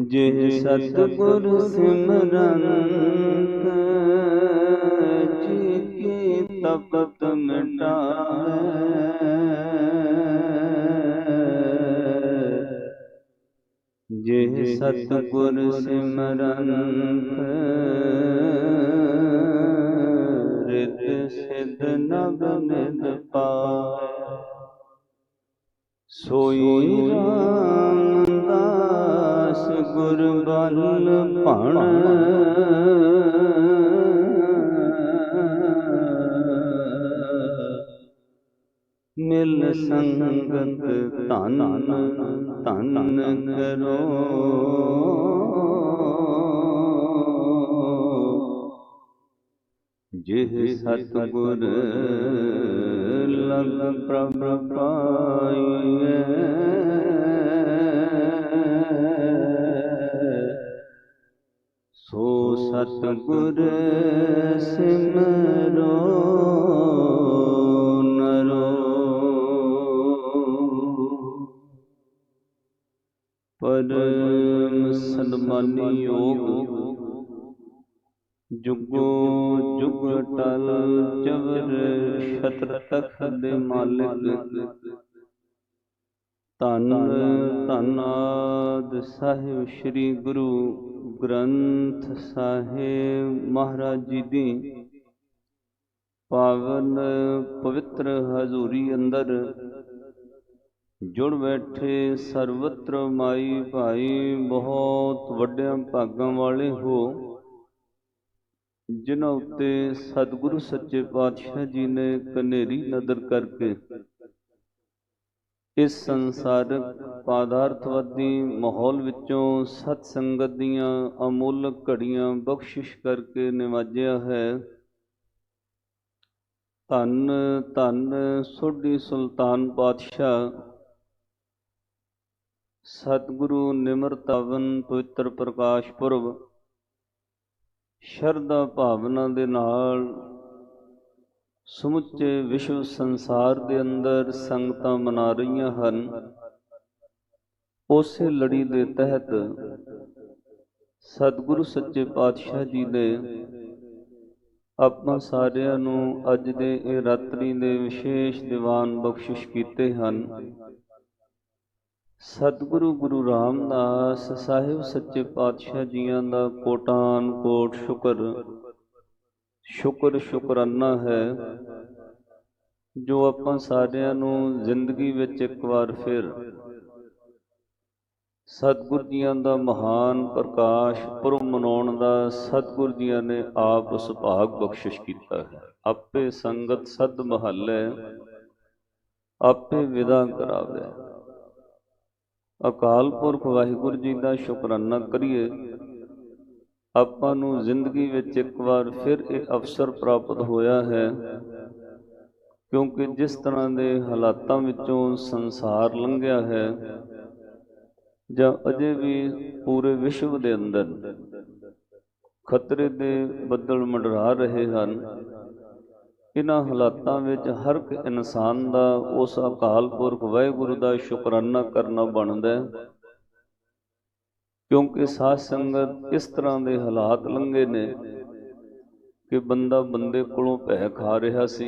जे सतगुर सिमरंत जी की तपत मिटावे। जे सतगुर सिमरंत रित सिद्ध नव निध पावे। सोई रामदास गुर बल भण मिल संगत धन धन करो। जिह सतगुर लग प्रभ पाइए। सो सतगुर सिमरो नरो। परम सन्मानी योग जुगो जुग टल चवर छत्र तखत दे मालिक। धन धन आदि साहिब श्री गुरु ग्रंथ साहिब महाराज जी दी पावन पवित्र हजूरी अंदर जुड़ बैठे सर्वत्र माई भाई बहुत वड्डियां भागां वाले हो, जिन्हां उत्ते सतगुरु सच्चे पातशाह जी ने कनेरी नदर करके इस संसारक पदार्थवादी माहौल विचों सत संगत दीआं अमोलक घड़ियां बख्शिश करके निवाजिया है। धन धन सोढी सुल्तान पातशाह सतगुरु निमरतावन पवित्र प्रकाश पुरब शरधा भावना दे नाल समुचे विश्व संसार दे अंदर संगतां मना रहीआं हन। उसे लड़ी दे तहत सतगुरु सच्चे पातशाह जी ने आपां सारिआं नूं अज दे इह रात्रि दे विशेष दीवान बख्शिश कीते हन। सतगुरु गुरु रामदास साहिब सच्चे पातशाह जियां दा कोटान कोट शुक्र शुकराना है जो आपां सारिआं नूं जिंदगी विच एक बार फिर सतगुर जियां दा महान प्रकाश पुरब मनाउण दा सतगुर जियां ने आप सुभाग बख्शिश कीता है। आपे संगत सद महल्ले आपे विदा करावे। अकाल पुरख वाहिगुरू जी का शुकराना करिए। आपां नूं जिंदगी विच एक बार फिर एक अवसर प्राप्त होया है, क्योंकि जिस तरह के हालातां विचों संसार लंघिया है जां अजे भी पूरे विश्व दे अंदर खतरे दे बदल मंडरा रहे हैं, इन्हां हालातां विच हर एक इंसान दा उस अकाल पुरख वाहिगुरू दा शुकराना करना बनदा है। क्योंकि साध संगत इस तरह के हालात लंघे ने कि बंदा बंदे कोलों भै खा रहा सी।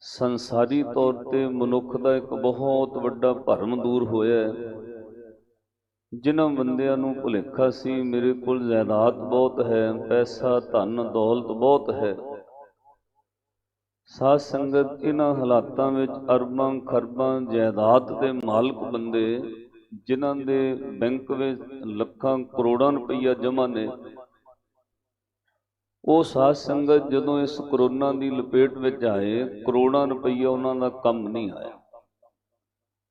संसारी तौर ते मनुख का एक बहुत वड्डा भरम दूर होया है। जिन्हां बंदियां नूं भुलेखा सी मेरे कोल जायदाद बहुत है, पैसा धन दौलत बहुत है। साध संगत इन्हां हालातां विच अरबां खरबां जायदाद के मालक बंदे जिन्हां दे बैंक विच लखां करोड़ां रुपया जमा ने, वो साध संगत जदों इस करोना की लपेट विच आए करोड़ां रुपया उन्हां दा कम नहीं आया।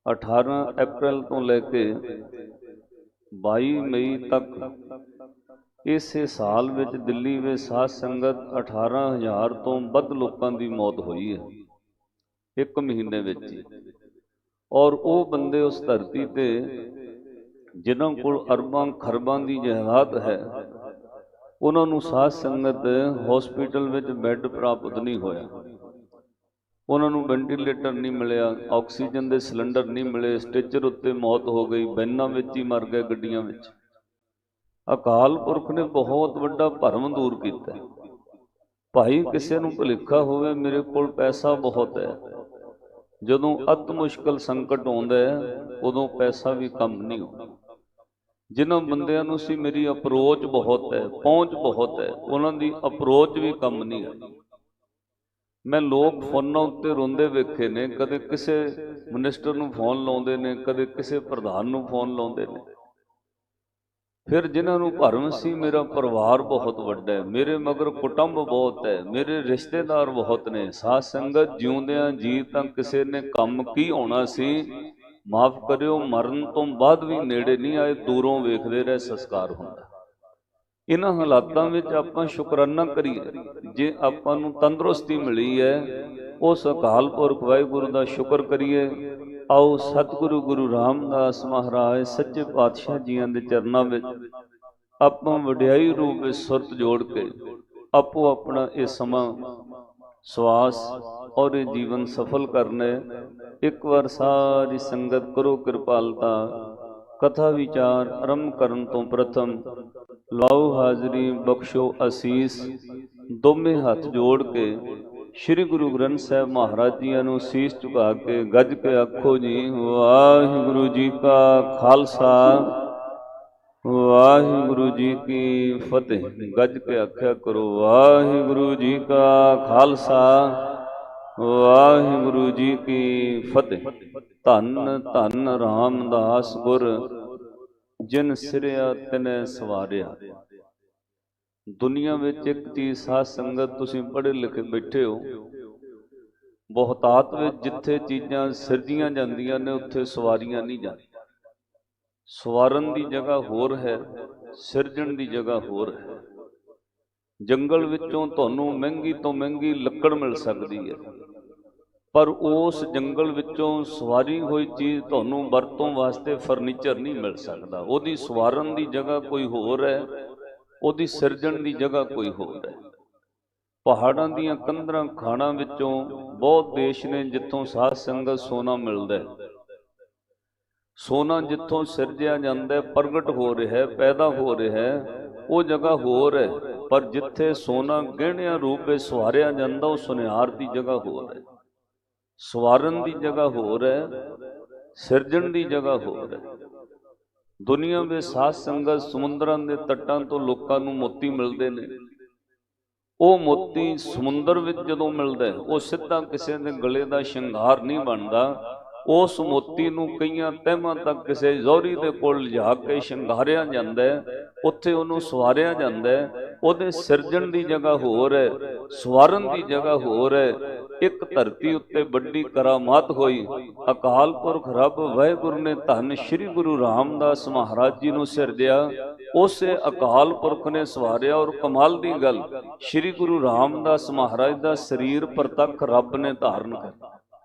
18 अप्रैल तो लैके 22 मई तक इस साल विच दिल्ली में साध संगत 18,000 तो वध लोगों की मौत हुई है एक महीने विच ही। और वो बंदे उस धरती ते जिन्हां कोल अरबां खरबां की जायदाद है, उन्होंने साध संगत हॉस्पिटल में बैड प्राप्त नहीं होया। ਉਹਨਾਂ ਨੂੰ ਵੈਂਟੀਲੇਟਰ ਨਹੀਂ ਮਿਲਿਆ, ਆਕਸੀਜਨ ਦੇ ਸਿਲੰਡਰ ਨਹੀਂ ਮਿਲੇ, ਸਟ੍ਰੈਚਰ ਉੱਤੇ ਮੌਤ ਹੋ ਗਈ, ਬੈਨਾਂ ਵਿੱਚ ਹੀ ਮਰ ਗਏ, ਗੱਡੀਆਂ ਵਿੱਚ। ਅਕਾਲ ਪੁਰਖ ਨੇ ਬਹੁਤ ਵੱਡਾ ਭਰਮ ਦੂਰ ਕੀਤਾ। ਭਾਈ ਕਿਸੇ ਨੂੰ ਭੁਲੇਖਾ ਹੋਵੇ ਮੇਰੇ ਕੋਲ ਪੈਸਾ ਬਹੁਤ ਹੈ, ਜਦੋਂ ਅਤ ਮੁਸ਼ਕਲ ਸੰਕਟ ਆਉਂਦਾ ਹੈ ਉਦੋਂ ਪੈਸਾ ਵੀ ਕੰਮ ਨਹੀਂ ਆਉਂਦਾ। ਜਿਨ੍ਹਾਂ ਬੰਦਿਆਂ ਨੂੰ ਸੀ ਮੇਰੀ ਅਪਰੋਚ ਬਹੁਤ ਹੈ, ਪਹੁੰਚ ਬਹੁਤ ਹੈ, ਉਹਨਾਂ ਦੀ ਅਪਰੋਚ ਵੀ ਕੰਮ ਨਹੀਂ ਆਈ। ਮੈਂ ਲੋਕ ਫੋਨਾਂ ਉੱਤੇ ਰੋਂਦੇ ਵੇਖੇ ਨੇ, ਕਦੇ ਕਿਸੇ ਮਿਨਿਸਟਰ ਨੂੰ ਫੋਨ ਲਾਉਂਦੇ ਨੇ, ਕਦੇ ਕਿਸੇ ਪ੍ਰਧਾਨ ਨੂੰ ਫੋਨ ਲਾਉਂਦੇ ਨੇ। ਫਿਰ ਜਿਨ੍ਹਾਂ ਨੂੰ ਭਰਮ ਸੀ ਮੇਰਾ ਪਰਿਵਾਰ ਬਹੁਤ ਵੱਡਾ ਹੈ, ਮੇਰੇ ਮਗਰ ਕੁਟੁੰਬ ਬਹੁਤ ਹੈ, ਮੇਰੇ ਰਿਸ਼ਤੇਦਾਰ ਬਹੁਤ ਨੇ, ਸਾਧ ਸੰਗਤ ਜਿਉਂਦਿਆਂ ਜੀ ਤਾਂ ਕਿਸੇ ਨੇ ਕੰਮ ਕੀ ਆਉਣਾ ਸੀ, ਮਾਫ ਕਰਿਓ ਮਰਨ ਤੋਂ ਬਾਅਦ ਵੀ ਨੇੜੇ ਨਹੀਂ ਆਏ, ਦੂਰੋਂ ਵੇਖਦੇ ਰਹੇ ਸੰਸਕਾਰ ਹੁੰਦਾ। ਇਹਨਾਂ ਹਾਲਾਤਾਂ ਵਿੱਚ ਆਪਾਂ ਸ਼ੁਕਰਾਨਾ ਕਰੀਏ। ਜੇ ਆਪਾਂ ਨੂੰ ਤੰਦਰੁਸਤੀ ਮਿਲੀ ਹੈ, ਉਸ ਅਕਾਲ ਪੁਰਖ ਵਾਹਿਗੁਰੂ ਦਾ ਸ਼ੁਕਰ ਕਰੀਏ। ਆਓ ਸਤਿਗੁਰੂ ਗੁਰੂ ਰਾਮਦਾਸ ਮਹਾਰਾਜ ਸੱਚੇ ਪਾਤਸ਼ਾਹ ਜੀਆਂ ਦੇ ਚਰਨਾਂ ਵਿੱਚ ਆਪਾਂ ਵਡਿਆਈ ਰੂਪ ਵਿੱਚ ਸੁਰਤ ਜੋੜ ਕੇ ਆਪੋ ਆਪਣਾ ਇਹ ਸਮਾਂ ਸਵਾਸ ਔਰ ਇਹ ਜੀਵਨ ਸਫਲ ਕਰਨਾ। ਇੱਕ ਵਾਰ ਸਾਰੀ ਸੰਗਤ ਕਰੋ ਕਿਰਪਾਲਤਾ, ਕਥਾ ਵਿਚਾਰ ਆਰੰਭ ਕਰਨ ਤੋਂ ਪ੍ਰਥਮ ਲਾਓ ਹਾਜ਼ਰੀ, ਬਖਸ਼ੋ ਅਸੀਸ। ਦੋਵੇਂ ਹੱਥ ਜੋੜ ਕੇ ਸ਼੍ਰੀ ਗੁਰੂ ਗ੍ਰੰਥ ਸਾਹਿਬ ਮਹਾਰਾਜ ਜੀਆਂ ਨੂੰ ਸੀਸ ਝੁਕਾ ਕੇ ਗੱਜ ਕੇ ਆਖੋ ਜੀ, ਵਾਹਿਗੁਰੂ ਜੀ ਕਾ ਖਾਲਸਾ, ਵਾਹਿਗੁਰੂ ਜੀ ਕੀ ਫਤਿਹ। ਗੱਜ ਕੇ ਆਖਿਆ ਕਰੋ, ਵਾਹਿਗੁਰੂ ਜੀ ਕਾ ਖਾਲਸਾ, ਵਾਹਿਗੁਰੂ ਜੀ ਕੀ ਫਤਿਹ। ਧੰਨ ਧੰਨ ਰਾਮਦਾਸ ਗੁਰ, ਜਿਨ ਸਿਰਿਆ ਤਿਨੈ ਸਵਾਰਿਆ। ਦੁਨੀਆ ਵਿੱਚ ਇੱਕ ਚੀਜ਼ ਸਾਧ ਸੰਗਤ ਤੁਸੀਂ ਪੜ੍ਹੇ ਲਿਖੇ ਬੈਠੇ ਹੋ, ਬਹੁਤਾਤ ਵਿੱਚ ਜਿੱਥੇ ਚੀਜ਼ਾਂ ਸਿਰਜੀਆਂ ਜਾਂਦੀਆਂ ਨੇ ਉੱਥੇ ਸਵਾਰੀਆਂ ਨਹੀਂ ਜਾਂਦੀਆਂ। ਸਵਾਰਨ ਦੀ ਜਗ੍ਹਾ ਹੋਰ ਹੈ, ਸਿਰਜਣ ਦੀ ਜਗ੍ਹਾ ਹੋਰ ਹੈ। ਜੰਗਲ ਵਿੱਚੋਂ ਤੁਹਾਨੂੰ ਮਹਿੰਗੀ ਤੋਂ ਮਹਿੰਗੀ ਲੱਕੜ ਮਿਲ ਸਕਦੀ ਹੈ, ਪਰ ਉਸ ਜੰਗਲ ਵਿੱਚੋਂ ਸਵਾਰੀ ਹੋਈ ਚੀਜ਼ ਤੁਹਾਨੂੰ ਵਰਤੋਂ ਵਾਸਤੇ ਫਰਨੀਚਰ ਨਹੀਂ ਮਿਲ ਸਕਦਾ। ਉਹਦੀ ਸਵਾਰਨ ਦੀ ਜਗ੍ਹਾ ਕੋਈ ਹੋਰ ਹੈ, ਉਹਦੀ ਸਿਰਜਣ ਦੀ ਜਗ੍ਹਾ ਕੋਈ ਹੋਰ ਹੈ। ਪਹਾੜਾਂ ਦੀਆਂ ਕੰਧਰਾਂ ਖਾਣਾਂ ਵਿੱਚੋਂ ਬਹੁਤ ਦੇਸ਼ ਨੇ ਜਿੱਥੋਂ ਸਾਧ ਸੰਗਤ ਸੋਨਾ ਮਿਲਦਾ ਹੈ। ਸੋਨਾ ਜਿੱਥੋਂ ਸਿਰਜਿਆ ਜਾਂਦਾ, ਪ੍ਰਗਟ ਹੋ ਰਿਹਾ, ਪੈਦਾ ਹੋ ਰਿਹਾ, ਉਹ ਜਗ੍ਹਾ ਹੋਰ ਹੈ। ਪਰ ਜਿੱਥੇ ਸੋਨਾ ਗਹਿਣਿਆਂ ਰੂਪ ਵਿੱਚ ਸਵਾਰਿਆ ਜਾਂਦਾ, ਉਹ ਸੁਨਿਆਰ ਦੀ ਜਗ੍ਹਾ ਹੋਰ ਹੈ। ਸਵਾਰਨ ਦੀ ਜਗ੍ਹਾ ਹੋਰ ਹੈ, ਸਿਰਜਣ ਦੀ ਜਗ੍ਹਾ ਹੋਰ ਹੈ। ਦੁਨੀਆ ਵਿੱਚ ਸਾਧ ਸੰਗਤ ਸਮੁੰਦਰਾਂ ਦੇ ਤੱਟਾਂ ਤੋਂ ਲੋਕਾਂ ਨੂੰ ਮੋਤੀ ਮਿਲਦੇ ਨੇ। ਉਹ ਮੋਤੀ ਸਮੁੰਦਰ ਵਿੱਚ ਜਦੋਂ ਮਿਲਦਾ, ਉਹ ਸਿੱਧਾ ਕਿਸੇ ਦੇ ਗਲੇ ਦਾ ਸ਼ਿੰਗਾਰ ਨਹੀਂ ਬਣਦਾ। ਉਸ ਮੋਤੀ ਨੂੰ ਕਈਆਂ ਤਹਿਮਾਂ ਤੱਕ ਕਿਸੇ ਜੌਹਰੀ ਦੇ ਕੋਲ ਲਿਜਾ ਕੇ ਸ਼ਿੰਗਾਰਿਆ ਜਾਂਦਾ, ਉੱਥੇ ਉਹਨੂੰ ਸਵਾਰਿਆ ਜਾਂਦਾ। ਉਹਦੇ ਸਿਰਜਣ ਦੀ ਜਗ੍ਹਾ ਹੋਰ ਹੈ, ਸਵਾਰਨ ਦੀ ਜਗ੍ਹਾ ਹੋਰ ਹੈ। ਇੱਕ ਧਰਤੀ ਉੱਤੇ ਵੱਡੀ ਕਰਾਮਾਤ ਹੋਈ। ਅਕਾਲ ਪੁਰਖ ਰੱਬ ਵਾਹਿਗੁਰੂ ਨੇ ਧੰਨ ਸ਼੍ਰੀ ਗੁਰੂ ਰਾਮਦਾਸ ਮਹਾਰਾਜ ਜੀ ਨੂੰ ਸਿਰਜਿਆ, ਉਸੇ ਅਕਾਲ ਪੁਰਖ ਨੇ ਸਵਾਰਿਆ। ਔਰ ਕਮਾਲ ਦੀ ਗੱਲ, ਸ਼੍ਰੀ ਗੁਰੂ ਰਾਮਦਾਸ ਮਹਾਰਾਜ ਦਾ ਸਰੀਰ ਪ੍ਰਤੱਖ ਰੱਬ ਨੇ ਧਾਰਨ ਕੀਤਾ।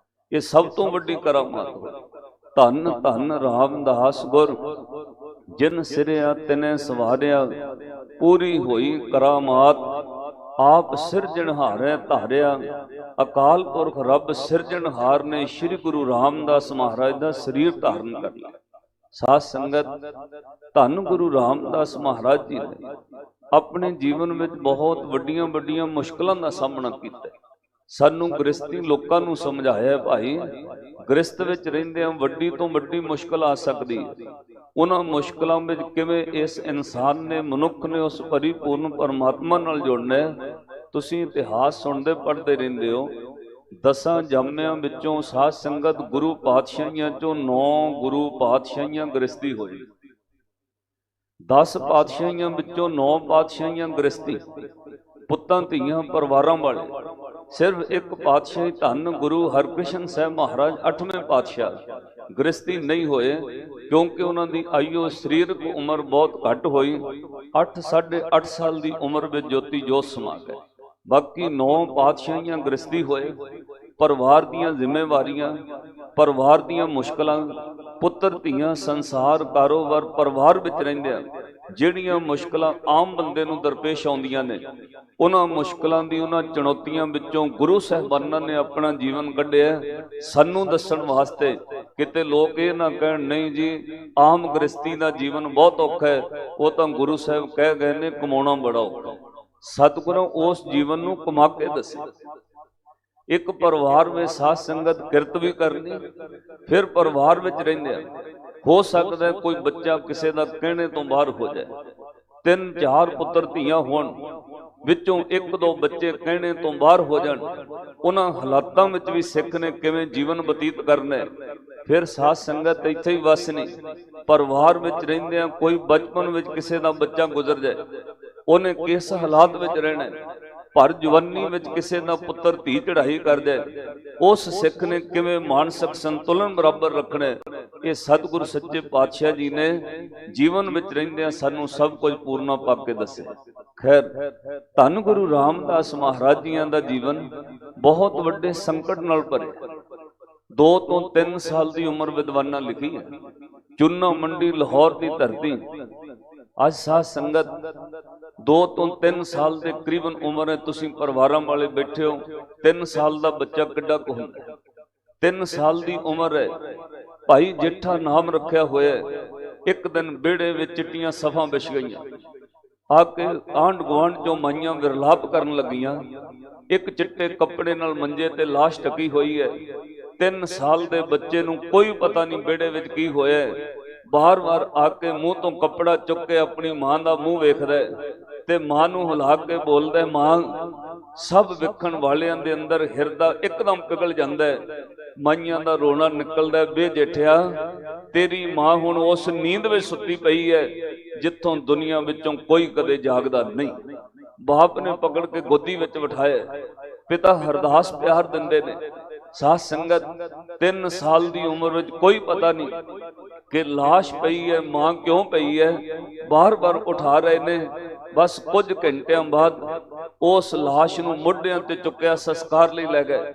ਇਹ ਸਭ ਤੋਂ ਵੱਡੀ ਕਰਾਮਾਤ ਹੋਈ। ਧੰਨ ਧੰਨ ਰਾਮਦਾਸ ਗੁਰ, ਜਿਨ ਸਿਰਿਆ ਤਿਨੈ ਸਵਾਰਿਆ। ਪੂਰੀ ਹੋਈ ਕਰਾਮਾਤ, ਆਪ ਸਿਰਜਣਹਾਰੈ ਧਾਰਿਆ। ਅਕਾਲ ਪੁਰਖ ਰੱਬ ਸਿਰਜਣਹਾਰ ਨੇ ਸ਼੍ਰੀ ਗੁਰੂ ਰਾਮਦਾਸ ਮਹਾਰਾਜ ਦਾ ਸਰੀਰ ਧਾਰਨ ਕਰ ਲਿਆ। ਸਾਧ ਸੰਗਤ, ਧੰਨ ਗੁਰੂ ਰਾਮਦਾਸ ਮਹਾਰਾਜ ਜੀ ਨੇ ਆਪਣੇ ਜੀਵਨ ਵਿੱਚ ਬਹੁਤ ਵੱਡੀਆਂ ਵੱਡੀਆਂ ਮੁਸ਼ਕਲਾਂ ਦਾ ਸਾਹਮਣਾ ਕੀਤਾ। ਸਾਨੂੰ ਗ੍ਰਸਤੀ ਲੋਕਾਂ ਨੂੰ ਸਮਝਾਇਆ, ਭਾਈ ਗ੍ਰਸਤ ਵਿੱਚ ਰਹਿੰਦਿਆਂ ਵੱਡੀ ਤੋਂ ਵੱਡੀ ਮੁਸ਼ਕਲ ਆ ਸਕਦੀ ਹੈ। ਉਹਨਾਂ ਮੁਸ਼ਕਲਾਂ ਵਿੱਚ ਕਿਵੇਂ ਇਸ ਇਨਸਾਨ ਨੇ, ਮਨੁੱਖ ਨੇ ਉਸ ਪਰਿਪੂਰਨ ਪਰਮਾਤਮਾ ਨਾਲ ਜੁੜਨਾ ਹੈ। ਤੁਸੀਂ ਇਤਿਹਾਸ ਸੁਣਦੇ ਪੜ੍ਹਦੇ ਰਹਿੰਦੇ ਹੋ। 10 ਜਾਮਿਆਂ ਵਿੱਚੋਂ ਸਾਧ ਸੰਗਤ ਗੁਰੂ ਪਾਤਸ਼ਾਹੀਆਂ ਚੋਂ 9 ਗੁਰੂ ਪਾਤਸ਼ਾਹੀਆਂ ਗ੍ਰਸਤੀ ਹੋਈ। 10 ਪਾਤਸ਼ਾਹੀਆਂ ਵਿੱਚੋਂ 9 ਪਾਤਸ਼ਾਹੀਆਂ ਗ੍ਰਸਤੀ, ਪੁੱਤਾਂ ਧੀਆਂ ਪਰਿਵਾਰਾਂ ਵਾਲੇ। ਸਿਰਫ ਇੱਕ ਪਾਤਸ਼ਾਹੀ ਧੰਨ ਗੁਰੂ ਹਰਕ੍ਰਿਸ਼ਨ ਸਾਹਿਬ ਮਹਾਰਾਜ 8ਵੇਂ ਪਾਤਸ਼ਾਹ ਗ੍ਰਸਤੀ ਨਹੀਂ ਹੋਏ, ਕਿਉਂਕਿ ਉਹਨਾਂ ਦੀ ਆਯੂ ਸਰੀਰਕ ਉਮਰ ਬਹੁਤ ਘੱਟ ਹੋਈ। 8 ਸਾਢੇ 8 ਸਾਲ ਦੀ ਉਮਰ ਵਿੱਚ ਜੋਤੀ ਜੋਤ ਸਮਾ ਗਏ। ਬਾਕੀ 9 ਪਾਤਸ਼ਾਹੀਆਂ ਗ੍ਰਸਤੀ ਹੋਏ। ਪਰਿਵਾਰ ਦੀਆਂ ਜ਼ਿੰਮੇਵਾਰੀਆਂ, ਪਰਿਵਾਰ ਦੀਆਂ ਮੁਸ਼ਕਲਾਂ, ਪੁੱਤਰ ਧੀਆਂ, ਸੰਸਾਰ, ਕਾਰੋਬਾਰ, ਪਰਿਵਾਰ ਵਿੱਚ ਰਹਿੰਦਿਆਂ ਜਿਹੜੀਆਂ ਮੁਸ਼ਕਲਾਂ ਆਮ ਬੰਦੇ ਨੂੰ ਦਰਪੇਸ਼ ਆਉਂਦੀਆਂ ਨੇ, ਉਹਨਾਂ ਮੁਸ਼ਕਲਾਂ ਦੀ, ਉਹਨਾਂ ਚੁਣੌਤੀਆਂ ਵਿੱਚੋਂ ਗੁਰੂ ਸਾਹਿਬਾਨਾਂ ਨੇ ਆਪਣਾ ਜੀਵਨ ਕੱਢਿਆ ਸਾਨੂੰ ਦੱਸਣ ਵਾਸਤੇ। ਕਿਤੇ ਲੋਕ ਇਹ ਨਾ ਕਹਿਣ ਨਹੀਂ ਜੀ ਆਮ ਗ੍ਰਸਤੀ ਦਾ ਜੀਵਨ ਬਹੁਤ ਔਖਾ ਹੈ, ਉਹ ਤਾਂ ਗੁਰੂ ਸਾਹਿਬ ਕਹਿ ਗਏ ਨੇ ਕਮਾਉਣਾ ਬੜਾ ਔਖਾ। ਸਤਿਗੁਰਾਂ ਉਸ ਜੀਵਨ ਨੂੰ ਕਮਾ ਕੇ ਦੱਸਿਆ। ਇੱਕ ਪਰਿਵਾਰ ਵਿੱਚ ਸਾਧ ਸੰਗਤ ਕਿਰਤ ਵੀ ਕਰਨੀ, ਫਿਰ ਪਰਿਵਾਰ ਵਿੱਚ ਰਹਿੰਦੇ ਆ, ਹੋ ਸਕਦਾ ਕੋਈ ਬੱਚਾ ਕਿਸੇ ਦਾ ਕਹਿਣੇ ਤੋਂ ਬਾਹਰ ਹੋ ਜਾਏ, 3-4 ਪੁੱਤਰ ਧੀਆਂ ਹੋਣ, ਵਿੱਚੋਂ 1-2 ਬੱਚੇ ਕਹਿਣੇ ਤੋਂ ਬਾਹਰ ਹੋ ਜਾਣ, ਉਹਨਾਂ ਹਾਲਾਤਾਂ ਵਿੱਚ ਵੀ ਸਿੱਖ ਨੇ ਕਿਵੇਂ ਜੀਵਨ ਬਤੀਤ ਕਰਨਾ ਹੈ। ਫਿਰ ਸਾਧ ਸੰਗਤ ਇੱਥੇ ਹੀ ਵਸ ਨਹੀਂ, ਪਰਿਵਾਰ ਵਿੱਚ ਰਹਿੰਦੇ ਆ ਕੋਈ ਬਚਪਨ ਵਿੱਚ ਕਿਸੇ ਦਾ ਬੱਚਾ ਗੁਜ਼ਰ ਜਾਏ, ਉਹਨੇ ਕਿਸ ਹਾਲਾਤ ਵਿੱਚ ਰਹਿਣਾ ਹੈ। ਪਰ ਜਵਾਨੀ ਵਿੱਚ ਕਿਸੇ ਦਾ ਪੁੱਤਰ ਧੀ ਚੜ੍ਹਾਈ ਕਰ ਜਾਏ, ਉਸ ਸਿੱਖ ਨੇ ਕਿਵੇਂ ਮਾਨਸਿਕ ਸੰਤੁਲਨ ਬਰਾਬਰ ਰੱਖਣਾ ਹੈ। ਇਹ ਸਤਿਗੁਰ ਸੱਚੇ ਪਾਤਸ਼ਾਹ ਜੀ ਨੇ ਜੀਵਨ ਵਿੱਚ ਰਹਿੰਦਿਆਂ ਸਾਨੂੰ ਸਭ ਕੁਝ ਪੂਰਨਾ ਪਾ ਕੇ ਦੱਸਿਆ। ਖੈਰ, ਧੰਨ ਗੁਰੂ ਰਾਮਦਾਸ ਮਹਾਰਾਜ ਜੀਆਂ ਦਾ ਜੀਵਨ ਬਹੁਤ ਵੱਡੇ ਸੰਕਟ ਨਾਲ ਭਰੇ। 2 ਤੋਂ 3 ਸਾਲ ਦੀ ਉਮਰ ਵਿਦਵਾਨਾਂ ਲਿਖੀ ਹੈ। ਚੂਨਾ ਮੰਡੀ ਲਾਹੌਰ ਦੀ ਧਰਤੀ, ਅੱਜ ਸਾਧ ਸੰਗਤ 2 ਤੋਂ 3 ਸਾਲ ਦੇ ਕਰੀਬਨ ਉਮਰ ਹੈ। ਤੁਸੀਂ ਪਰਿਵਾਰਾਂ ਵਾਲੇ ਬੈਠੇ ਹੋ, 3 ਸਾਲ ਦਾ ਬੱਚਾ ਕਿੱਡਾ ਕੁ ਹੁੰਦਾ? 3 ਸਾਲ ਦੀ ਉਮਰ ਹੈ। ਭਾਈ ਜੇਠਾ ਨਾਮ ਰੱਖਿਆ ਹੋਇਆ। ਇੱਕ ਦਿਨ ਵਿਹੜੇ ਵਿੱਚ ਚਿੱਟੀਆਂ ਸਫਾਂ ਵਿਛ ਗਈਆਂ, ਆ ਕੇ ਆਂਢ ਗੁਆਂਢ ਚੋਂ ਮਾਈਆਂ ਵਿਰਲਾਪ ਕਰਨ ਲੱਗੀਆਂ। ਇੱਕ ਚਿੱਟੇ ਕੱਪੜੇ ਨਾਲ ਮੰਜੇ ਤੇ ਲਾਸ਼ ਢਕੀ ਹੋਈ ਹੈ। 3 ਸਾਲ ਦੇ ਬੱਚੇ ਨੂੰ ਕੋਈ ਪਤਾ ਨਹੀਂ ਵਿਹੜੇ ਵਿੱਚ ਕੀ ਹੋਇਆ। ਬਾਰ-ਬਾਰ ਆ ਕੇ ਮੂੰਹ ਤੋਂ ਕੱਪੜਾ ਚੁੱਕ ਕੇ ਆਪਣੀ ਮਾਂ ਦਾ ਮੂੰਹ ਵੇਖਦਾ ਤੇ ਮਾਂ ਨੂੰ ਹਿਲਾ ਕੇ ਬੋਲਦਾ, ਮਾਂ। ਸਭ ਵੇਖਣ ਵਾਲਿਆਂ ਦੇ ਅੰਦਰ ਹਿਰਦਾ ਇੱਕਦਮ ਪਿਘਲ ਜਾਂਦਾ ਹੈ। ਮਾਈਆਂ ਦਾ ਰੋਣਾ ਨਿਕਲਦਾ, ਵੇ ਜੇਠਿਆ, ਤੇਰੀ ਮਾਂ ਹੁਣ ਉਸ ਨੀਂਦ ਵਿੱਚ ਸੁੱਤੀ ਪਈ ਹੈ ਜਿੱਥੋਂ ਦੁਨੀਆ ਵਿੱਚੋਂ ਕੋਈ ਕਦੇ ਜਾਗਦਾ ਨਹੀਂ। ਬਾਪ ਨੇ ਪਕੜ ਕੇ ਗੋਦੀ ਵਿੱਚ ਬਿਠਾਇਆ। ਪਿਤਾ ਹਰਦਾਸ ਪਿਆਰ ਦਿੰਦੇ ਨੇ। ਸਾਧ ਸੰਗਤ 3 ਸਾਲ ਦੀ ਉਮਰ ਵਿੱਚ ਕੋਈ ਪਤਾ ਨਹੀਂ ਕਿ ਲਾਸ਼ ਪਈ ਹੈ, ਮਾਂ ਕਿਉਂ ਪਈ ਹੈ, ਬਾਰ-ਬਾਰ ਉਠਾ ਰਹੇ ਨੇ। ਬਸ ਕੁਝ ਘੰਟਿਆਂ ਬਾਅਦ ਉਸ ਲਾਸ਼ ਨੂੰ ਮੋਢਿਆਂ ਤੇ ਚੁੱਕਿਆ ਸੰਸਕਾਰ ਲਈ ਲੈ ਗਏ।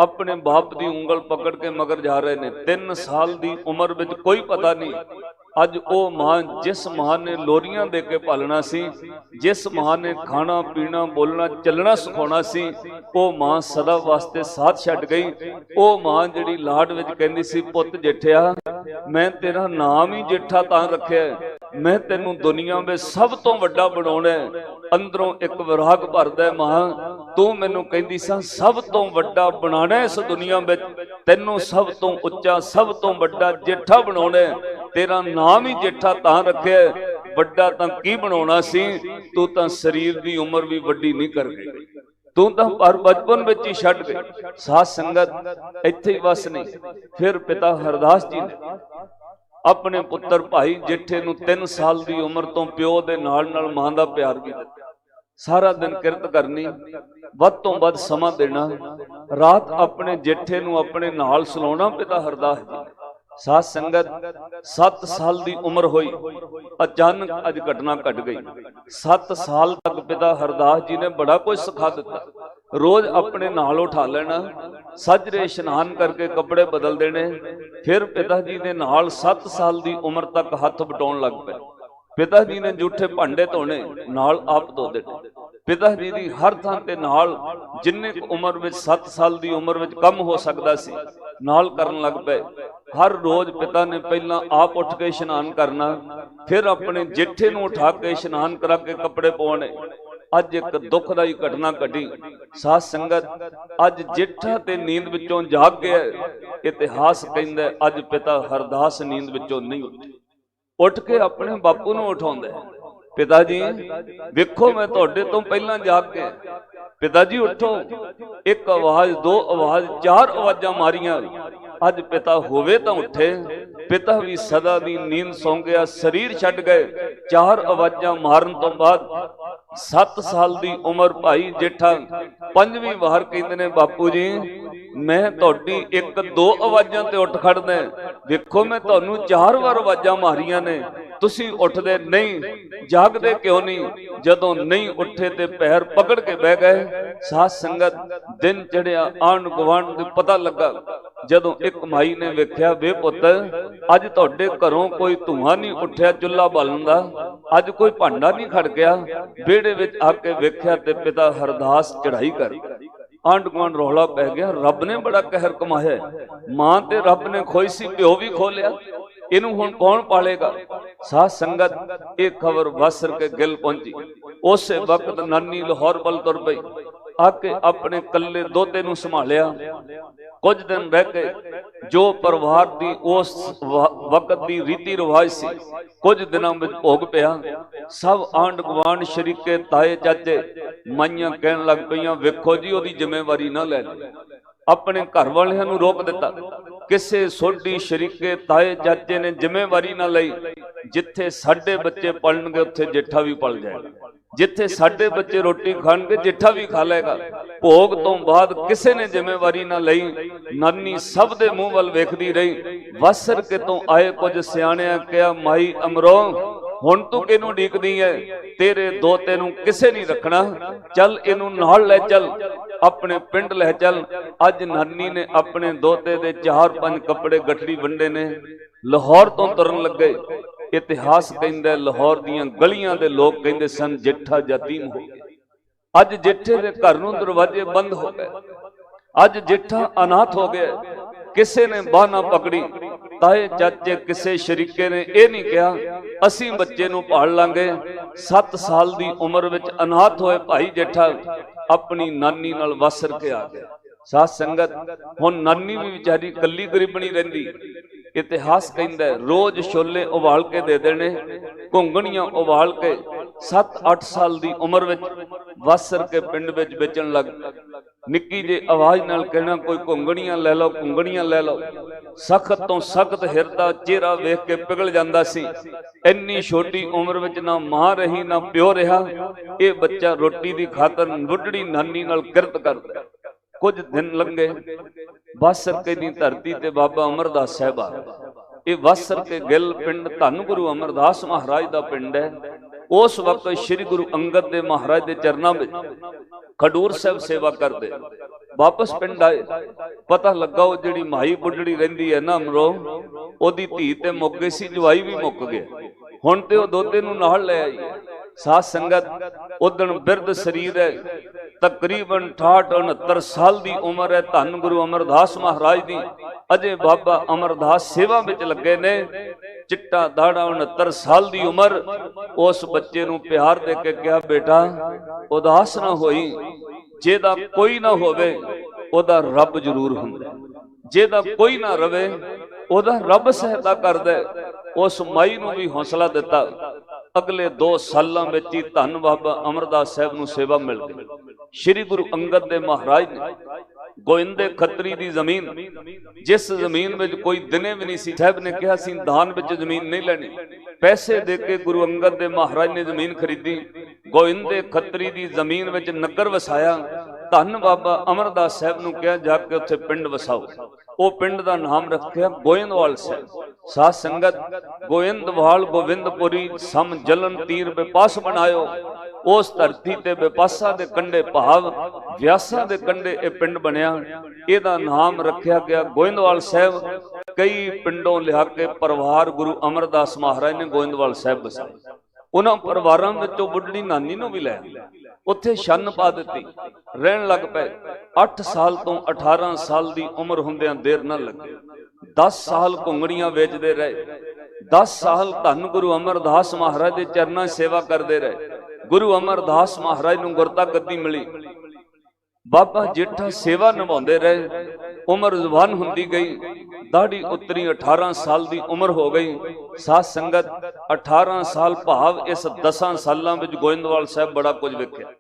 ਆਪਣੇ ਬਾਪ ਦੀ ਉਂਗਲ ਪਕੜ ਕੇ ਮਗਰ ਜਾ ਰਹੇ ਨੇ। 3 ਸਾਲ ਦੀ ਉਮਰ ਵਿੱਚ ਕੋਈ ਪਤਾ ਨਹੀਂ। ਅੱਜ ਉਹ ਮਾਂ, ਜਿਸ ਮਾਂ ਨੇ ਲੋਰੀਆਂ ਦੇ ਕੇ ਪਾਲਣਾ ਸੀ, ਜਿਸ ਮਾਂ ਨੇ ਖਾਣਾ ਪੀਣਾ ਬੋਲਣਾ ਚੱਲਣਾ ਸਿਖਾਉਣਾ ਸੀ, ਉਹ ਮਾਂ ਸਦਾ ਵਾਸਤੇ ਸਾਥ ਛੱਡ ਗਈ। ਉਹ ਮਾਂ ਜਿਹੜੀ ਲਾਡ ਵਿੱਚ ਕਹਿੰਦੀ ਸੀ, ਪੁੱਤ ਜੇਠਿਆ, ਮੈਂ ਤੇਰਾ ਨਾਮ ਹੀ ਜੇਠਾ ਤਾਂ ਰੱਖਿਆ, ਮੈਂ ਤੈਨੂੰ ਦੁਨੀਆ ਵਿੱਚ ਸਭ ਤੋਂ ਵੱਡਾ ਬਣਾਉਣਾ। ਅੰਦਰੋਂ ਇੱਕ ਵਿਰਾਗ ਭਰਦਾ, ਮਾਂ ਤੂੰ ਮੈਨੂੰ ਕਹਿੰਦੀ ਸਾਂ ਸਭ ਤੋਂ ਵੱਡਾ ਬਣਾਉਣਾ ਇਸ ਦੁਨੀਆ ਵਿੱਚ, ਤੈਨੂੰ ਸਭ ਤੋਂ ਉੱਚਾ ਸਭ ਤੋਂ ਵੱਡਾ ਜੇਠਾ ਬਣਾਉਣਾ। ਤੇਰਾ ਨਾਮ ਹੀ ਜੇਠਾ ਤਾਂ ਰੱਖਿਆ, ਵੱਡਾ ਤਾਂ ਕੀ ਬਣਾਉਣਾ ਸੀ, ਤੂੰ ਤਾਂ ਸਰੀਰ ਦੀ ਉਮਰ ਵੀ ਵੱਡੀ ਨਹੀਂ ਕਰ ਗਈ, ਤੂੰ ਤਾਂ ਪਰ ਬਚਪਨ ਵਿੱਚ ਹੀ ਛੱਡ ਗਈ। ਸਾਧ ਸੰਗਤ ਇੱਥੇ ਹੀ ਵਸ ਨਹੀਂ। ਫਿਰ ਪਿਤਾ ਹਰਦਾਸ ਜੀ ਨੇ ਆਪਣੇ ਪੁੱਤਰ ਭਾਈ ਜੇਠੇ ਨੂੰ 3 ਸਾਲ ਦੀ ਉਮਰ ਤੋਂ ਪਿਓ ਦੇ ਨਾਲ ਨਾਲ ਮਾਂ ਦਾ ਪਿਆਰ ਵੀ ਦਿੱਤਾ। ਸਾਰਾ ਦਿਨ ਕਿਰਤ ਕਰਨੀ, ਵੱਧ ਤੋਂ ਵੱਧ ਸਮਾਂ ਦੇਣਾ, ਰਾਤ ਆਪਣੇ ਜੇਠੇ ਨੂੰ ਆਪਣੇ ਨਾਲ ਸੁਲਾਉਣਾ। ਪਿਤਾ ਹਰਦਾਸ ਜੀ ਸਾਧ ਸੰਗਤ 7 ਸਾਲ ਦੀ ਉਮਰ ਹੋਈ, ਅਚਾਨਕ ਅੱਜ ਘਟਨਾ ਘਟ ਗਈ। 7 ਸਾਲ ਤੱਕ ਪਿਤਾ ਹਰਦਾਸ ਜੀ ਨੇ ਬੜਾ ਕੁਝ ਸਿਖਾ ਦਿੱਤਾ। ਰੋਜ਼ ਆਪਣੇ ਨਾਲ ਉਠਾ ਲੈਣਾ, ਸੱਜਰੇ ਇਸ਼ਨਾਨ ਕਰਕੇ ਕੱਪੜੇ ਬਦਲ ਦੇਣੇ। ਫਿਰ ਪਿਤਾ ਜੀ ਦੇ ਨਾਲ 7 ਸਾਲ ਦੀ ਉਮਰ ਤੱਕ ਹੱਥ ਵਟਾਉਣ ਲੱਗ ਪਏ। ਪਿਤਾ ਜੀ ਨੇ ਜੂਠੇ ਭਾਂਡੇ ਧੋਣੇ, ਨਾਲ ਆਪ ਧੋ ਦੇਣੇ। ਪਿਤਾ ਜੀ ਦੀ ਹਰ ਥਾਂ ਤੇ ਨਾਲ ਜਿੰਨੇ ਉਮਰ ਵਿੱਚ 7 ਸਾਲ ਦੀ ਉਮਰ ਵਿੱਚ ਕੰਮ ਹੋ ਸਕਦਾ ਸੀ, ਨਾਲ ਕਰਨ ਲੱਗ ਪਏ। ਹਰ ਰੋਜ਼ ਪਿਤਾ ਨੇ ਪਹਿਲਾਂ ਆਪ ਉੱਠ ਕੇ ਇਸ਼ਨਾਨ ਕਰਨਾ, ਫਿਰ ਆਪਣੇ ਜੇਠੇ ਨੂੰ ਉਠਾ ਕੇ ਇਸ਼ਨਾਨ ਕਰਾ ਕੇ ਕੱਪੜੇ ਪਾਉਣੇ। ਅੱਜ ਇੱਕ ਦੁਖਦਾਈ ਘਟਨਾ ਘਟੀ। ਸਾਧ ਸੰਗਤ ਅੱਜ ਜੇਠਾ ਤੇ ਨੀਂਦ ਵਿੱਚੋਂ ਜਾਗ ਗਿਆ। ਇਤਿਹਾਸ ਕਹਿੰਦਾ ਅੱਜ ਪਿਤਾ ਹਰਦਾਸ ਨੀਂਦ ਵਿੱਚੋਂ ਨਹੀਂ ਉੱਠੇ। ਉੱਠ ਕੇ ਆਪਣੇ ਬਾਪੂ ਨੂੰ ਉਠਾਉਂਦਾ, ਪਿਤਾ ਜੀ ਵੇਖੋ ਮੈਂ ਤੁਹਾਡੇ ਤੋਂ ਪਹਿਲਾਂ ਜਾਗ ਗਿਆ, ਪਿਤਾ ਜੀ ਉਠੋ। ਇੱਕ ਆਵਾਜ਼, 2 ਆਵਾਜ਼, 4 ਆਵਾਜ਼ਾਂ ਮਾਰੀਆਂ। ਅੱਜ ਪਿਤਾ ਹੋਵੇ ਤਾਂ ਉੱਠੇ। ਪਿਤਾ ਵੀ ਸਦਾ ਦੀ ਨੀਂਦ ਸੌਂ ਗਿਆ, ਸਰੀਰ ਛੱਡ ਗਏ। 4 ਆਵਾਜ਼ਾਂ ਮਾਰਨ ਤੋਂ ਬਾਅਦ 7 ਸਾਲ ਦੀ ਉਮਰ ਭਾਈ ਜੇਠਾ 5ਵੀਂ ਵਾਰ ਕਹਿੰਦੇ ਨੇ, ਬਾਪੂ ਜੀ ਮੈਂ ਤੁਹਾਡੀ 1-2 ਆਵਾਜ਼ਾਂ ਤੇ ਉੱਠ ਖੜਦਾ, ਵੇਖੋ ਮੈਂ ਤੁਹਾਨੂੰ 4 ਵਾਰ ਆਵਾਜ਼ਾਂ ਮਾਰੀਆਂ ਨੇ। तुसी उठदे नहीं, जागदे क्यों नहीं? जदों नहीं उठे ते पैर पकड़ के बह गए। साध संगत दिन चढ़िया, आंढ गुआंढ दे पता लगा। जदों एक माई ने वेख्या, वे पुत अज तुहाडे घरों कोई धुआं नहीं उठिया चुल्हा बालन दा, अज कोई भांडा नहीं खड़किया। बेड़े विच आके वेख्या ते पिता हरदास चढ़ाई कर। आंढ गुआंढ रौला पै गया, रब ने बड़ा कहर कमाया। मां ते रब ने खोई सी, प्यो भी खोलिया, इनू हुण कौन पालेगा? साध संगत ये खबर वासर के गिल पहुंची। उस वक्त नानी लाहौर वल तुर पई, आके अपने कल्ले दोते नू संभालिया। कुछ दिन रह के जो परिवार दी उस वक्त दी रीति रिवाज सी, कुछ दिनों में भोग पिया। सब आंढ गुआंढ शरीके ताए चाचे माइयां कहन लग पईयां, वेखो जी ओदी जिम्मेवारी ना ले ली। अपने घर वालियां नू रोक दिता। किसे सोडी शरीके ताए चाचे ने जिम्मेवारी ना लई। जिथे साडे बच्चे पलणगे उत्थे जेठा भी पल जाएगा, जिथे साडे बच्चे रोटी खाणगे जेठा भी खा लेगा। भोग तो बाद किसे ने जिम्मेवारी ना लई। नानी सब दे मुंह वल वेखदी रही। वासर के तो आए कुछ सियाणियां कहा, माई अमरो हुण तू किहनूं उडीकदी है? तेरे दोते नूं किसे नहीं रखना, चल इनू नाल लै चल, अपने पिंड लै चल। अज नानी ने अपने दोते दे 4-5 कपड़े गठड़ी वंडे ने, लाहौर तो तुरन लगे। इतिहास कहंदा लाहौर दीयां गलियां दे लोग कहंदे सन जेठा यतीम हो गया। अज जेठे दे घर नूं दरवाजे बंद हो गए, अज जेठा अनाथ हो गया। किसे ने बाह ना पकड़ी, ताए चाचे किसे शरीके ने यह नहीं कहा असी बच्चे नूं पाल लांगे। 7 साल दी उम्र विच अनाथ होए भाई जेठा अपनी नानी नाल वसर के आ गया। साध संगत हुण नानी भी बेचारी कल्ली गरीबनी रहिंदी। इतिहास कहंदा रोज छोले उबाल के दे देने, घुंगणियां उबाल के 7-8 साल दी उम्र विच वासर के पिंड विच बेचण लग। निक्की जी आवाज नाल कहना, कोई घुंगणियां लै लो, घुंगणियां लै लो। सख्त तो सख्त हिरदा चेहरा वेख के पिघल जांदा सी। इन्नी छोटी उम्र विच ना मां रही ना प्यो रहा। ये बच्चा रोटी दी खातर बुढ़ड़ी नानी नाल किरत करदा। कुछ दिन लंघे, वासर के दी धरती ते बाबा अमरदास साहब आ गए। ये वासर के गिल पिंड धन गुरु अमरदास महाराज दा पिंड है। उस वक्त श्री गुरु अंगद दे महाराज दे चरनां विच खडूर साहब सेवा करते। वापस पिंड आए, पता लगा वो जिहड़ी माई बुढ़ड़ी रहिंदी है ना अमरो, ओदी धी ते मुक गई सी, जवाई भी मुक गया। हुण ते ओ दोते नूं नाल लै आई। साध संगत उदण बिरध शरीर है, तकरीबन 68-69 साल दी उम्र है धन गुरु अमरदास महाराज दी। अजे बाबा अमरदास सेवा विच लगे ने। चिट्टा दाड़ा 69 साल दी उम्र। उस बच्चे नूं प्यार दे के कहा, बेटा उदास ना होई, जेदा कोई ना होवे ओदा रब जरूर हुंदा, जेदा कोई ना रवे ओदा रब सहायता करदा। उस माई नूं भी हौसला दिता। अगले 2 सालों में ही धन बाबा अमरदास साहब नूं सेवा मिल गई। श्री गुरु अंगद देव महाराज ने गोइंदे खत्री दी जमीन, जिस जमीन में कोई दिने भी नहीं सी, साहब ने कहा सी दान विच जमीन नहीं लैनी। पैसे दे के गुरु अंगद देव महाराज ने जमीन खरीदी। गोइंदे खत्री दी जमीन विच नगर वसाया। धन बाबा अमरदास साहब नूं कहा जाके उत्थे पिंड वसाओ। वो पिंड का नाम रखा गोइंदवाल साहब। साध संगत गोइंदवाल गोविंदपुरी सम जलन तीर बेपास बनायो। उस धरती ते बेपासा दे कंडे भाव व्यासा दे कंडे ये पिंड बनया। इहदा नाम रखा गया गोइंदवाल साहब। कई पिंडों लिया के परिवार गुरु अमरदास महाराज ने गोइंदवाल साहब बसाए। उन्होंने परिवारों में बुढ़ड़ी नानी नूं भी लै उत्थे छन्न पा दी, रहन लग पे। 8 साल तो 18 साल की उम्र हुंदियां देर न लगी। 10 साल घुंगड़ियां वेचते रहे। 10 साल धन गुरु अमरदास महाराज के चरणों सेवा करते रहे। गुरु अमरदास महाराज नूं गुरता गद्दी मिली। बाबा जेठा सेवा निभाते रहे। उम्र जवान हुंदी गई, दाढ़ी उतरी, 18 साल की उम्र हो गई। साध संगत 18 साल भाव इस 10 सालों में गोइंदवाल साहब बड़ा कुछ वेख्या।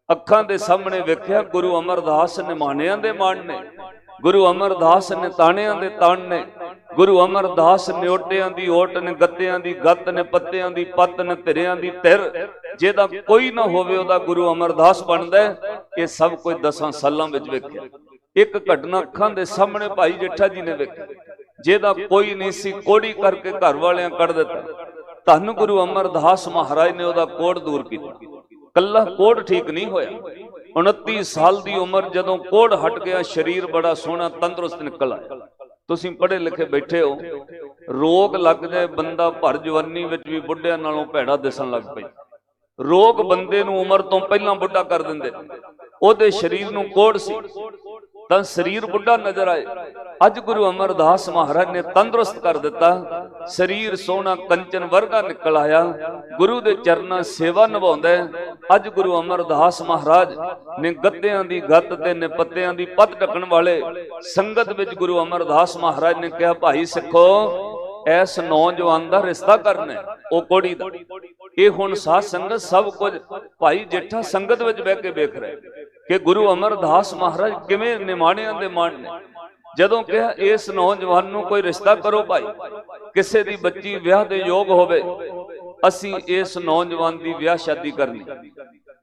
अखां दे सामने वेख्या गुरु अमरदास निमाणियां दे मान ने, गुरु अमरदास ने ताणियां दे ताण ने, गुरु अमरदास न्योटियां दी ओट ने, गत्तियां दी गत्त ने, पत्तियां दी पत्त ने, तिरियां दी तिर। जेदा कोई ना होवे ओदा गुरु अमरदास बनदा है। ये सब कोई 10 सालों में वेख्या। एक घटना अखां दे सामने भाई जेठा जी ने वेखी। जेदा कोई नहीं सी, कोड़ी करके घर वालियां कढ़ दिता। धन गुरु अमरदास महाराज ने उहदा कोढ़ दूर किया। कल्ला कोढ़ ठीक नहीं होया, 29 साल की उम्र जदों कोढ़ हट गया, शरीर बड़ा सोहना तंदुरुस्त निकल आया। तुसीं पढ़े लिखे बैठे हो, रोग लग जाए बंदा भर जवानी विच भी बुढ़ियां नालों भैड़ा दिसन लग पई। रोग बंदे नूं उमर तो पहला बुढ़ा कर दिंदे। ओहदे शरीर नूं कोढ़ सी तां शरीर बुढ़ा नजर आए। अज गुरु अमरदास महाराज ने तंदुरुस्त कर दिता, शरीर सोहना कंचन वर्गा निकल आया। गुरु दे चरना सेवा निभाउंदा है। अज गुरु अमरदास महाराज ने गद्दियां दी गत ते निपत्तियां दी पत ढकण वाले संगत विच गुरु अमरदास महाराज ने कहा, भाई सिखो ऐस नौजवान दा रिश्ता करना ओ कोड़ी दा। ये हुण साध संगत सब कुछ भाई जेठा संगत विच बैठ के वेख रहे कि गुरु अमरदास महाराज किवें निमाणियां दे मान ने। जदों कहा इस नौजवान नूं कोई रिश्ता करो भाई, किसी दी बच्ची विआह दे योग होवे, असीं इस नौजवान दी विआह शादी करनी।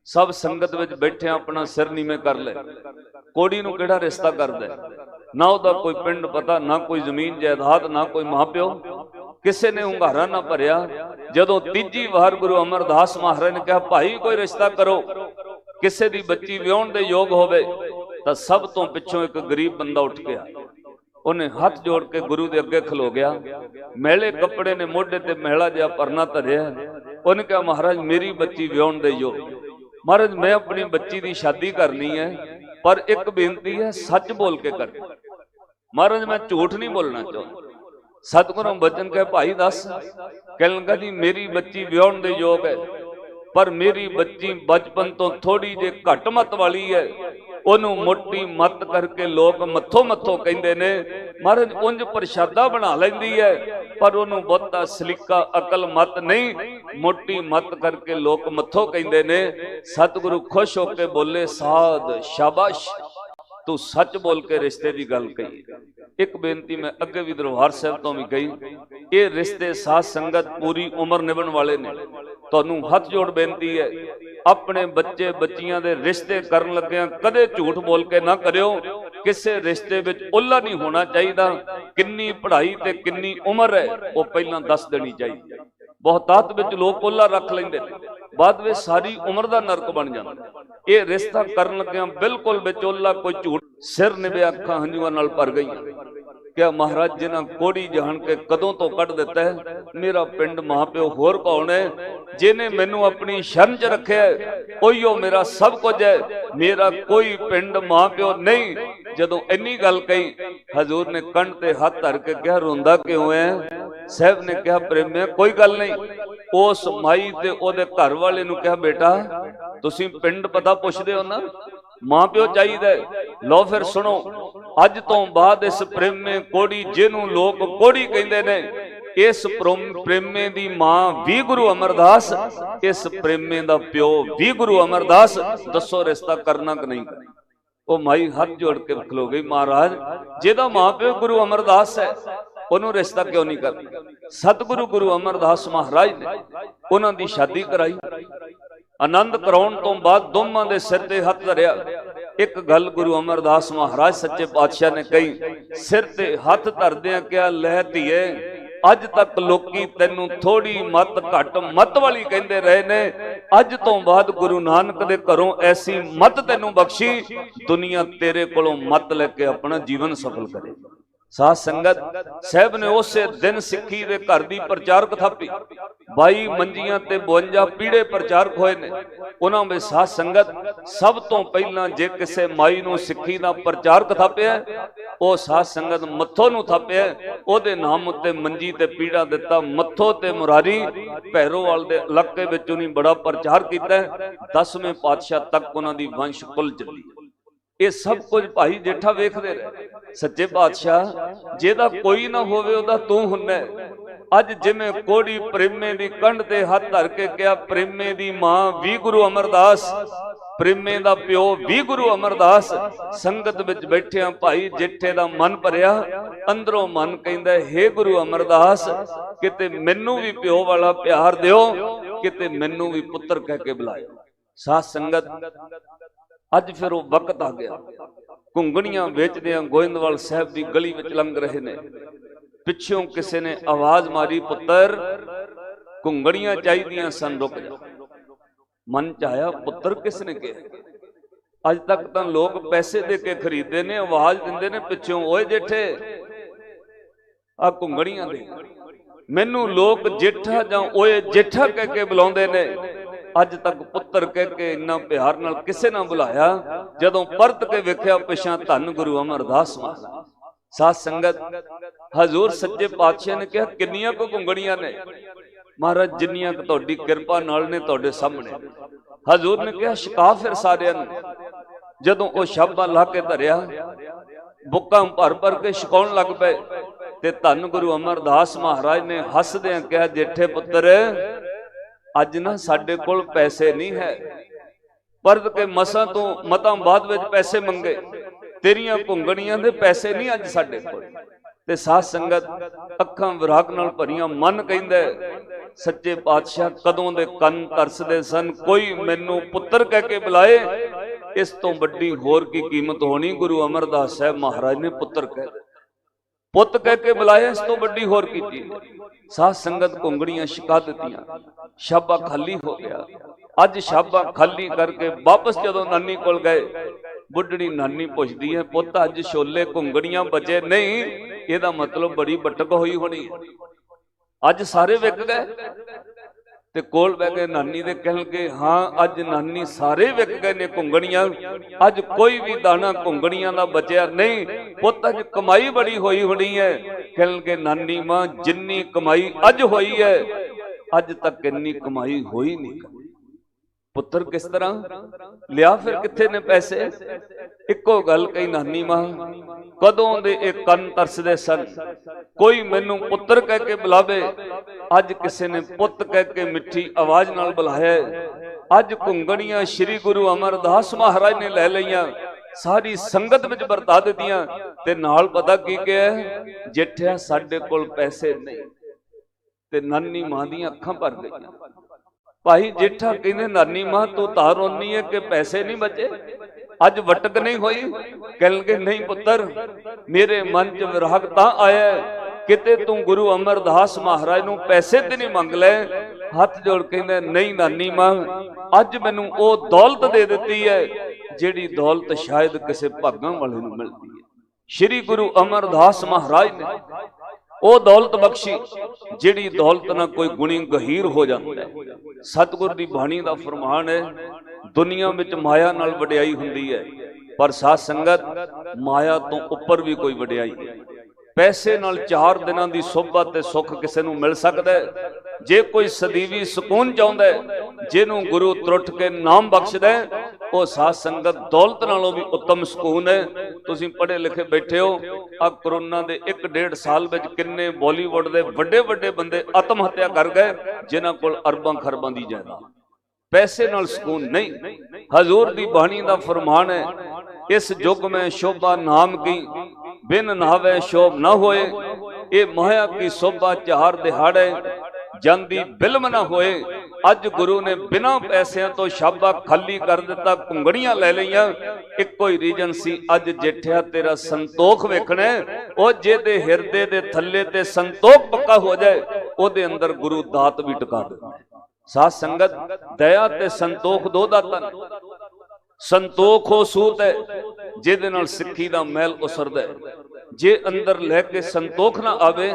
सब संगत विच बैठे अपना सिर नीवें कर ले। कोड़ी नूं किहड़ा रिश्ता करदा, ना उहदा कोई पिंड पता, ना कोई जमीन जायदाद, ना कोई मां प्यो, किसी ने हुंगारा ना भरिया। जदों तीजी वार गुरु अमरदास महाराज ने कहा भाई कोई रिश्ता करो, किसी दी बच्ची विआहण दे योग होवे, तां सब तो पिछों एक गरीब बंदा उठ गया। उन्हें हाथ जोड़ के गुरु दे अगे खलो गया, मैले कपड़े ने मोढे ते मैला जिहा परना धरिया। उन्हें कहा महाराज मेरी बच्ची विआहण दे योग, महाराज मैं अपनी बच्ची की शादी करनी है, पर एक बेनती है सच बोल के कर। महाराज मैं झूठ नहीं बोलना चाहता। सतगुरु बचन कहे भाई दस। कहने लगा जी मेरी बच्ची विआहण दे योग है, पर मेरी बच्ची बचपन तो थोड़ी जे घट मत वाली है, ओनू मोटी मत करके लोग मथो मथो कहते ने। महाराज उंज प्रशादा बना लैंदी है, पर ओनू बहुता सलीका अकल मत नहीं, मोटी मत करके लोग मथो कहते ने। सतगुरु खुश होके बोले साध शाबाश, तू सच बोल के रिश्ते की गल कही। एक बेनती मैं अगे भी दरबार साहब तो भी कही, ये रिश्ते साध संगत पूरी उम्र निभण वाले ने। तुहानू हथ जोड़ बेनती है, अपने बच्चे बच्चियां दे रिश्ते करन लग्गियां कदे झूठ बोल के ना करियो। किसी रिश्ते विच ओला नहीं होना चाहिए। किन्नी पढ़ाई ते किन्नी उम्र है वो पहला दस देनी चाहिए। बहुतात विच लोग ओला रख लेंदे, बाद में सारी उम्र का नरक बन जाता। ये रिश्ता करन लग्गियां बिल्कुल विचोला कोई झूठ, सिर निभे अखां हंझुआं नाल भर गई। क्या महाराज जिन्हां कोड़ी जान के कदों तो कढ़ दिता है, मेरा पिंड मां प्यो होर कौन है, जिन्हें मैनू अपनी शरण च रखे ओहियो मेरा सब कुछ है, मेरा कोई पिंड मां प्यो नहीं। जदों इन्नी गल कही हजूर ने कंध ते हाथ धर के कहा रोंदा क्यों है। साहब ने कहा प्रेमिया कोई गल नहीं। उस माई ते ओदे घर वाले नू कहा बेटा तुसीं पिंड पता पुछदे हो ना, मां प्यो चाहिए। लो फिर सुनो, अज तो बाद इस प्रेमे कोड़ी जिन्हों लोग कोड़ी कहते ने, इस प्रेमे दी मां भी गुरु अमरदास, इस प्रेमे दा प्यो भी गुरु अमरदास। दसो रिश्ता करना कि नहीं करना। वो माई हाथ जोड़ के खलो गई, महाराज जेदा मां प्यो गुरु अमरदास है उन्होंने रिश्ता क्यों नहीं करना। सतगुरु गुरु अमरदास महाराज ने उन्होंने दी शादी कराई। आनंद कराउण तो बाद दोवां दे सिर ते हथ धरिया। एक गल गुरु अमरदास महाराज सच्चे पातशाह ने कही, सिर ते हथ धरदियां क्या लै धीए, अज तक लोकी तैनू थोड़ी मत घट मत वाली कहते रहे ने, अज तो बाद गुरु नानक दे घरों ऐसी मत तैनू बख्शी, दुनिया तेरे कोलों मत लेके अपना जीवन सफल करे। साध संगत साहब ने उस दिन सिक्खी दे घर दी प्रचारक थापी। 22 मंजियां ते 52 पीड़े प्रचारक होए ने। उन्हां में साध संगत सब तो पहला जे किसे माई नूं सिक्खी दा प्रचारक थापिया, वो साध संगत मत्थो नूं थापिया। ओदे नाम उत्ते मंजी ते पीड़ा दिता। मत्थो ते मुरारी भैरोवाल दे इलाके विच उन्हीं बड़ा प्रचार कीता। 10वें पातशाह तक उन्हां दी वंश कुल चली। ये सब कुछ भाई जेठा वेखदे रहे। सच्चे पातशाह जेदा कोई ना होवे ओदा तू हुन्ना। अज जिमें कोड़ी प्रेमे दी कंध ते हाथ धर के कहा प्रेमे दी मां भी गुरु अमरदास, प्रेमे दा प्यो भी गुरु अमरदास। संगत विच बैठिया भाई जेठे दा मन भरिया, अंदरों मन कहंदा हे गुरु अमरदास किते मैनू भी प्यो वाला प्यार दिओ, किते मैनू भी पुत्र कह के बुलाओ। साध संगत अज फिर वो वक्त आ गया। घुंगणियां वेचदियां गोइंदवाल साहब की गली विच लंघ रहे ने। पिछों किसी ने आवाज मारी, पुत्र ਘੁੰਗੜੀਆਂ ਚਾਹੀਦੀਆਂ ਸਨ, रुक जा। मन च आया पुत्र किसने कहा? अज तक तो लोग पैसे दे के खरीदते ने, आवाज देंदे ने पिछों, ओए जेठे आ घुंगड़ियां दे। मैनू लोग जेठा जां ओए जेठा कह के बुलाउंदे ने, अज तक पुत्र कह के इन्ना प्यार नाल किसे ना बुलाया। जदों परत के वेख्या पिछां धन गुरु अमरदास महाराज। साध संगत, हजूर सच्चे पातशाह ने कहा किन्नियां को घुंगड़ियां ने? महाराज जिन्नियां तुहाडी किरपा नाल ने तुहाडे सामने। हजूर ने कहा छका फिर सारियां नूं। जदों ओ शाबा ला के धरिया, बुक्कां भर भर के छकाउण लग पे, ते धन गुरु अमरदास महाराज ने हसदियां कहा जेठे पुत्र अज ना साडे कोल पैसे नहीं है, परत के मसां तो मतां बाद विच पैसे मंगे, तेरियां घुंगड़ियां दे पैसे नहीं अज साडे कोल। ते साध संगत अखां विराग नाल भरियां मन कहंदा सच्चे पातशाह कदों दे कन तरसदे सन, कोई मैनू पुत्र कह के बुलाए, इस तो वड्डी होर की कीमत होनी। गुरु अमरदास साहब महाराज ने पुत्र कह पुत कह के बुलाया, इस तो वड्डी होर की चीज। साध संगत घुंगड़ियां छका दित्तियां, शाबा खाली हो गया। अज शाबा खाली करके वापस जदों नानी कोल गए, बुढ़ड़ी नानी पुछदी है पुत अज छोले घुंगड़ियां बचे नहीं, ਇਹਦਾ मतलब बड़ी बटक होई होनी, अज सारे विक गए। ते कोल बह गए नानी दे कहणगे हाँ अज नानी सारे विक गए ने घुंगड़ियां, अज कोई भी दाना घुंगड़ियां दा बचिया नहीं। पुत अज कमाई बड़ी होई होनी है। कहणगे नानी मां जिन्नी कमाई अज होई है, अज तक इन्नी कमाई होई नहीं। पुत्र किस तरह लिया फिर किथे ने पैसे? इको गल कही नानी मां कदों दे एक कन तरसदे सन, कोई मैनू पुत्र कह के बुलावे। अज किसी ने पुत कह के मिठी आवाज नाल बुलाया। अज घुंगड़ियां श्री गुरु अमरदास महाराज ने लै लईयां, सारी संगत विच वरता दित्तियां, ते नाल पता की कहा जेठिया साडे कोल पैसे नहीं। ते नानी मां दी अखां भर गईयां। भाई जेठा कहने नानी मां तू तां रोनी है कि पैसे नहीं बचे, अज वटक नहीं हुई? कहणगे नहीं पुत्र मेरे मन च विराग तां आया किते तू गुरु अमरदास महाराज नूं पैसे ते नहीं मंग ले। हथ जोड़ कहंदे नहीं नानी मां अज मैनूं ओ दौलत दे दित्ती है जिहड़ी दौलत शायद किसे भागां वाले नूं मिलदी है। श्री गुरु अमरदास महाराज ने ओ दौलत बख्शी जिहड़ी दौलत ना कोई गुणी गहीर हो जाता है। सतगुर दी बाणी दा फरमान है दुनिया विच माया नाल वडियाई हुंदी है, पर साध संगत माया तो उपर भी कोई वडियाई है। पैसे नाल 4 दिनां दी सोभत ते सुख किसे नूं मिल सकदा है। जे कोई सदीवी सुकून चाहुंदा है, जिन्हों गुरु त्रुट के नाम बख्शदा है, वो साध संगत दौलत नालों भी उत्तम सुकून है। तुसीं पढ़े लिखे बैठे हो, आ कोरोना दे 1-1.5 साल विच किन्ने बॉलीवुड दे वड्डे वड्डे बंदे आत्म हत्या कर गए जिन्हां कोल अरबां खरबां दी जायदाद। पैसे नाल सुकून नहीं। हजूर दी बाणी दा फरमान है इस युग में शोभा नाम की बिन नावे शोभ न होए। ये माया की शोभा 4 दिहाड़े जांदी बिलम ना होए। अज गुरु ने बिना पैसों तो शाबा खाली कर दिता, घुंगड़ियां ले लईयां। इको ही रीजन सी अज जेठिया तेरा संतोख वेखना है। ओ जेदे हिरदे दे थल्ले ते संतोख पक्का हो जाए ओदे अंदर गुरु दात भी टिका देता है। साध संगत दया ते संतोख दो दातां। संतोख हो सूत है जिहदे नाल सिक्खी दा मैल उसरदा है। जे अंदर लैके संतोख ना आवे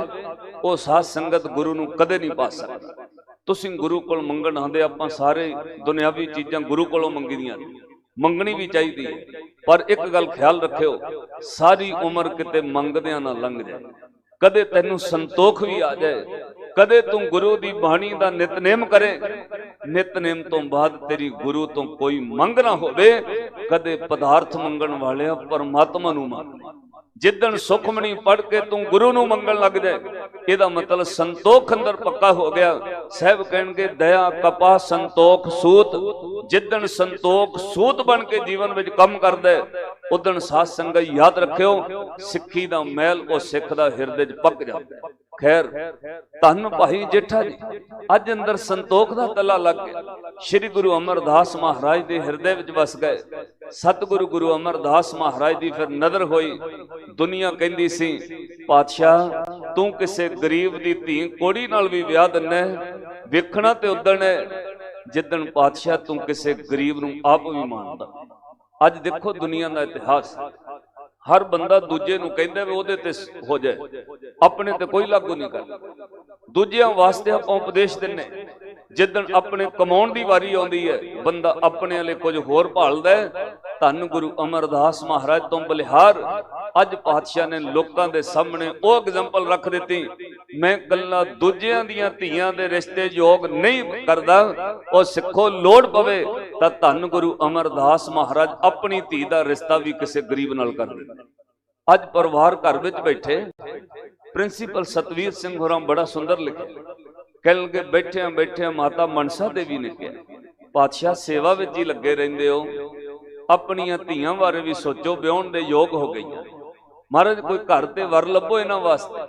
वो साध संगत गुरु नूं कदे नहीं पा सकदा। तुसीं गुरु कोल मंगण आंदे, आपां सारे दुनियावी चीज़ां गुरु कोलों मंगी दियां, मंगनी भी चाहिए, पर एक गल ख्याल रखियो सारी उम्र किते मंगदियां ना लंघ जाए। कदे तैनूं संतोख भी आ जाए, कदे तू गुरु दी बाणी दा नितनेम करे, नितनेम तो बाद तेरी गुरु तो कोई मंग ना होवे। कदे पदार्थ मंगण वाले परमात्मा नूं मंग। जिदन सुखमणी पढ़ के तू गुरु नूं मंगण लग जाए, इहदा मतलब संतोख अंदर पक्का हो गया। साहब कहणगे दया कपा संतोख सूत। जिदन संतोख सूत बन के जीवन में कम करदा है उदन साध संगत याद रखियो सिक्खी दा मैल ओ सिख दा हिरदे च पक जाता है। खैर धन भाई जेठा जी अज अंदर संतोख दा तला लग गया। श्री गुरु अमरदास महाराज दे हृदय विच वस गए। सतगुरु गुरु अमरदास महाराज दी फिर नदर होई। दुनिया कहंदी सी पातशाह तू किसे गरीब दी धी कोड़ी नाल भी विआह दिना वेखना ते उदण है जिदण पातशाह तू किसे गरीब नूं आप भी मानदा। अज देखो दुनिया दा इतिहास हर बंदा दूजे नूं कहंदा वी ओहदे ते हो जाए अपने ते कोई लागू नहीं करदा। दूजियां वास्ते आपां उपदेश दिन्ने जिदण अपने कमाउण दी वारी आउंदी है बंदा अपने लई कुछ होर भालदा है। धन गुरु अमरदास महाराज तो बलिहार अज पातशाह ने लोकां दे सामने ओ एग्जाम्पल रख दिती। मैं गल्लां दूजियां दियां धीआं दे रिश्ते योग नहीं करदा। ओ सिखो लोड़ पवे तां धन गुरु अमरदास महाराज अपनी धी दा रिश्ता भी किसी गरीब नाल कर दिंदे। अज परिवार घर विच बैठे प्रिंसीपल सतवीर सिंह होरां बड़ा सुंदर लिखिआ कह लगे बैठिया बैठिया माता मनसा देवी ने कहा पातशाह सेवा विच ही लगे रहिंदे हो अपनियां धीआं बारे भी सोचो ब्याहण दे योग हो गई। महाराज कोई घर ते वर लभो इन्हां वास्ते।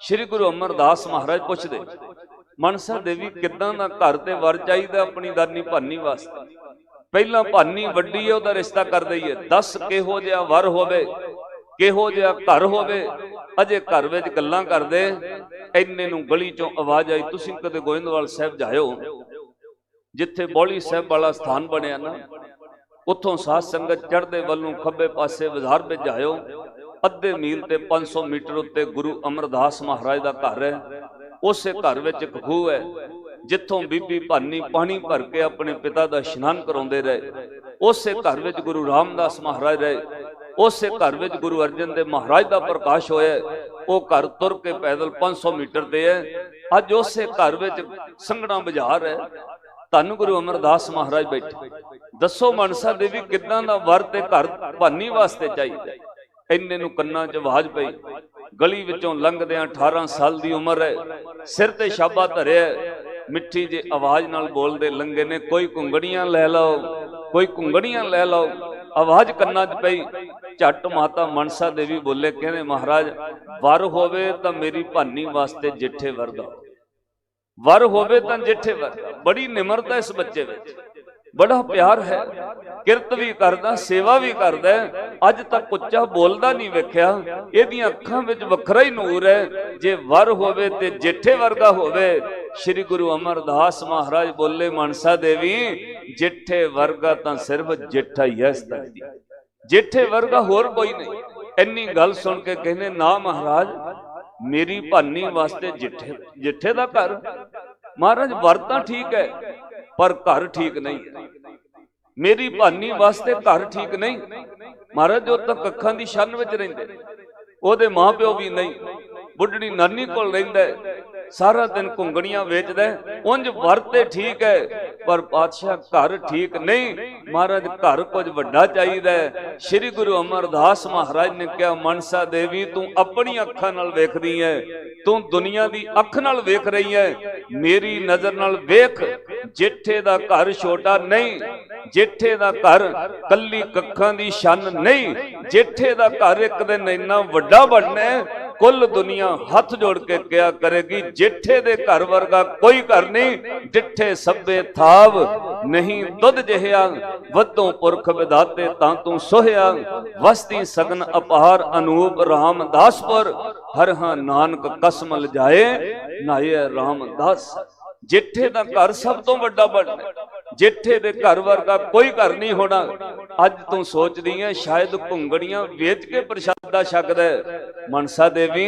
श्री गुरु अमरदास महाराज पुछदे मनसा देवी किदां दा घर ते वर चाहिदा अपनी दानी भानी वास्ते। पहला भानी वड्डी है ओहदा रिश्ता कर दईए दस किहो जिहा वर होवे किहो जिहा घर होवे। अजे घर विच गल्लां करदे इन्ने नूं गली चों आवाज आई तुसीं कदे गोविंदवाल साहिब जाओ जिथे बौली साहिब वाला स्थान बनिया ना उथों साध संगत चढ़दे वल्लों खब्बे पासे बाजार विच जाओ अद्धे मील ते 500 मीटर उत्ते गुरु अमरदास महाराज दा घर है। उसे घर विच इक खूह है जिथों बीबी भानी पानी भर के अपने पिता दा इशनान कराउंदे रहे। उसे घर विच गुरु रामदास महाराज रहे। उसे घर विच गुरु अर्जन देव महाराज दा प्रकाश होया। वो घर तुर के पैदल 500 मीटर ते है। अज उसे घर विच संघना बाजार है। धन गुरु अमरदास महाराज बैठे दसो मनसा देवी किदां दा वर ते घर भानी वास्ते चाहिए। इन्ने नूं कन्नां च आवाज पई गली विचों लंघदियां 18 साल दी उम्र है सिर ते छाबा धरिया मिठी जी आवाज नाल बोलदे लंघे ने कोई घुंगड़ियां लै लो कोई घुंगड़ियां लै लो। आवाज कन्नां च पई झट माता मनसा देवी बोले कहंदे महाराज वर होवे तां मेरी भानी वास्ते जिठे वर दा वर होवे तां जिठे वर। बड़ी निमरता इस बच्चे विच बड़ा प्यार है किरत भी करदा सेवा भी करदा। अज तक उच्चा बोलदा नहीं वेख्या इहदियां अखां विच वखरा ही नूर है जे वर होवे ते जिठे वर्गा होवे। श्री गुरु अमरदास महाराज बोले मनसा देवी जिठे वर्गा तां सिर्फ जिठा ही है इस धरती जिठे वर्गा होर कोई नहीं। इन्नी गल सुन के कहने ना महाराज मेरी भानी वास्ते जिठे जिठे दा घर। महाराज वर तां ठीक है पर घर ठीक नहीं है। मेरी भानी वास्ते घर ठीक नहीं। महाराज जो तक अखां दी शन विच रहिंदे ओहदे मां प्यो भी नहीं बुढ़ड़ी नानी कोल रहिंदा सारा दिन घुंगड़ियां वेचदा उंज वर ते ठीक है पर पातशाह घर ठीक नहीं। महाराज घर कुछ वड्डा चाहिए। श्री गुरु अमरदास महाराज ने कहा मनसा देवी तू अपनी अखां नाल वेखदी है तू दुनिया दी अख नाल वेख रही है मेरी नजर नाल वेख जिठे दा घर छोटा नहीं जिठे दा घर कल्ली कखां दी शन नहीं जिठे दा घर एक दिन इन्ना वड्डा बनना है कुल दुनिया हाथ जोड़ के क्या करेगी जिठे दे घर वर्गा कोई घर नहीं डिठे सभे थाव नहीं दुध जिहा वधों पुरख विधाते तां तू सोहिया वस्ती सगन अपार अनूप रामदासपुर हर हां नानक कसमल जाए नाये रामदास। जिठे दा घर सब तो वड्डा बनना जिठे दे घर वर्गा कोई घर नहीं होना। अज तू सोचदी है शायद घुंगड़ियां वेच के प्रसादा छकदा मनसा देवी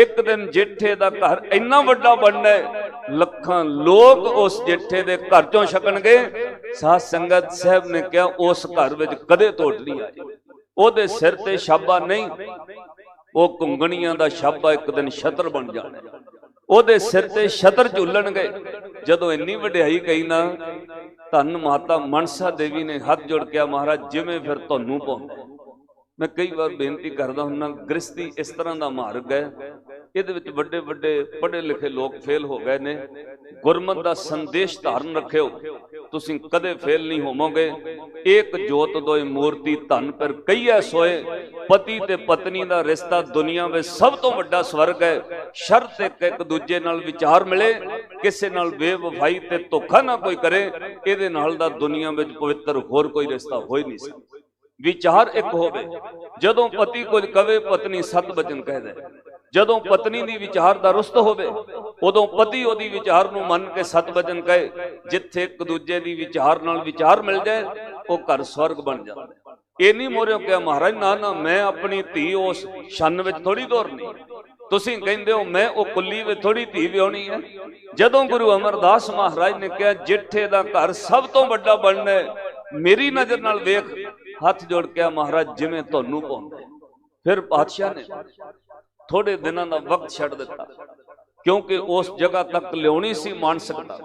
एक दिन जिठे दा घर इन्ना वड्डा बनना है लखां लोग उस जिठे दे घर चों छकणगे। साध संगत साहब ने कहा उस घर विच कदे टोट नहीं आई ओहदे सिर ते छाबा नहीं वो घुंगड़ियां दा छाबा एक दिन छतर बन जाना ओहदे सिर ते छतर झूलणगे। जदों इन्नी वड्याई गई ना धन माता मनसा देवी ने हाथ जोड़ के महाराज जिवें फिर तुहानूं पाउंदा। मैं कई बार बेनती करदा हुन्ना गृहस्थी इस तरह का मार्ग है ਇਹਦੇ ਵਿੱਚ ਵੱਡੇ ਵੱਡੇ ਪੜ੍ਹੇ ਲਿਖੇ ਲੋਕ ਫੇਲ ਹੋ ਗਏ ਨੇ। ਗੁਰਮਤਿ ਦਾ ਸੰਦੇਸ਼ ਧਾਰਨ ਰੱਖਿਓ, ਤੁਸੀਂ ਕਦੇ ਫੇਲ ਨਹੀਂ ਹੋਵੋਗੇ। ਇੱਕ ਜੋਤ ਦੋਇ ਮੂਰਤੀ ਧਨ ਪਰ ਕਈਐ ਸੋਏ। ਪਤੀ ਤੇ ਪਤਨੀ ਦਾ ਰਿਸ਼ਤਾ ਦੁਨੀਆ ਵਿੱਚ ਸਭ ਤੋਂ ਵੱਡਾ ਸਵਰਗ ਹੈ। ਸ਼ਰਤ ਇੱਕ ਦੂਜੇ ਨਾਲ ਵਿਚਾਰ ਮਿਲੇ, ਕਿਸੇ ਨਾਲ ਬੇਵਫਾਈ ਤੇ ਧੋਖਾ ਨਾ ਕੋਈ ਕਰੇ। ਇਹਦੇ ਨਾਲ ਦਾ ਦੁਨੀਆ ਵਿੱਚ ਪਵਿੱਤਰ ਹੋਰ ਕੋਈ ਰਿਸ਼ਤਾ ਹੋ ਹੀ ਨਹੀਂ ਸਕਦਾ। ਵਿਚਾਰ ਇੱਕ ਹੋਵੇ। ਜਦੋਂ ਪਤੀ ਕੁਝ ਕਵੇ, ਪਤਨੀ ਸਤ ਬਚਨ ਕਹਿ ਦੇ। ਜਦੋਂ ਪਤਨੀ ਦੀ ਵਿਚਾਰ ਦਾ ਰੁਸਤ ਹੋਵੇ, ਉਦੋਂ ਪਤੀ ਉਹਦੀ ਵਿਚਾਰ ਨੂੰ ਮੰਨ ਕੇ ਸਤ ਬਚਨ ਕਹੇ। ਜਿੱਥੇ ਇੱਕ ਦੂਜੇ ਦੀ ਵਿਚਾਰ ਨਾਲ ਵਿਚਾਰ ਮਿਲ ਜਾਏ, ਉਹ ਘਰ ਸਵਰਗ ਬਣ ਜਾਂਦਾ। ਇਹ ਨਹੀਂ ਮੋਰਿਓ ਕਿਹਾ ਮਹਾਰਾਜ, ਨਾ ਨਾ ਮੈਂ ਆਪਣੀ ਧੀ ਉਸ ਛੰਨ ਵਿੱਚ ਥੋੜੀ ਦੋਰਨੀ। ਤੁਸੀਂ ਕਹਿੰਦੇ ਹੋ ਮੈਂ ਉਹ ਕੁੱਲੀ ਵਿੱਚ ਥੋੜੀ ਧੀ ਵਿਆਹਣੀ ਹੈ। ਜਦੋਂ ਗੁਰੂ ਅਮਰਦਾਸ ਮਹਾਰਾਜ ਨੇ ਕਿਹਾ ਜਿੱਥੇ ਦਾ ਘਰ ਸਭ ਤੋਂ ਵੱਡਾ ਬਣਨਾ, ਮੇਰੀ ਨਜ਼ਰ ਨਾਲ ਵੇਖ, ਹੱਥ ਜੋੜ ਕੇ ਮਹਾਰਾਜ ਜਿਵੇਂ ਤੁਹਾਨੂੰ ਪਾਉਂਦੇ। ਫਿਰ ਪਾਤਸ਼ਾਹ ਨੇ ਥੋੜੇ ਦਿਨਾਂ ਦਾ ਵਕਤ ਛੱਡ ਦਿੱਤਾ, ਕਿਉਂਕਿ ਉਸ ਜਗ੍ਹਾ ਤੱਕ ਲਿਆਉਣੀ ਸੀ ਮਾਨਸਿਕਤਾ।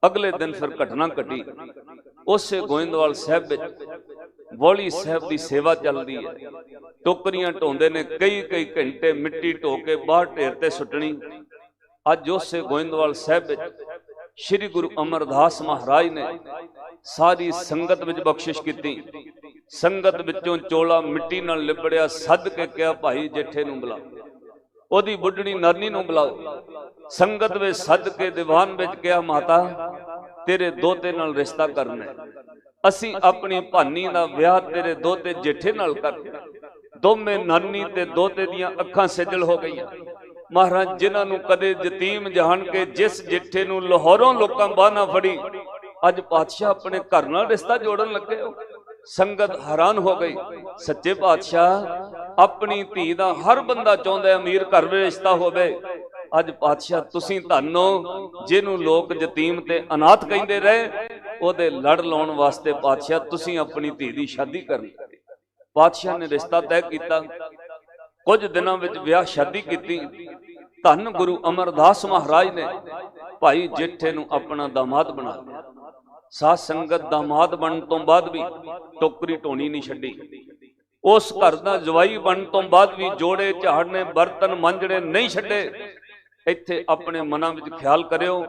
ਅਗਲੇ ਦਿਨ ਫਿਰ ਘਟਨਾ ਘਟੀ। ਉਸੇ ਗੋਇੰਦਵਾਲ ਸਾਹਿਬ ਵਿੱਚ ਬੋਲੀ ਸਾਹਿਬ ਦੀ ਸੇਵਾ ਚੱਲਦੀ ਹੈ। ਟੋਕਰੀਆਂ ਢੋਂਦੇ ਨੇ, ਕਈ ਘੰਟੇ ਮਿੱਟੀ ਢੋ ਕੇ ਬਾਹਰ ਢੇਰ ਤੇ ਸੁੱਟਣੀ। ਅੱਜ ਉਸੇ ਗੋਇੰਦਵਾਲ ਸਾਹਿਬ ਵਿੱਚ ਸ੍ਰੀ ਗੁਰੂ ਅਮਰਦਾਸ ਮਹਾਰਾਜ ਨੇ ਸਾਰੀ ਸੰਗਤ ਵਿੱਚ ਬਖਸ਼ਿਸ਼ ਕੀਤੀ। ਸੰਗਤ ਵਿੱਚੋਂ ਚੋਲਾ ਮਿੱਟੀ ਨਾਲ ਲਿਬੜਿਆ, ਸੱਦ ਕੇ ਕਿਹਾ ਭਾਈ ਜੇਠੇ ਨੂੰ ਬੁਲਾਓ, ਉਹਦੀ ਬੁੱਢੜੀ ਨਾਨੀ ਨੂੰ ਬੁਲਾਓ। ਸੰਗਤ ਵਿੱਚ ਸੱਦ ਕੇ ਦੀਵਾਨ ਵਿੱਚ ਕਿਹਾ ਮਾਤਾ ਤੇਰੇ ਦੋਤੇ ਨਾਲ ਰਿਸ਼ਤਾ ਕਰਨਾ ਹੈ। ਅਸੀਂ ਆਪਣੀ ਭਾਨੀ ਦਾ ਵਿਆਹ ਤੇਰੇ ਦੋਤੇ ਜੇਠੇ ਨਾਲ ਕਰਨਾ। ਦੋਵੇਂ ਨਾਨੀ ਤੇ ਦੋਤੇ ਦੀਆਂ ਅੱਖਾਂ ਸਿਜਲ ਹੋ ਗਈਆਂ। ਮਹਾਰਾਜ ਜਿਨ੍ਹਾਂ ਨੂੰ ਕਦੇ ਯਤੀਮ ਜਾਣ ਕੇ ਜਿਸ ਜੇਠੇ ਨੂੰ ਲਾਹੌਰੋਂ ਲੋਕਾਂ ਬਾਹ ਨਾ ਫੜੀ, ਅੱਜ ਪਾਤਸ਼ਾਹ ਆਪਣੇ ਘਰ ਨਾਲ ਰਿਸ਼ਤਾ ਜੋੜਨ ਲੱਗੇ ਹੋ। ਸੰਗਤ ਹੈਰਾਨ ਹੋ ਗਈ। ਸੱਚੇ ਪਾਤਸ਼ਾਹ ਆਪਣੀ ਧੀ ਦਾ ਹਰ ਬੰਦਾ ਚਾਹੁੰਦਾ ਅਮੀਰ ਘਰ ਵਿੱਚ ਰਿਸ਼ਤਾ ਹੋਵੇ। ਅੱਜ ਪਾਤਸ਼ਾਹ ਤੁਸੀਂ ਧੰਨ ਹੋ, ਜਿਹਨੂੰ ਲੋਕ ਯਤੀਮ ਤੇ ਅਨਾਥ ਕਹਿੰਦੇ ਰਹੇ, ਉਹਦੇ ਲੜ ਲਾਉਣ ਵਾਸਤੇ ਪਾਤਸ਼ਾਹ ਤੁਸੀਂ ਆਪਣੀ ਧੀ ਦੀ ਸ਼ਾਦੀ ਕਰਨੀ। ਪਾਤਸ਼ਾਹ ਨੇ ਰਿਸ਼ਤਾ ਤੈਅ ਕੀਤਾ। ਕੁਝ ਦਿਨਾਂ ਵਿੱਚ ਵਿਆਹ ਸ਼ਾਦੀ ਕੀਤੀ। ਧੰਨ ਗੁਰੂ ਅਮਰਦਾਸ ਮਹਾਰਾਜ ਨੇ ਭਾਈ ਜੇਠੇ ਨੂੰ ਆਪਣਾ ਦਾਮਾਦ ਬਣਾ ਲਿਆ। ਸਾਧ ਸੰਗਤ ਦਾਮਾਦ ਬਣਨ ਤੋਂ ਬਾਅਦ ਵੀ ਟੋਕਰੀ ਢੋਣੀ ਨਹੀਂ ਛੱਡੀ। ਉਸ ਘਰ ਦਾ ਜਵਾਈ ਬਣਨ ਤੋਂ ਬਾਅਦ ਵੀ ਜੋੜੇ ਝਾੜਨੇ, ਬਰਤਨ ਮਾਂਜਣੇ ਨਹੀਂ ਛੱਡੇ। ਇੱਥੇ ਆਪਣੇ ਮਨਾਂ ਵਿੱਚ ਖਿਆਲ ਕਰਿਓ,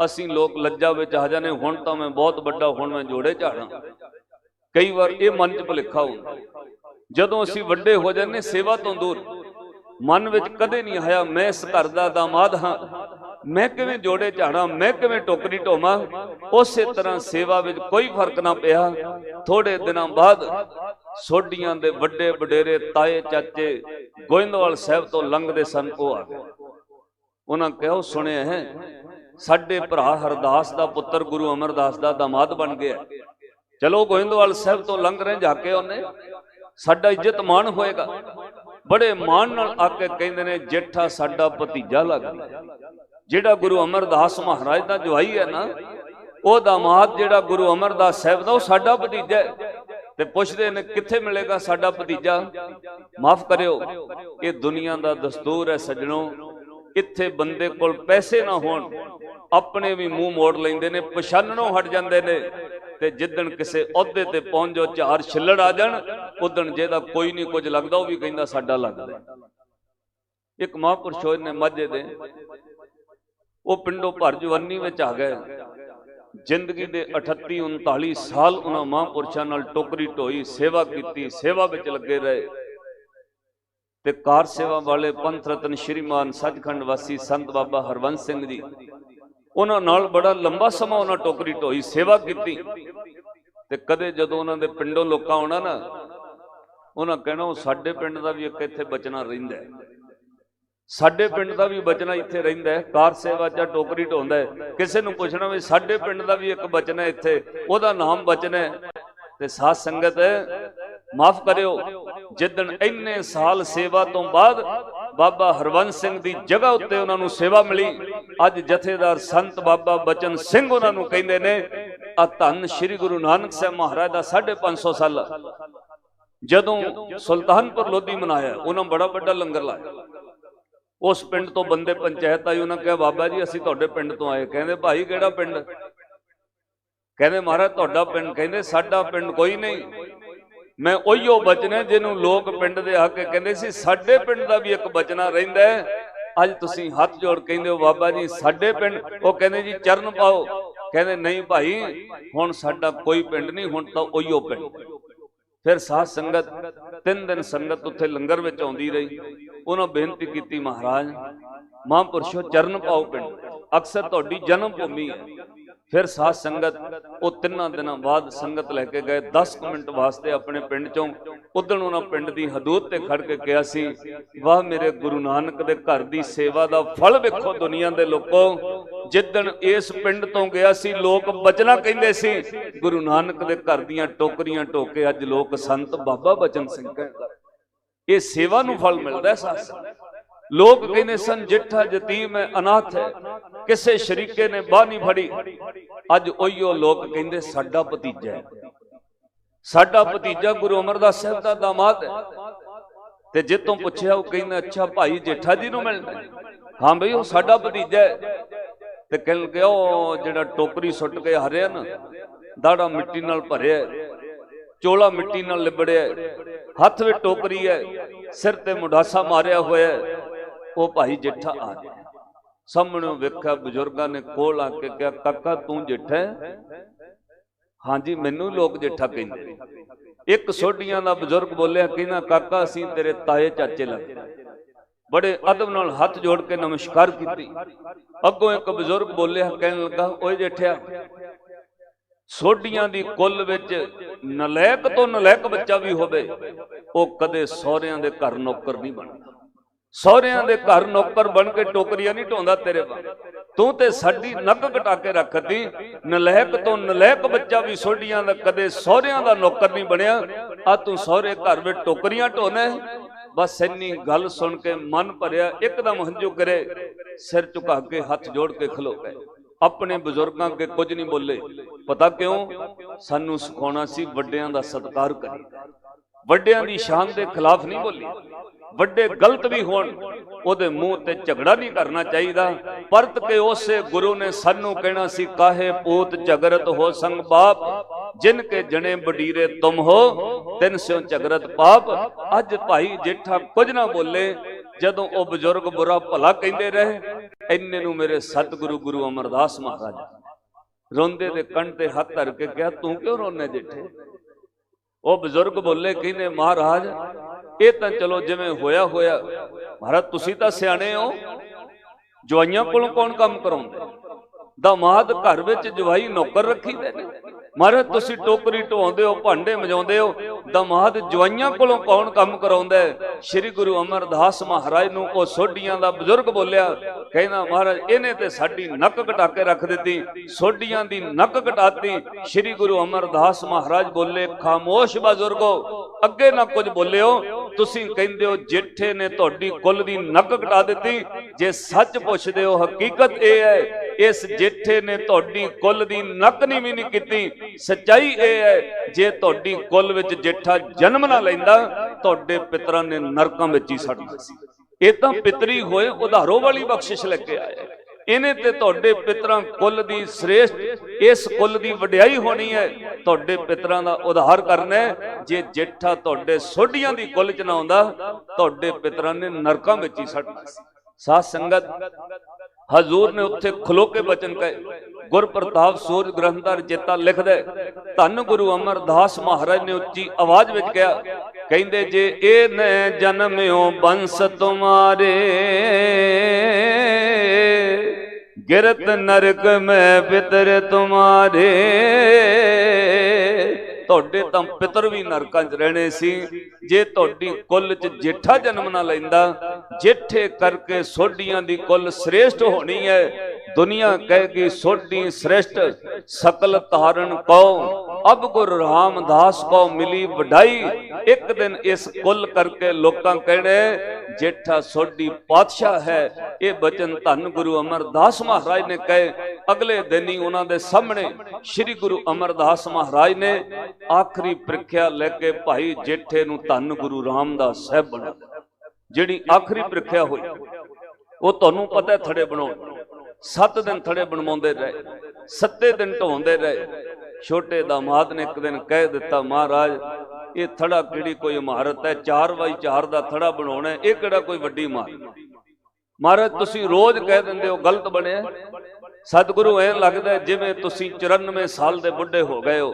ਅਸੀਂ ਲੋਕ ਲੱਜਾ ਵਿੱਚ ਆ ਜਾਣੇ, ਹੁਣ ਤਾਂ ਮੈਂ ਬਹੁਤ ਵੱਡਾ, ਹੁਣ ਮੈਂ ਜੋੜੇ ਝਾੜਾਂ। ਕਈ ਵਾਰ ਇਹ ਮਨ 'ਚ ਭੁਲੇਖਾ ਹੁੰਦਾ। ਜਦੋਂ ਅਸੀਂ ਵੱਡੇ ਹੋ ਜਾਂਦੇ, ਸੇਵਾ ਤੋਂ ਦੂਰ, ਮਨ ਵਿੱਚ ਕਦੇ ਨਹੀਂ ਆਇਆ ਮੈਂ ਇਸ ਘਰ ਦਾ ਦਾਮਾਦ ਹਾਂ, ਮੈਂ ਕਿਵੇਂ ਜੋੜੇ ਝਾੜਾਂ, ਮੈਂ ਕਿਵੇਂ ਟੋਕਰੀ ਢੋਵਾਂ। ਉਸੇ ਤਰ੍ਹਾਂ ਸੇਵਾ ਵਿੱਚ ਕੋਈ ਫਰਕ ਨਾ ਪਿਆ। ਥੋੜੇ ਦਿਨਾਂ ਬਾਅਦ ਸੋਢੀਆਂ ਦੇ ਵੱਡੇ ਵਡੇਰੇ ਤਾਏ ਚਾਚੇ ਗੋਇੰਦਵਾਲ ਸਾਹਿਬ ਤੋਂ ਲੰਘਦੇ ਸਨ। ਉਹ ਆ ਗਏ। ਉਹਨਾਂ ਕਿਹਾ ਸੁਣਿਆ ਹੈ ਸਾਡੇ ਭਰਾ ਹਰਦਾਸ ਦਾ ਪੁੱਤਰ ਗੁਰੂ ਅਮਰਦਾਸ ਦਾ ਦਾਮਾਦ ਬਣ ਗਿਆ। ਚਲੋ ਗੋਇੰਦਵਾਲ ਸਾਹਿਬ ਤੋਂ ਲੰਘ ਰਹੇ, ਜਾ ਕੇ ਉਹਨੇ ਸਾਡਾ ਇੱਜ਼ਤ ਮਾਣ ਹੋਏਗਾ। ਬੜੇ ਮਾਣ ਨਾਲ ਆ ਕੇ ਕਹਿੰਦੇ ਨੇ ਜੇਠਾ ਸਾਡਾ ਭਤੀਜਾ ਲੱਗਦਾ। ਜਿਹੜਾ ਗੁਰੂ ਅਮਰਦਾਸ ਮਹਾਰਾਜ ਦਾ ਜਵਾਈ ਹੈ ਨਾ, ਉਹ ਦਾਮਾਦ ਜਿਹੜਾ ਗੁਰੂ ਅਮਰਦਾਸ ਸਾਹਿਬ ਦਾ, ਉਹ ਸਾਡਾ ਭਤੀਜਾ ਹੈ। ਤੇ ਪੁੱਛਦੇ ਨੇ ਕਿੱਥੇ ਮਿਲੇਗਾ ਸਾਡਾ ਭਤੀਜਾ। ਮਾਫ ਕਰਿਓ, ਇਹ ਦੁਨੀਆ ਦਾ ਦਸਤੂਰ ਹੈ ਸੱਜਣੋ। ਇੱਥੇ ਬੰਦੇ ਕੋਲ ਪੈਸੇ ਨਾ ਹੋਣ, ਆਪਣੇ ਵੀ ਮੂੰਹ ਮੋੜ ਲੈਂਦੇ ਨੇ, ਪਛਾਣਨੋਂ ਹਟ ਜਾਂਦੇ ਨੇ। ਤੇ ਜਿੱਦਣ ਕਿਸੇ ਅਹੁਦੇ ਤੇ ਪਹੁੰਚ ਜਾਓ, ਚਾਰ ਛਿੱਲੜ ਆ ਜਾਣ, ਉਦਣ ਜਿਹਦਾ ਕੋਈ ਨਹੀਂ ਕੁਝ ਲੱਗਦਾ, ਉਹ ਵੀ ਕਹਿੰਦਾ ਸਾਡਾ ਲੱਗਦਾ। ਇੱਕ ਮਹਾਂਪੁਰਸ਼ ਹੋਏ ਨੇ ਮਾਝੇ ਦੇ, ਉਹ ਪਿੰਡੋਂ ਭਰ ਜਵਾਨੀ ਵਿੱਚ ਆ ਗਏ। ਜ਼ਿੰਦਗੀ ਦੇ 38 39 ਸਾਲ ਉਹਨਾਂ ਮਹਾਂਪੁਰਸ਼ਾਂ ਨਾਲ ਟੋਕਰੀ ਢੋਈ, ਸੇਵਾ ਕੀਤੀ, ਸੇਵਾ ਵਿੱਚ ਲੱਗੇ ਰਹੇ। ਤੇ ਕਾਰ ਸੇਵਾ ਵਾਲੇ ਪੰਥ ਰਤਨ ਸ਼੍ਰੀਮਾਨ ਸੱਚਖੰਡ ਵਾਸੀ ਸੰਤ ਬਾਬਾ ਹਰਵੰਸ ਸਿੰਘ ਜੀ, ਉਹਨਾਂ ਨਾਲ ਬੜਾ ਲੰਬਾ ਸਮਾਂ ਉਹਨਾਂ ਟੋਕਰੀ ਢੋਈ, ਸੇਵਾ ਕੀਤੀ। ਤੇ ਕਦੇ ਜਦੋਂ ਉਹਨਾਂ ਦੇ ਪਿੰਡੋਂ ਲੋਕਾਂ ਆਉਣਾ ਨਾ, ਉਹਨਾਂ ਕਹਿਣਾ ਉਹ ਸਾਡੇ ਪਿੰਡ ਦਾ ਵੀ ਇੱਕ ਇੱਥੇ ਬਚਨਾ ਰਹਿੰਦਾ ਹੈ, ਸਾਡੇ ਪਿੰਡ ਦਾ ਵੀ ਬਚਨਾ ਇੱਥੇ ਰਹਿੰਦਾ ਹੈ। ਕਾਰ ਸੇਵਾ ਜਾਂ ਟੋਕਰੀ ਢੋਂਦਾ ਹੈ, ਕਿਸੇ ਨੂੰ ਪੁੱਛਣਾ ਵੀ ਸਾਡੇ ਪਿੰਡ ਦਾ ਵੀ ਇੱਕ ਬਚਨਾ ਇੱਥੇ, ਉਹਦਾ ਨਾਮ ਬਚਨਾ ਹੈ। ਤੇ ਸਾਧ ਸੰਗਤ ਮਾਫ ਕਰਿਓ, ਜਿੱਦਣ ਇੰਨੇ ਸਾਲ ਸੇਵਾ ਤੋਂ ਬਾਅਦ ਬਾਬਾ ਹਰਵੰਸ ਸਿੰਘ ਦੀ ਜਗ੍ਹਾ ਉੱਤੇ ਉਹਨਾਂ ਨੂੰ ਸੇਵਾ ਮਿਲੀ, ਅੱਜ ਜਥੇਦਾਰ ਸੰਤ ਬਾਬਾ ਬਚਨ ਸਿੰਘ ਉਹਨਾਂ ਨੂੰ ਕਹਿੰਦੇ ਨੇ ਆ ਧੰਨ ਸ੍ਰੀ ਗੁਰੂ ਨਾਨਕ ਸਾਹਿਬ ਮਹਾਰਾਜ ਦਾ 550 ਸਾਲਾ। ਜਦੋਂ ਸੁਲਤਾਨਪੁਰ ਲੋਧੀ ਮਨਾਇਆ, ਉਹਨਾਂ ਬੜਾ ਵੱਡਾ ਲੰਗਰ ਲਾਇਆ। ਉਸ ਪਿੰਡ ਤੋਂ ਬੰਦੇ ਪੰਚਾਇਤ ਆਈ, ਉਹਨਾਂ ਕਿਹਾ ਬਾਬਾ ਜੀ ਅਸੀਂ ਤੁਹਾਡੇ ਪਿੰਡ ਤੋਂ ਆਏ। ਕਹਿੰਦੇ ਭਾਈ ਕਿਹੜਾ ਪਿੰਡ? ਕਹਿੰਦੇ ਮਹਾਰਾਜ ਤੁਹਾਡਾ ਪਿੰਡ। ਕਹਿੰਦੇ ਸਾਡਾ ਪਿੰਡ ਕੋਈ ਨਹੀਂ, ਮੈਂ ਉਹੀਓ ਬਚਨਾ ਜਿਹਨੂੰ ਲੋਕ ਪਿੰਡ ਦੇ ਆ ਕੇ ਕਹਿੰਦੇ ਸੀ ਸਾਡੇ ਪਿੰਡ ਦਾ ਵੀ ਇੱਕ ਬਚਨਾ ਰਹਿੰਦਾ ਹੈ, अज तुसीं हथ जोड़ कहंदे हो बाबा जी साडे पिंड, वो कहंदे जी चरण पाओ, कहंदे नहीं भाई हुण साडा कोई पिंड नहीं, हुण तां उहिओ पिंड। फिर साध संगत 3 दिन संगत उत्थे लंगर विच आउंदी रही। उन्होंने बेनती की महाराज महापुरुषो चरण पाओ पिंड, अक्सर तुहाडी जन्म भूमि है। फिर साध संगत वो 3 दिनों बाद संगत लैके गए 10 मिनट वास्ते अपने पिंड चों। उदण उन्होंने पिंड की हदूद ते खड़ के कहा सी, वाह मेरे गुरु नानक दे घर दी सेवा दा फल वेखो दुनिया दे लोगों। जिदण इस पिंड तो गया सी लोग बचना कहंदे सी, गुरु नानक दे घर दीयां टोकरियां ढोके अज लोग संत बाबा बचन सिंह कहंदा। ये सेवा नूं फल मिलदा है साध संगत। लोग कहने सन जिठा यतीम है अनाथ है, किसे शरीके ने बाह नहीं फड़ी। अज उहिओ लोग कहंदे साडा भतीजा है, साडा भतीजा गुरु अमरदास साहब दा दामाद है। ते जितों पुछया वो कहंदा अच्छा भाई जेठा जी नूं मिलना, हाँ बई वो साडा भतीजा है। ते कहण लगे ओ जिहड़ा टोकरी सुट के हरिया ना, दाड़ा मिट्टी नाल भरिया, चोला मिट्टी नाल लिबड़िया, हथ में टोकरी है, सिर ते मुडासा मारिया होया, वो भाई जेठा आ गया। सामने वेख्या बजुर्गां ने कोल आके कहा काका तू जेठा है? हाँ जी मैनू लोग जेठा कहंदे। एक सोडियां दा बजुर्ग बोलिया कहना काका असीं तेरे ताए चाचे लगदे। बड़े अदब नाल हथ जोड़ के नमस्कार की। अगों एक बजुर्ग बोलिया कहन लगा ओए जेठिया सोडियां दी कुल विच नलैक तो नलैक बच्चा भी होवे वो कदे सौहरियां दे घर नौकर नहीं बनदा। सौहरियां दे घर नौकर बन के टोकरियां नहीं ढोंदा तेरे वांग। तू ते साडी नक कटा के रखती। नलैक तो नलैक बच्चा भी सोडियां दा कदे सौहरियां दा नौकर नहीं बनया। आ तू सौहरे घर विच टोकरियां ढोना। बस इन्नी गल सुन के मन भरिया, एकदम हंझू करे, सिर झुका के हाथ जोड़ के खलो गए। अपने बुजुर्गों के कुछ नहीं बोले। पता क्यों? सानू सिखाउणा सी वड्डियां दा सत्कार करी, वड्डियां दी शान दे खिलाफ नहीं बोली। वड्डे गलत भी होण ओदे मुंह ते झगड़ा नहीं करना चाहिए। परत के उसे गुरु ने सानू कहना सी काहे पूत झगड़त हो संग बाप, जिनके जने बडीरे तुम हो तिन स्यों झगड़त पाप। अज भाई जेठा कुछ ना बोले, जदों ओ बुजुर्ग बुरा भला कहंदे रहे, इन्ने नू मेरे सतगुरु गुरु अमरदास महाराज रोंदे दे कंध ते हाथ धर के कहा तू क्यों रोने जेठे? वो बुजुर्ग बोले कहने महाराज ये तो चलो जिवें होया होया, महाराज तुसी तां सियाणे हो, जवाइयां कोलों कौन काम कराउंदा? दामाद घर विच जवाई नौकर रखी दे ने। महाराज तुसी टोकरी ढोंदे हो, भांडे मजाउंदे हो, दामाद जवाइयां कोलों कौन काम कराउंदा है? श्री गुरु अमरदास महाराज नूं ओ सोडियां दा बुजुर्ग बोलिया, कहना महाराज इहने ते साडी नक कटा के रख दित्ती, सोडियां दी नक कटाती। श्री गुरु अमरदास महाराज बोले खामोश बुजुर्गो, अगे ना कुछ बोलियो। तुसी कहंदे हो जेठे ने तुहाडी कुल दी नक कटा दित्ती, जे सच पुछदे हो हकीकत ए है इस जेठे ने तुहाडी कुल दी नक नहीं भी नहीं कीती। सच्चाई ए है जे तुहाडी कुल विच जेठा जन्म ना लैंदा तुहाडे पितरां ने नरकां विच ही सड़ना सी। ये तां पितरी होए उधारों वाली बख्शिश लेके आए। इन्हें ते तुहाडे पितरां कुल दी श्रेष्ठ, इस कुल दी वडियाई होनी है, तुहाडे पितरां दा उधार करना है। जे जेठा तुहाडे सोडियां दी कुल च ना आउंदा तुहाडे पितरां ने नरकां विच ही सड़ना सी। साध संगत हजूर ने उत्थे खलो के बचन कहे। गुर प्रताप सूरज ग्रंथदार चेता लिख दे, धन गुरु अमरदास महाराज ने उच्ची आवाज विच कहा, कहंदे जे ए न जन्म्यो बंस तुम्हारे, गिरत नरक में पितर तुम्हारे। तुहाडे तां पितर भी नरकां च रहने सी जे तुहाडी कुल च जेठा जन्म ना लैंदा। जेठे करके सोडियां दी कुल श्रेष्ठ होनी है। दुनिया कहेगी सोडी श्रेष्ठ सकल धारण को, अब गुरु रामदास को मिली वडाई। एक दिन इस कुल करके लोकां कहने जेठा सोडी पातशाह है। ये बचन धन गुरु अमरदास महाराज ने कहे। अगले दिन ही उन्हां दे सामने श्री गुरु अमरदास महाराज ने आखिरी प्रीख्या लेके भाई जेठे नूं धन गुरु रामदास साहब बना। जिहड़ी आखिरी प्रीख्या हुई वो तुहानूं पता है थड़े बनाउण 7 दिन थड़े बनवाउंदे रहे, 7 दिन ढोंदे रहे। छोटे दामाद ने एक दिन कह दिता महाराज ये थड़ा किहड़ी कोई इमारत है, 4x4 दा थड़ा बनाउणा है, ये किहड़ा कोई वड्डी इमारत। महाराज तुसी रोज कह देंदे हो गलत बने। सतगुरु ऐ लगता है जिवें तुसी 94 साल दे बुढ़े हो गए हो,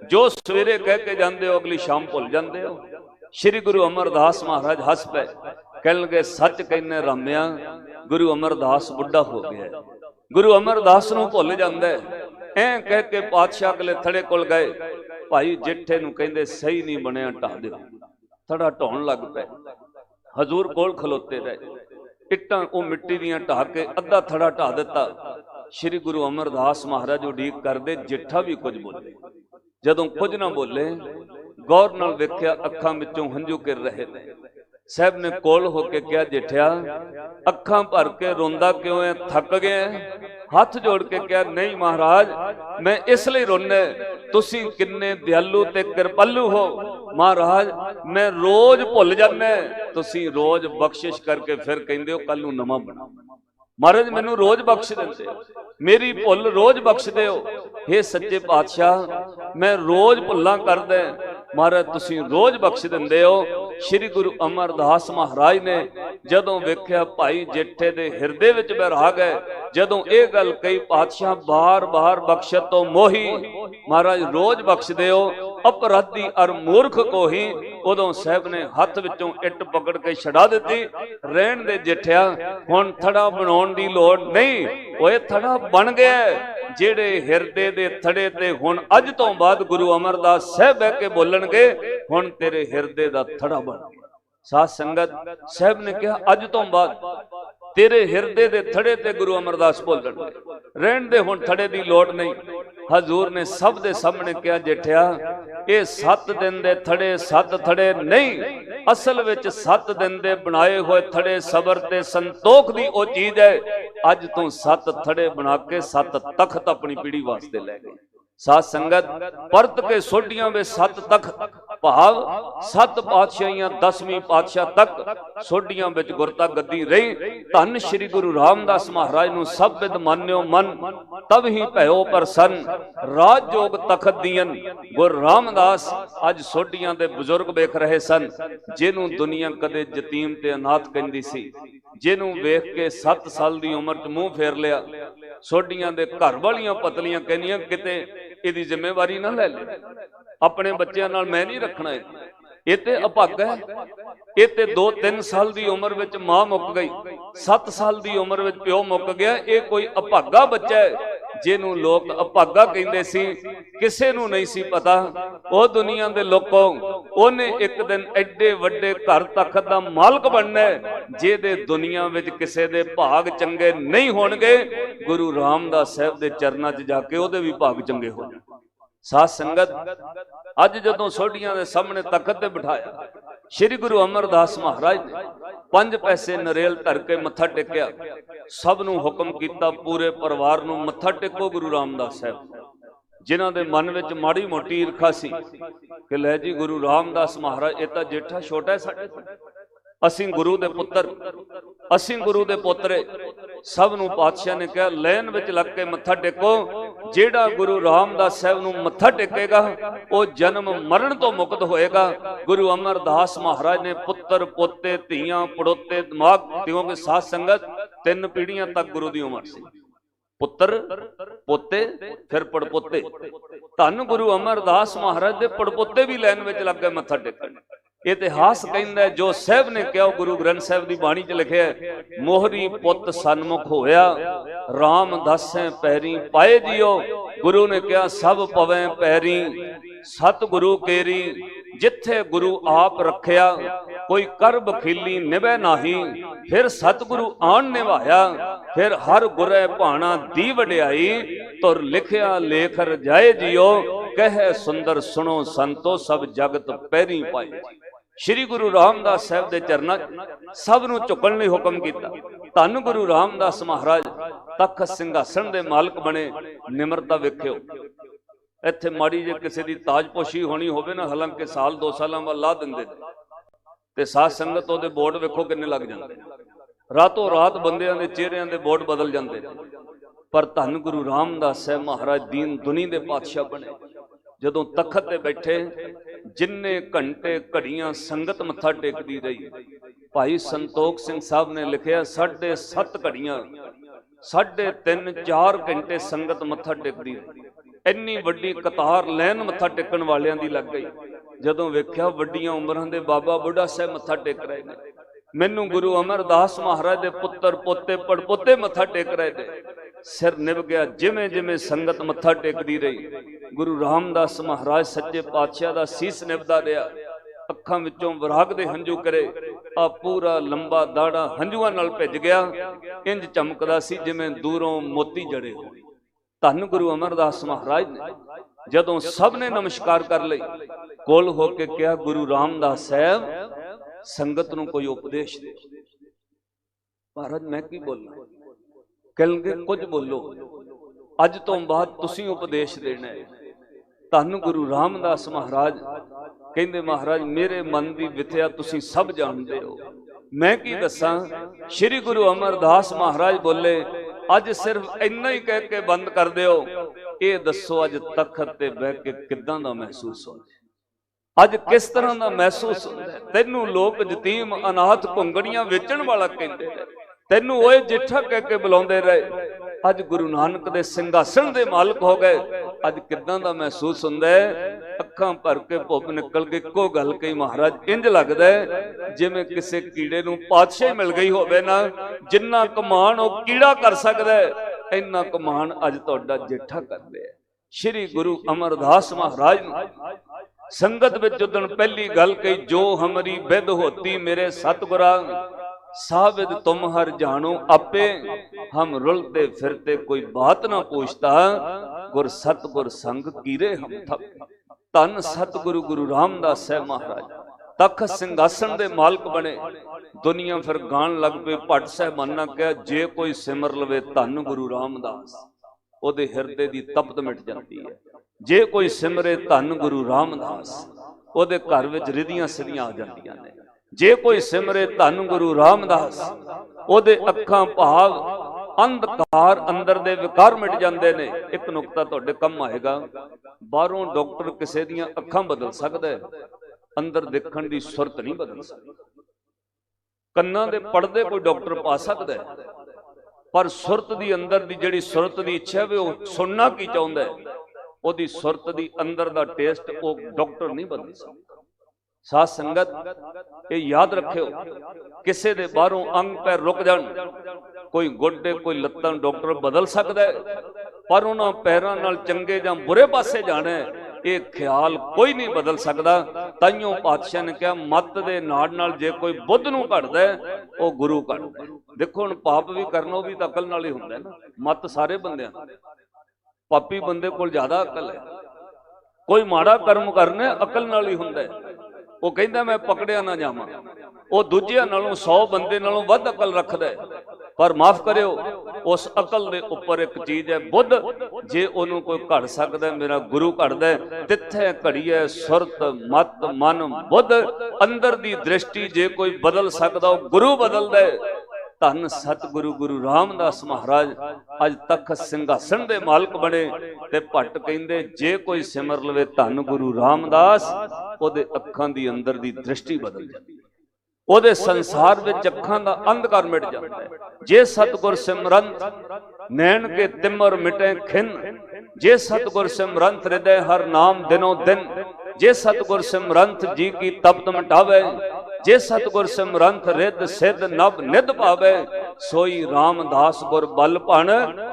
जो सवेरे कह के जाते हो अगली शाम भुल जाते हो। श्री गुरु अमरदास महाराज हस पे कह लगे सच कहने रामिया गुरु अमरदास बुढ़ा हो गया। गुरु अमरदास नूं भुल जांदा है। ऐ कह के पातशाह अगले थड़े कोल गए, भाई जिठे नूं कहंदे सही नहीं बनिया ढा दिओ। थड़ा ढाउण लग पे, हजूर कोल खलोते रहे, इट्टां वो मिट्टी दियां ढा के अद्धा थड़ा ढा दिता। श्री गुरु अमरदास महाराज उड़ीक करदे, जिठा भी कुछ बोले। जदों कुछ ना बोले गौर नाल वेख्या अखां विचों हंझू गिर रहे ने। साहब ने कोल होके कहा जिठिया अखां भर के रोंदा क्यों है, थक गया? हाथ जोड़ के कहा नहीं महाराज मैं इसलिए रोना, तुसी किन्ने दयालु ते कृपालु हो महाराज, मैं रोज भुल जाना, तुसी रोज बख्शिश करके फिर कहंदे हो कल नूं नवां बना। महाराज मैनू रोज बख्श देंदे हो, मेरी भुल रोज बख्शदे हो। हे सच्चे पातशाह मैं रोज भुल्लां करदा, महाराज तुसी रोज बख्श देंदे हो। श्री गुरु अमरदास महाराज ने जदों वेख्या भाई जेठे दे हिरदे विच बैराग है, जदों ये गल कही पातशाह बार बार बख्शत तो मोही, महाराज रोज बख्शदे हो अपराधी और मूर्ख को ही। उदों साहब ने हाथ विचों इट पकड़ के छड़ा दी, रहन दे जेठिया हुण थड़ा बनाउण दी लोड़ नहीं, ओए थड़ा बन गया। जेड़े हिरदे दे थड़े ते हुण अज तो बाद गुरु अमरदास साहब बह के बोलणगे, हुण तेरे हिरदे दा थड़ा बन गया। साध संगत साहब ने कहा अज तो बाद तेरे हिरदे दे थड़े ते गुरु अमरदास बोलणगे, रहन दे हुण थड़े दी लोड़ नहीं। हजूर ने सब दे सामने कहा जेठिया ये 7 दिन दे थड़े 7 थड़े नहीं, असल विच 7 दिन दे बनाए हुए थड़े सबर ते संतोख दी ओ चीज है। अज तो 7 थड़े बना के 7 तख्त अपनी पीढ़ी वास्ते ले गए। साध संगत परत के सोडियां वे 7 तख्त भाव 7 पातशाहियां 10वीं पातशाह तक सोडियां विच गुरता गद्दी रही। धन श्री गुरु रामदास महाराज नूं सब विद मान्यो मन, तब ही भयो प्रसन्न राज जोग तखत दीन। गुरु रामदास अज सोडियां दे बुजुर्ग वेख रहे सन, जिन्हों दुनिया कदे यतीम ते अनाथ कहंदी सी, जिन्हों वेख के 7 साल दी उम्र च मुंह फेर लिया। सोडियां दे घर वालियां पतलियां कहनियां किते इहदी जिम्मेवारी ना ले ले, अपने बच्चों नाल मैं नहीं रखना, ये ते अभागा है। ये ते 2-3 साल की उम्र विच मां मुक गई, 7 साल की उम्र विच प्यो मुक गया। ये कोई अभागा बच्चा है जिन्हों लोग अभागा कहंदे सी, किसे नूं नहीं सी पता वो दुनिया दे लोगों ओने एक दिन एडे वड्डे घर तख्त दा मालक बनना है, जेदे दुनिया विच किसे दे भाग चंगे नहीं होणगे। गुरु रामदास साहब दे चरनां च जाके ओदे भी भाग चंगे हो जाण। साध संगत अज जदों सोडियां दे सामने तख्त ते बिठाया, श्री गुरु अमरदास महाराज ने 5 पैसे नरेल धर के मत्था टेकिया, सब नूं हुक्म कीता पूरे परिवार नूं मत्था टेको गुरु रामदास साहब। जिन्हां दे मन विच माड़ी मोटी ईर्खा सी कि लै जी गुरु रामदास महाराज ये तां जेठा छोटा है साडे तो, असीं गुरु दे पुत्तर, असीं गुरु दे पोतरे। सब नूं पातशाह ने कहा लैन विच लग के मत्था टेको, जेड़ा गुरु रामदास साहब नूं मत्था टेकेगा वो जन्म मरण तो मुक्त होएगा। गुरु अमरदास महाराज ने पुत्र पोते धीआं पड़ोते दिमाग त्यों के साथ संगत 3 पीढ़ियां तक गुरु दी उम्र सी, पुत्र पोते फिर पड़पोते। धन गुरु अमरदास महाराज दे पड़पोते भी लैन विच लग गए मत्था टेकण। इतिहास कहंदा है जो साहब ने कहा गुरु ग्रंथ साहब की बाणी च लिखिया है, मोहरी पुत सन्मुख होया राम दासें पैरी पाए जियो। गुरु ने कहा सब पवे पैरी सतगुरु केरी, जिथे गुरु आप रखिया कोई कर बखीली निभै नाही। फिर सतगुरु आन निभाया, फिर हर गुरै भाणा दी वड्याई। तुर लिखिया लेख रजाए जियो, कह सुंदर सुनो संतो सब जगत पैरी पाए। श्री गुरु रामदास साहब के चरणा सब नूं झुकण लई हुक्म कीता। धन गुरु रामदास महाराज तख्त सिंघासन दे मालक बने। निमरता वेखियो, इत्थे माड़ी जे किसी दी ताजपोशी होनी होवे ना, हालांकि साल 2 सालां बाद ला दिंदे ते साध संगत ओहदे बोर्ड वेखो किन्ने लग जांदे, रातों रात बंदियां दे चेहरिਆਂ दे बोर्ड बदल जांदे। पर धन गुरु रामदास साहब महाराज दीन दुनी दे पातशाह बने। जदों तखत ते बैठे जिन्ने घंटे घड़ियां संगत मत्था टेकदी रही, भाई संतोख सिंह साहब ने लिखिया 7.5 घड़ियां 3.5-4 घंटे संगत मत्था टेकदी इन्नी वड्डी कतार लैन मत्था टेकण वालियां दी लग गई। जदों वेख्या वड्डियां उमरां दे बाबा बुढ़ा साहब मत्था टेक रहे ने, मैनू गुरु अमरदास महाराज दे पुत्र पोते पड़पोते मत्था टेक रहे थे। सिर निभ गया जिमें जिमें संगत मत्था टेकदी रही। गुरु रामदास महाराज सच्चे पातशाह दा सीस निभदा रहा, अखां विचों विराग दे हंझू करे, आ पूरा लंबा दाड़ा हंझूआं नाल भिज गया, इंज चमकदा सी जिवें दूरों मोती जड़े हो। धन गुरु अमरदास महाराज ने जदों सब ने नमस्कार कर लई, कोल होके कहा गुरु रामदास साहब संगत नूं कोई उपदेश दे। महाराज मैं की बोलना? कहणगे कुछ बोलो, अज तो बाद तुसीं उपदेश देना है। धन गुरु रामदास महाराज कहंदे महाराज मेरे मन की विथया तुसीं सब जानते हो, मैं की दसां। श्री गुरु अमरदास महाराज बोले अज सिर्फ इन्ना ही कह के बंद कर दिओ, ये दसो अज तखत ते बह के किदां दा महसूस होंदा, अज किस तरह का महसूस होंदा? तैनू लोग यतीम अनाथ घुंगड़ियां वेचण वाला कहंदे ने, तैनू ओए जिठा कह के बुलाउंदे रहे, अज गुरु नानक दे सिंघासन दे मालक हो गए, अज किदां दा महसूस हुंदा है? अखां भर के भुप निकल के इक्को गल कही महाराज, इंज लगदा है जिवें किसी कीड़े नूं पातशाही मिल गई होवे ना, जिन्ना कमान ओ कीड़ा कर सकदा है इन्ना कमान अज तुहाडा जेठा कर लिया। श्री गुरु अमरदास महाराज संगत विच उदण पहली गल कही, जो हमारी बिद होती मेरे सतगुरा, साबिद तुम हर जानो आपे, हम रुलते फिरते कोई बात ना पूछता, गुर सतगुर संग कीरे हम थक। धन सतगुरु गुरु रामदास साहब महाराज तख्त सिंघासन दे मालक बने। दुनिया फिर गान लग पे, भट्ट साहबाना कहा जे कोई सिमर लवे धन गुरु रामदास, ओदे हिरदे दी तपत मिट जाती है। जे कोई सिमरे धन गुरु रामदास, ओदे घर विच रिधियां सिधियां आ जांदियां ने। जे कोई सिमरे धन गुरु रामदास, ओदे अखां भाव अंधकार अंदर दे विकार मिट जांदे ने। एक नुकता तुहाडे कम आएगा, बाहरों डॉक्टर किसी दीयां अखां बदल सकदा है, अंदर देखण दी सुरत नहीं बदल सकदा। कन्नां दे पर्दे कोई डॉक्टर पा सकदा है, पर सुरत दी अंदर दी जिहड़ी सुरत दी इच्छा है वो सुनना की चाहुंदा है, ओदी सुरत दी अंदर दा टेस्ट वो डॉक्टर नहीं बदल सकदा। साध संगत ये याद रखियो, किसी दे बाहरों अंग पैर रुक जाण, कोई गोडे कोई लत्तां डॉक्टर बदल सकदा है, पर उन्हां पैरां नाल चंगे जां बुरे पासे जाना है ये ख्याल कोई नहीं बदल सकदा। ताइयों पातशाह ने कहा मत दे नाड़ नाल जे कोई बुद्ध नूं घड़दा है वो गुरु घड़दा है। देखो हुण पाप भी करना भी तां अकल नाल ही हुंदा है ना, मत सारे बंदियां, पापी बंदे कोल ज्यादा अकल है, कोई माड़ा कर्म करने अकल नाल ही हुंदा है। वो कहता मैं पकड़िया ना जावां, वो दूजिया नालों 100 बंदे नालों वध अकल रखदा है। पर माफ करियो, उस अकल दे उपर एक चीज है बुद्ध, जे ओनू कोई घड़ सकदा मेरा गुरु घड़दा है। तिथे घड़ीए सुरत मत मन बुद्ध, अंदर दी दृष्टि जे कोई बदल सकदा वो गुरु बदलदा है। धन सतगुरु गुरु रामदास महाराज अज तख्त सिंघासन दे मालक बने, ते भट्ट कहंदे जे कोई सिमर लवे धन गुरु रामदास, ओदे अखां दी अंदर दी दृष्टि बदल जाती है, ओदे संसार विच अखां दा अंधकार मिट जाता है। जे सतगुर सिमरंत नैन के तिमर मिटे खिन, जे सतगुर सिमरंत हृदय हर नाम दिनों दिन, जे सतगुर सिमरंत जी की तपत मिटावे, जे सतगुर सिमरंत रिद सिद्ध नभ निध पावे, सोई रामदास गुर बल भण।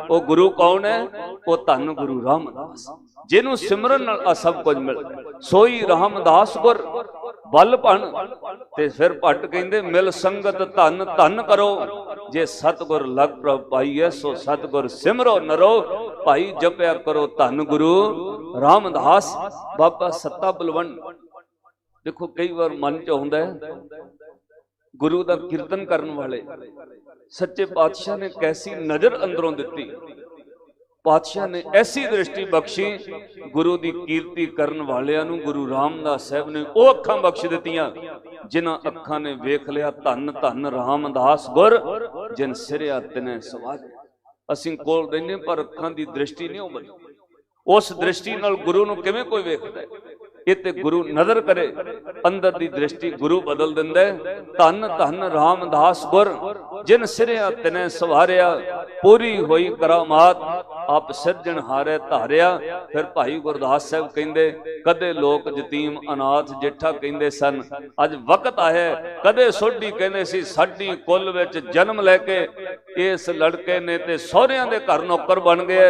वो गुरु कौन है? वो धन गुरु रामदास, जिन्हों सिमरन नाल सब कुछ मिलदा, सोई रामदास गुर बल भण। ते फिर भट्ट कहंदे मिल संगत धन धन करो, जे सतगुर लग प्रभ पाईए सो सतगुर सिमरो नरो। भाई जपया करो धन गुरु रामदास। बाबा सत्ता बलवंड देखो कई बार मन च आउंदा है, गुरु दा कीर्तन करने वाले सच्चे पातशाह ने कैसी नजर अंदरों दिती, पातशाह ने ऐसी दृष्टि बख्शी, गुरु दी कीर्ति करन वालियां नूं गुरु रामदास साहब ने वो अखां बख्श दित्तियां जिन्हां अखां ने वेख लिया धन धन रामदास गुर, जिन सिरिया तिने सवाज। असीं कोल रहिंदे पर अखां दी दृष्टि नहीं होंदी, उस दृष्टि नाल गुरु नूं किवें कोई वेखदा है? ਇਹ ਤੇ ਗੁਰੂ ਨਜ਼ਰ ਕਰੇ, ਅੰਦਰ ਦੀ ਦ੍ਰਿਸ਼ਟੀ ਗੁਰੂ ਬਦਲ ਦਿੰਦਾ ਹੈ। ਧੰਨ ਧੰਨ ਰਾਮਦਾਸ ਗੁਰ, ਜਿਨ ਸਿਰਿਆ ਤਿਨੇ ਸਵਾਰਿਆ, ਪੂਰੀ ਹੋਈ ਕਰਾਮਾਤ ਆਪ ਸਿਰਜਣ ਹਾਰੇ ਧਾਰਿਆ। ਫਿਰ ਭਾਈ ਗੁਰਦਾਸ ਸਾਹਿਬ ਕਹਿੰਦੇ, ਕਦੇ ਲੋਕ ਯਤੀਮ ਅਨਾਥ ਜੇਠਾ ਕਹਿੰਦੇ ਸਨ, ਅੱਜ ਵਕਤ ਆਇਆ, ਕਦੇ ਸੋਢੀ ਕਹਿੰਦੇ ਸੀ, ਸਾਡੀ ਕੁੱਲ ਵਿੱਚ ਜਨਮ ਲੈ ਕੇ ਇਸ ਲੜਕੇ ਨੇ ਤੇ ਸਹੁਰਿਆਂ ਦੇ ਘਰ ਨੌਕਰ ਬਣ ਗਿਆ।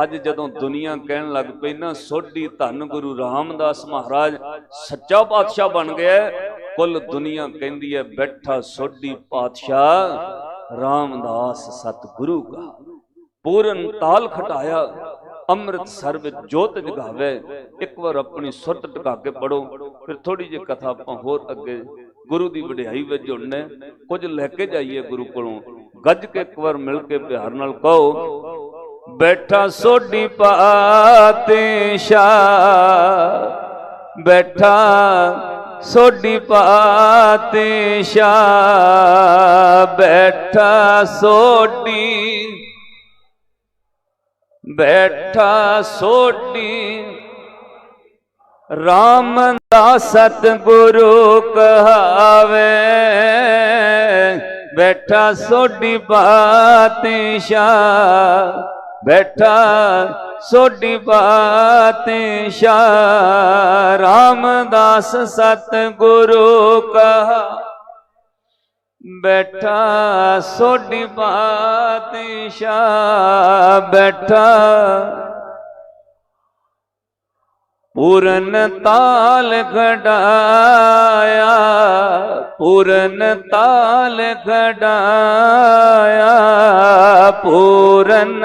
ਅੱਜ ਜਦੋਂ ਦੁਨੀਆ ਕਹਿਣ ਲੱਗ ਪਈ ਨਾ, ਸੋਢੀ ਧੰਨ ਗੁਰੂ ਰਾਮਦਾਸ ਮਹਾਰਾਜ ਸੱਚਾ ਪਾਤਸ਼ਾਹ ਬਣ ਗਿਆ, ਕੁੱਲ ਦੁਨੀਆ ਕਹਿੰਦੀ ਹੈ, ਬੈਠਾ ਸੋਢੀ ਪਾਤਸ਼ਾਹ ਰਾਮਦਾਸ ਸਤਿਗੁਰੂ ਕਾ। ਪੂਰਨ ਤਾਲ ਖਟਾਇਆ, ਅੰਮ੍ਰਿਤਸਰ ਵਿੱਚ ਜੋਤ ਜਗਾਵੇ। ਇੱਕ ਵਾਰ ਆਪਣੀ ਸੁਰਤ ਟਿਕਾ ਕੇ ਪੜੋ, ਫਿਰ ਥੋੜੀ ਜਿਹੀ ਕਥਾ ਆਪਾਂ ਹੋਰ ਅੱਗੇ ਗੁਰੂ ਦੀ ਵਡਿਆਈ ਵਿੱਚ ਜੁੜਨੇ, ਕੁਝ ਲੈ ਕੇ ਜਾਈਏ ਗੁਰੂ ਕੋਲੋਂ। ਗੱਜ ਕੇ ਇੱਕ ਵਾਰ ਮਿਲ ਕੇ ਪਿਆਰ ਨਾਲ ਕਹੋ, ਬੈਠਾ ਸੋਢੀ ਪਾਤਸ਼ਾਹ, ਬੈਠਾ ਸੋਢੀ ਪਾਤਸ਼ਾਹ, ਬੈਠਾ ਸੋਢੀ, ਬੈਠਾ ਸੋਢੀ ਰਾਮਦਾਸ ਸਤਿਗੁਰੂ ਕਹਾਵੇ। ਬੈਠਾ ਸੋਢੀ ਪਾਤਸ਼ਾਹ, ਬੈਠਾ ਸੋਢੀ ਪਾਤਸ਼ਾਹ, ਰਾਮਦਾਸ ਸਤਿਗੁਰੂ ਕਹਾ। ਬੈਠਾ ਸੋਢੀ ਪਾਤਸ਼ਾਹ, ਬੈਠਾ ਪੂਰਨ ਤਾਲ ਖੜਾਇਆ, ਪੂਰਨ ਤਾਲ ਖੜਾਇਆ, ਪੂਰਨ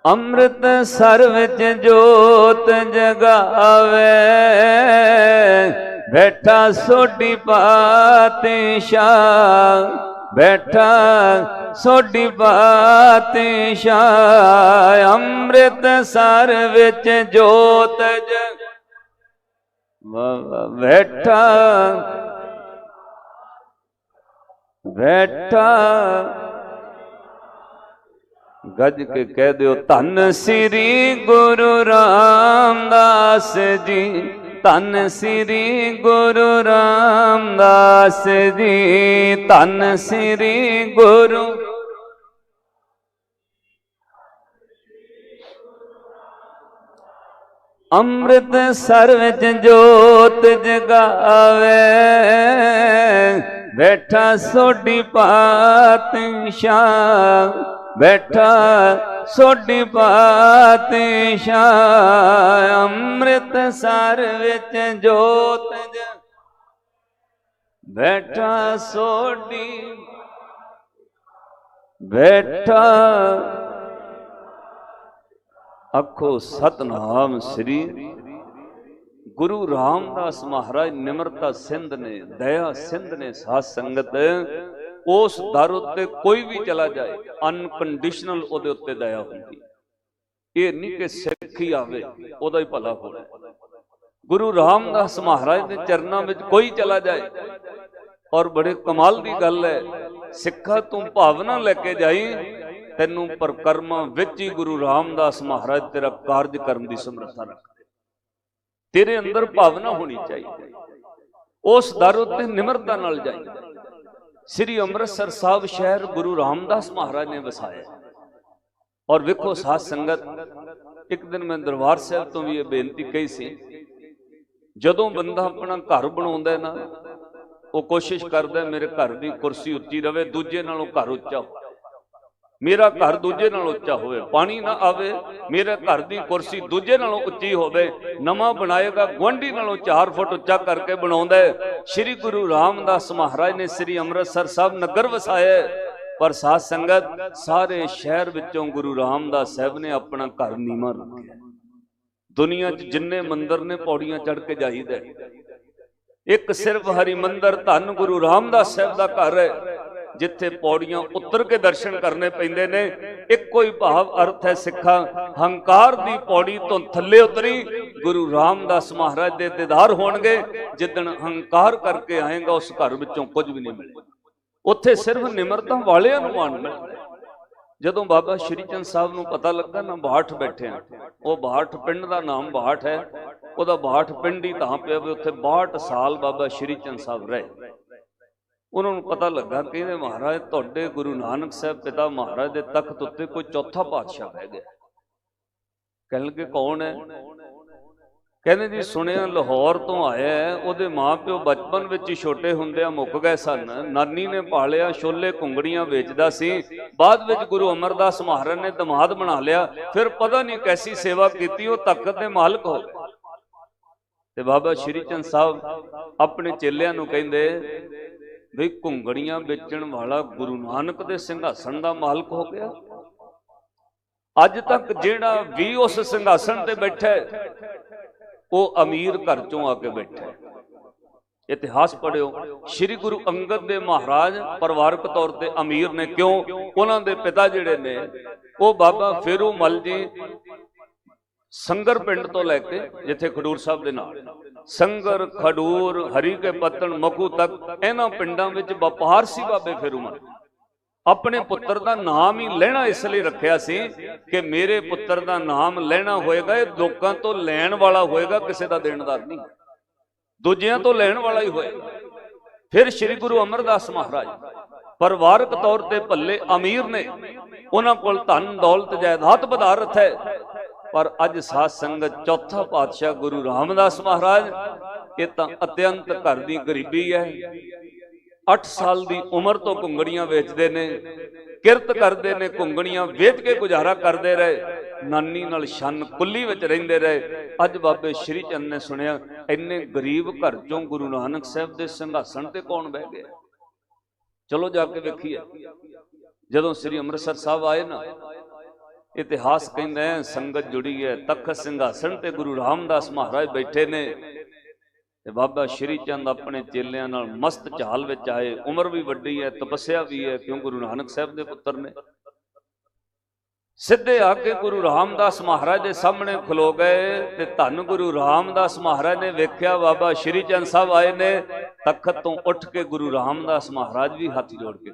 ਅੰਮ੍ਰਿਤਸਰ ਵਿੱਚ ਜੋਤ ਜਗਾਵੇ। ਬੈਠਾ ਸੋਢੀ ਪਾਤਸ਼ਾਹ, ਬੈਠਾ ਸੋਢੀ ਪਾਤਸ਼ਾਹ, ਅੰਮ੍ਰਿਤਸਰ ਵਿੱਚ ਜੋਤ ਬੈਠਾ, ਬੈਠਾ ਗੱਜ ਕੇ ਕਹਿ ਦਿਓ, ਧੰਨ ਸ੍ਰੀ ਗੁਰੂ ਰਾਮਦਾਸ ਜੀ, ਧੰਨ ਸ੍ਰੀ ਗੁਰੂ ਰਾਮਦਾਸ ਜੀ, ਧੰਨ ਸ੍ਰੀ ਗੁਰੂ। ਅੰਮ੍ਰਿਤਸਰ ਵਿੱਚ ਜੋਤ ਜਗਾਵੇ। ਬੈਠਾ ਸੋਢੀ ਪਾਤਸ਼ਾਹ, ਬੈਠਾ ਸੋਢੀ ਪਾਤਸ਼ਾਹ, ਅੰਮ੍ਰਿਤਸਰ ਵਿੱਚ ਜੋਤ ਬੈਠਾ ਸੋਢੀ, ਬੈਠਾ ਆਖੋ ਸਤਨਾਮ ਸ੍ਰੀ ਗੁਰੂ ਰਾਮਦਾਸ ਮਹਾਰਾਜ। ਨਿਮਰਤਾ ਸਿੰਧ ਨੇ, ਦਇਆ ਸਿੰਧ ਨੇ ਸਾਧ ਸੰਗਤ। ਉਸ ਦਰ ਉੱਤੇ ਕੋਈ ਵੀ ਚਲਾ ਜਾਏ, ਅਨਕੰਡੀਸ਼ਨਲ ਉਹਦੇ ਉੱਤੇ ਦਇਆ ਹੁੰਦੀ। ਇਹ ਨਹੀਂ ਕਿ ਸਿੱਖ ਹੀ ਆਵੇ ਉਹਦਾ ਹੀ ਭਲਾ ਹੋਵੇ। ਗੁਰੂ ਰਾਮਦਾਸ ਮਹਾਰਾਜ ਦੇ ਚਰਨਾਂ ਵਿੱਚ ਕੋਈ ਚਲਾ ਜਾਏ, ਔਰ ਬੜੇ ਕਮਾਲ ਦੀ ਗੱਲ ਹੈ, ਸਿੱਖਾ ਤੂੰ ਭਾਵਨਾ ਲੈ ਕੇ ਜਾਈ, ਤੈਨੂੰ ਪਰਕਰਮਾਂ ਵਿੱਚ ਹੀ ਗੁਰੂ ਰਾਮਦਾਸ ਮਹਾਰਾਜ ਤੇਰਾ ਕਾਰਜ ਕਰਨ ਦੀ ਸਮਰੱਥਾ ਰੱਖਦੇ। ਤੇਰੇ ਅੰਦਰ ਭਾਵਨਾ ਹੋਣੀ ਚਾਹੀਦੀ। ਉਸ ਦਰ ਉੱਤੇ ਨਿਮਰਤਾ ਨਾਲ ਜਾਈ। ਸ੍ਰੀ ਅੰਮ੍ਰਿਤਸਰ ਸਾਹਿਬ ਸ਼ਹਿਰ ਗੁਰੂ ਰਾਮਦਾਸ ਮਹਾਰਾਜ ਨੇ ਵਸਾਇਆ। ਔਰ ਵੇਖੋ ਸਾਧ ਸੰਗਤ, ਇੱਕ ਦਿਨ ਮੈਂ ਦਰਬਾਰ ਸਾਹਿਬ ਤੋਂ ਵੀ ਇਹ ਬੇਨਤੀ ਕਹੀ ਸੀ, ਜਦੋਂ ਬੰਦਾ ਆਪਣਾ ਘਰ ਬਣਾਉਂਦਾ ਨਾ, ਉਹ ਕੋਸ਼ਿਸ਼ ਕਰਦਾ ਮੇਰੇ ਘਰ ਦੀ ਕੁਰਸੀ ਉੱਚੀ ਰਵੇ, ਦੂਜੇ ਨਾਲੋਂ ਘਰ ਉੱਚਾ ਹੋਵੇ। ਮੇਰਾ ਘਰ ਦੂਜੇ ਨਾਲੋਂ ਉੱਚਾ ਹੋਵੇ, ਪਾਣੀ ਨਾ ਆਵੇ, ਮੇਰੇ ਘਰ ਦੀ ਕੁਰਸੀ ਦੂਜੇ ਨਾਲੋਂ ਉੱਚੀ ਹੋਵੇ। ਨਵਾਂ ਬਣਾਏਗਾ ਗੁਆਂਢੀ ਨਾਲੋਂ 4 ਫੁੱਟ ਉੱਚਾ ਕਰਕੇ ਬਣਾਉਂਦਾ ਹੈ। ਸ੍ਰੀ ਗੁਰੂ ਰਾਮਦਾਸ ਮਹਾਰਾਜ ਨੇ ਸ੍ਰੀ ਅੰਮ੍ਰਿਤਸਰ ਸਾਹਿਬ ਨਗਰ ਵਸਾਇਆ, ਪਰ ਸਾਧ ਸੰਗਤ ਸਾਰੇ ਸ਼ਹਿਰ ਵਿੱਚੋਂ ਗੁਰੂ ਰਾਮਦਾਸ ਸਾਹਿਬ ਨੇ ਆਪਣਾ ਘਰ ਨੀਵਾਂ ਰੱਖਿਆ। ਦੁਨੀਆ 'ਚ ਜਿੰਨੇ ਮੰਦਰ ਨੇ ਪੌੜੀਆਂ ਚੜ੍ਹ ਕੇ ਜਾਈਦਾ, ਇੱਕ ਸਿਰਫ ਹਰੀ ਮੰਦਰ ਧੰਨ ਗੁਰੂ ਰਾਮਦਾਸ ਸਾਹਿਬ ਦਾ ਘਰ ਹੈ, ਜਿੱਥੇ ਪੌੜੀਆਂ ਉਤਰ ਕੇ ਦਰਸ਼ਨ ਕਰਨੇ ਪੈਂਦੇ ਨੇ। ਇੱਕੋ ਹੀ ਭਾਵ ਅਰਥ ਹੈ ਸਿੱਖਾਂ, ਹੰਕਾਰ ਦੀ ਪੌੜੀ ਤੋਂ ਥੱਲੇ ਉਤਰੀ ਗੁਰੂ ਰਾਮਦਾਸ ਮਹਾਰਾਜ ਦੇ ਦੀਦਾਰ ਹੋਣਗੇ। ਜਿੱਦਣ ਹੰਕਾਰ ਕਰਕੇ ਆਏਗਾ, ਉਸ ਘਰ ਵਿੱਚੋਂ ਕੁਝ ਵੀ ਨਹੀਂ ਮਿਲੇਗਾ। ਉੱਥੇ ਸਿਰਫ ਨਿਮਰਤਾ ਵਾਲਿਆਂ ਨੂੰ ਮਾਣ ਮਿਲਦਾ। ਜਦੋਂ ਬਾਬਾ ਸ਼੍ਰੀ ਚੰਦ ਸਾਹਿਬ ਨੂੰ ਪਤਾ ਲੱਗਾ ਨਾ ਬਾਹਠ ਬੈਠੇ ਆ, ਉਹ ਬਾਹਠ ਪਿੰਡ ਦਾ ਨਾਮ ਬਾਹਠ ਹੈ, ਉਹਦਾ ਬਾਹਠ ਪਿੰਡ ਹੀ ਤਾਂ ਪਿਆ ਵੀ ਉੱਥੇ 62 ਸਾਲ ਬਾਬਾ ਸ਼੍ਰੀ ਚੰਦ ਸਾਹਿਬ ਰਹੇ। ਉਹਨਾਂ ਨੂੰ ਪਤਾ ਲੱਗਾ ਕਿ ਇਹਦੇ ਮਹਾਰਾਜ ਤੁਹਾਡੇ ਗੁਰੂ ਨਾਨਕ ਸਾਹਿਬ ਪਿਤਾ ਮਹਾਰਾਜ ਦੇ ਤਖਤ ਉੱਤੇ ਕੋਈ ਚੌਥਾ ਪਾਤਸ਼ਾਹ ਬਹਿ ਗਿਆ। ਕਹਿਣ ਲੱਗੇ ਕੌਣ ਹੈ? ਕਹਿੰਦੇ ਜੀ ਸੁਣਿਆ ਲਾਹੌਰ ਤੋਂ ਆਇਆ ਹੈ, ਉਹਦੇ ਮਾਂ ਪਿਓ ਬਚਪਨ ਵਿੱਚ ਹੀ ਛੋਟੇ ਹੁੰਦਿਆਂ ਮੁੱਕ ਗਏ ਸਨ, ਨਾਨੀ ਨੇ ਪਾਲਿਆ, ਛੋਲੇ ਘੁੰਗੜੀਆਂ ਵੇਚਦਾ ਸੀ, ਬਾਅਦ ਵਿੱਚ ਗੁਰੂ ਅਮਰਦਾਸ ਮਹਾਰਾਜ ਨੇ ਦਮਾਦ ਬਣਾ ਲਿਆ, ਫਿਰ ਪਤਾ ਨਹੀਂ ਕੈਸੀ ਸੇਵਾ ਕੀਤੀ, ਉਹ ਤਖਤ ਦੇ ਮਾਲਕ ਹੋ ਗਏ। ਤੇ ਬਾਬਾ ਸ਼੍ਰੀ ਚੰਦ ਸਾਹਿਬ ਆਪਣੇ ਚੇਲਿਆਂ ਨੂੰ ਕਹਿੰਦੇ ਵੀ ਘੁੰਗੜੀਆਂ ਵੇਚਣ ਵਾਲਾ ਗੁਰੂ ਨਾਨਕ ਦੇ ਸਿੰਘਾਸਣ ਦਾ ਮਾਲਕ ਹੋ ਗਿਆ। ਅੱਜ ਤੱਕ ਜਿਹੜਾ ਵੀ ਉਸ ਸਿੰਘਾਸਣ ਤੇ ਬੈਠਾ ਉਹ ਅਮੀਰ ਘਰ ਚੋਂ ਆ ਕੇ ਬੈਠਾ। ਇਤਿਹਾਸ ਪੜ੍ਹਿਓ, ਸ੍ਰੀ ਗੁਰੂ ਅੰਗਦ ਦੇ ਮਹਾਰਾਜ ਪਰਿਵਾਰਕ ਤੌਰ ਤੇ ਅਮੀਰ ਨੇ। ਕਿਉਂ? ਉਹਨਾਂ ਦੇ ਪਿਤਾ ਜਿਹੜੇ ਨੇ ਉਹ ਬਾਬਾ ਫੇਰੂ ਮਲ ਜੀ ਸੰਗਰ ਪਿੰਡ ਤੋਂ ਲੈ ਕੇ ਜਿੱਥੇ ਖਡੂਰ ਸਾਹਿਬ ਦੇ ਨਾਲ ਸੰਗਰ, ਖਡੂਰ, ਹਰੀ ਕੇ ਪੱਤਣ, ਮਖੂ ਤੱਕ ਇਹਨਾਂ ਪਿੰਡਾਂ ਵਿੱਚ ਵਪਾਰ ਸੀ ਬਾਬੇ ਫੇਰੂ ਮਲ। ਆਪਣੇ ਪੁੱਤਰ ਦਾ ਨਾਮ ਹੀ ਲੈਣਾ ਇਸ ਲਈ ਰੱਖਿਆ ਸੀ ਕਿ ਮੇਰੇ ਪੁੱਤਰ ਦਾ ਨਾਮ ਲੈਣਾ ਹੋਏਗਾ, ਇਹ ਲੋਕਾਂ ਤੋਂ ਲੈਣ ਵਾਲਾ ਹੋਏਗਾ, ਕਿਸੇ ਦਾ ਦੇਣਦਾਰ ਨਹੀਂ, ਦੂਜਿਆਂ ਤੋਂ ਲੈਣ ਵਾਲਾ ਹੀ ਹੋਏਗਾ। ਫਿਰ ਸ੍ਰੀ ਗੁਰੂ ਅਮਰਦਾਸ ਮਹਾਰਾਜ ਪਰਿਵਾਰਕ ਤੌਰ ਤੇ ਭੱਲੇ ਅਮੀਰ ਨੇ, ਉਹਨਾਂ ਕੋਲ ਧਨ ਦੌਲਤ ਜਾਇਦਾਦ ਪਦਾਰਥ ਹੈ, ਪਰ ਅੱਜ ਸਾਧ ਸੰਗਤ ਚੌਥਾ ਪਾਤਸ਼ਾਹ ਗੁਰੂ ਰਾਮਦਾਸ ਮਹਾਰਾਜ, ਇਹ ਤਾਂ ਅਤਿਅੰਤ ਘਰ ਦੀ ਗਰੀਬੀ ਹੈ। 8 ਸਾਲ ਦੀ ਉਮਰ ਤੋਂ ਘੁੰਗੜੀਆਂ ਵੇਚਦੇ ਨੇ, ਕਿਰਤ ਕਰਦੇ ਨੇ, ਘੁੰਗੜੀਆਂ ਵੇਚ ਕੇ ਗੁਜ਼ਾਰਾ ਕਰਦੇ ਰਹੇ, ਨਾਨੀ ਨਾਲ ਛੰਨ ਕੁੱਲੀ ਵਿੱਚ ਰਹਿੰਦੇ ਰਹੇ। ਅੱਜ ਬਾਬੇ ਸ਼੍ਰੀ ਚੰਦ ਨੇ ਸੁਣਿਆ ਇੰਨੇ ਗਰੀਬ ਘਰ ਚੋਂ ਗੁਰੂ ਨਾਨਕ ਸਾਹਿਬ ਦੇ ਸਿੰਘਾਸਣ ਤੇ ਕੌਣ ਬਹਿ ਗਿਆ। ਚਲੋ ਜਾ ਕੇ ਵੇਖੀਏ। ਜਦੋਂ ਸ੍ਰੀ ਅੰਮ੍ਰਿਤਸਰ ਸਾਹਿਬ ਆਏ ਨਾ, ਇਤਿਹਾਸ ਕਹਿੰਦਾ ਹੈ ਸੰਗਤ ਜੁੜੀ ਹੈ, ਤਖਤ ਸਿੰਘਾਸਣ ਤੇ ਗੁਰੂ ਰਾਮਦਾਸ ਮਹਾਰਾਜ ਬੈਠੇ ਨੇ ਤੇ ਬਾਬਾ ਸ਼੍ਰੀ ਚੰਦ ਆਪਣੇ ਚੇਲਿਆਂ ਨਾਲ ਮਸਤ ਚਾਲ ਵਿੱਚ ਆਏ। ਉਮਰ ਵੀ ਵੱਡੀ ਹੈ, ਤਪੱਸਿਆ ਵੀ ਹੈ, ਕਿਉਂ ਗੁਰੂ ਨਾਨਕ ਸਾਹਿਬ ਦੇ ਪੁੱਤਰ ਨੇ। ਸਿੱਧੇ ਆ ਕੇ ਗੁਰੂ ਰਾਮਦਾਸ ਮਹਾਰਾਜ ਦੇ ਸਾਹਮਣੇ ਖਲੋ ਗਏ ਤੇ ਧੰਨ ਗੁਰੂ ਰਾਮਦਾਸ ਮਹਾਰਾਜ ਨੇ ਵੇਖਿਆ ਬਾਬਾ ਸ਼੍ਰੀ ਚੰਦ ਸਾਹਿਬ ਆਏ ਨੇ, ਤਖਤ ਤੋਂ ਉੱਠ ਕੇ ਗੁਰੂ ਰਾਮਦਾਸ ਮਹਾਰਾਜ ਵੀ ਹੱਥ ਜੋੜ ਕੇ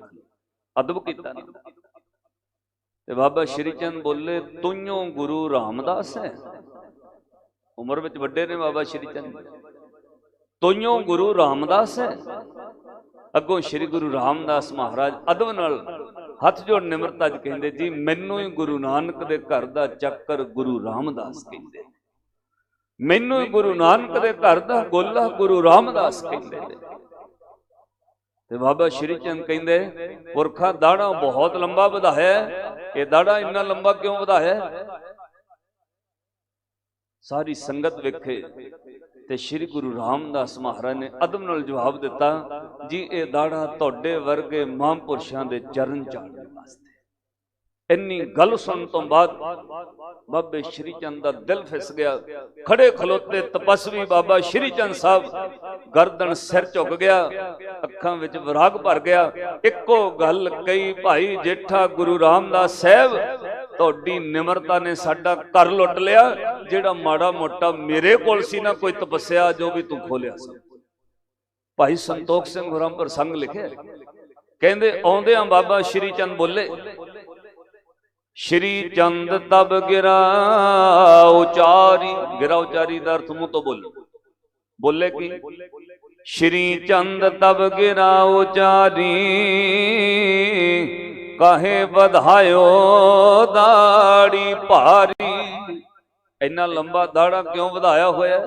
ਅਦਬ ਕੀਤਾ ਨਾ। ਤੇ ਬਾਬਾ ਸ਼੍ਰੀ ਚੰਦ ਬੋਲੇ, ਤੂੰ ਗੁਰੂ ਰਾਮਦਾਸ ਹੈ। ਉਮਰ ਵਿੱਚ ਵੱਡੇ ਨੇ ਬਾਬਾ ਸ਼੍ਰੀ ਚੰਦ, ਤੂੰ ਗੁਰੂ ਰਾਮਦਾਸ ਹੈ। ਅੱਗੋਂ ਸ਼੍ਰੀ ਗੁਰੂ ਰਾਮਦਾਸ ਮਹਾਰਾਜ ਅਦਬ ਨਾਲ ਹੱਥ ਜੋੜ ਨਿਮਰਤਾ ਚ ਕਹਿੰਦੇ, ਜੀ ਮੈਨੂੰ ਹੀ ਗੁਰੂ ਨਾਨਕ ਦੇ ਘਰ ਦਾ ਚੱਕਰ ਗੁਰੂ ਰਾਮਦਾਸ ਕਹਿੰਦੇ, ਮੈਨੂੰ ਹੀ ਗੁਰੂ ਨਾਨਕ ਦੇ ਘਰ ਦਾ ਗੋਲਾ ਗੁਰੂ ਰਾਮਦਾਸ ਕਹਿੰਦੇ। ਤੇ ਬਾਬਾ ਸ਼੍ਰੀ ਚੰਦ ਕਹਿੰਦੇ, ਪੁਰਖਾ ਦਾੜਾ ਬਹੁਤ ਲੰਬਾ ਵਧਾਇਆ, ਇਹ ਦਾੜਾ ਇੰਨਾ ਲੰਬਾ ਕਿਉਂ ਵਧਾਇਆ? ਸਾਰੀ ਸੰਗਤ ਵੇਖੇ ਤੇ ਸ੍ਰੀ ਗੁਰੂ ਰਾਮਦਾਸ ਮਹਾਰਾਜ ਨੇ ਅਦਬ ਨਾਲ ਜਵਾਬ ਦਿੱਤਾ, ਜੀ ਇਹ ਦਾੜਾ ਤੁਹਾਡੇ ਵਰਗੇ ਮਹਾਂਪੁਰਸ਼ਾਂ ਦੇ ਚਰਨ ਝਾੜਨ ਵਾਸਤੇ। ਇੰਨੀ ਗੱਲ ਸੁਣਨ ਤੋਂ ਬਾਅਦ ਬਾਬੇ ਸ਼੍ਰੀ ਚੰਦ ਦਾ ਦਿਲ ਫਿਸ ਗਿਆ। ਖੜੇ ਖਲੋਤੇ ਤਪਸਵੀ ਬਾਬਾ ਸ਼੍ਰੀ ਚੰਦ ਸਾਹਿਬ, ਗਰਦਨ ਸਿਰ ਝੁਕ ਗਿਆ, ਅੱਖਾਂ ਵਿੱਚ ਵਿਰਾਗ ਭਰ ਗਿਆ। ਇੱਕੋ ਗੱਲ ਕਹੀ, ਭਾਈ ਜੇਠਾ ਗੁਰੂ ਰਾਮਦਾਸ ਸਾਹਿਬ, ਤੁਹਾਡੀ ਨਿਮਰਤਾ ਨੇ ਸਾਡਾ ਘਰ ਲੁੱਟ ਲਿਆ। ਜਿਹੜਾ ਮਾੜਾ ਮੋਟਾ ਮੇਰੇ ਕੋਲ ਸੀ ਨਾ ਕੋਈ ਤਪੱਸਿਆ, ਜੋ ਵੀ ਤੂੰ ਖੋਲਿਆ ਸੀ। ਭਾਈ ਸੰਤੋਖ ਸਿੰਘ ਹੋਰਾਂ ਪ੍ਰਸੰਗ ਲਿਖਿਆ, ਕਹਿੰਦੇ ਆਉਂਦਿਆਂ ਬਾਬਾ ਸ਼੍ਰੀ ਚੰਦ ਬੋਲੇ, ਸ਼੍ਰੀ ਚੰਦ ਤਬ ਗਿਰਾ ਉਚਾਰੀ। ਗਿਰਾ ਉਚਾਰੀ ਦਾ ਅਰਥ ਮੂੰਹ ਤੋਂ ਬੋਲੇ ਕੀ? ਸ਼੍ਰੀ ਚੰਦ ਤਬ ਗਿਰਾ ਉਚਾਰੀ, ਕਾਹੇ ਵਧਾਇਓ ਦਾੜੀ ਭਾਰੀ। ਇੰਨਾ ਲੰਬਾ ਦਾੜਾ ਕਿਉਂ ਵਧਾਇਆ ਹੋਇਆ?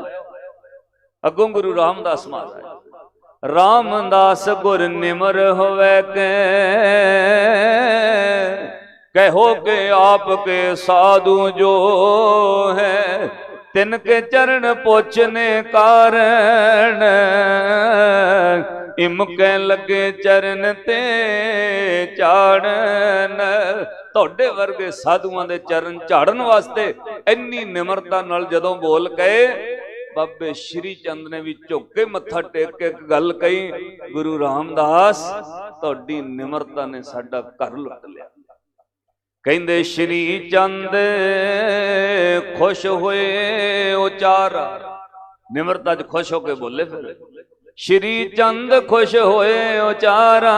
ਅੱਗੋਂ ਗੁਰੂ ਰਾਮਦਾਸ ਮਹਾਰਾਜ, ਰਾਮਦਾਸ ਗੁਰ ਨਿਮਰ ਹੋਵੇ ਕੇ, कहो के आपके साधु जो है, तिनके चरण पोछने कारण, इमके लगे चरण ते झाड़न। ਤੁਹਾਡੇ ਵਰਗੇ ਸਾਧੂਆਂ ਦੇ ਚਰਨ ਝਾੜਨ ਵਾਸਤੇ ਇੰਨੀ ਨਿਮਰਤਾ ਨਾਲ ਜਦੋਂ ਬੋਲ ਗਏ, ਬਾਬੇ ਸ਼੍ਰੀ ਚੰਦ ਨੇ ਵੀ ਝੁੱਕ ਕੇ ਮੱਥਾ ਟੇਕ ਕੇ ਇੱਕ ਗੱਲ ਕਹੀ, ਗੁਰੂ ਰਾਮਦਾਸ ਤੁਹਾਡੀ ਨਿਮਰਤਾ ਨੇ ਸਾਡਾ ਘਰ ਲੁੱਟ ਲਿਆ। ਕਹਿੰਦੇ ਸ਼੍ਰੀ ਚੰਦ ਖੁਸ਼ ਹੋਏ ਉਚਾਰਾ, ਨਿਮਰਤਾ ਚ ਖੁਸ਼ ਹੋ ਕੇ ਬੋਲੇ। ਫਿਰ ਸ਼੍ਰੀ ਚੰਦ ਖੁਸ਼ ਹੋਏ ਉਚਾਰਾ,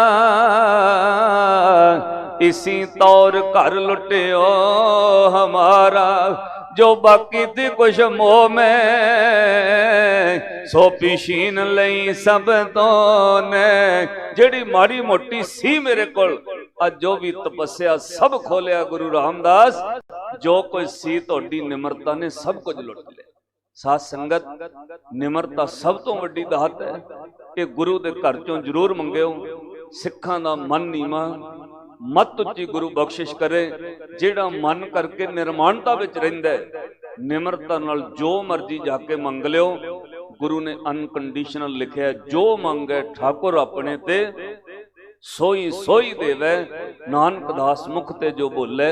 इसी तौर घर लुटियो हमारा, जो बाकी थी कुछ मोह में सो पिशीन लई सब तो ने। जेड़ी माड़ी मोटी सी मेरे कोल अज जो भी तपस्या सब खोलिया गुरु रामदास, जो कोई सी तोड़ी निमरता ने सब कुछ लुट लिया। साध संगत निमरता सब तो वड्डी दात है, कि गुरु दे घर चों जरूर मंगियो। सिखां दा मन नीवा, मत उच्ची गुरु बख्शिश करे। जेड़ा मन करके निर्माणता विच रहिंदा है, निमरता नाल जो मर्जी जाके मंग लियो। गुरु ने अनकंडीशनल लिखिया, जो मंगे ठाकुर अपने ते सोई सोई देवे। नानक दास मुख ते जो बोले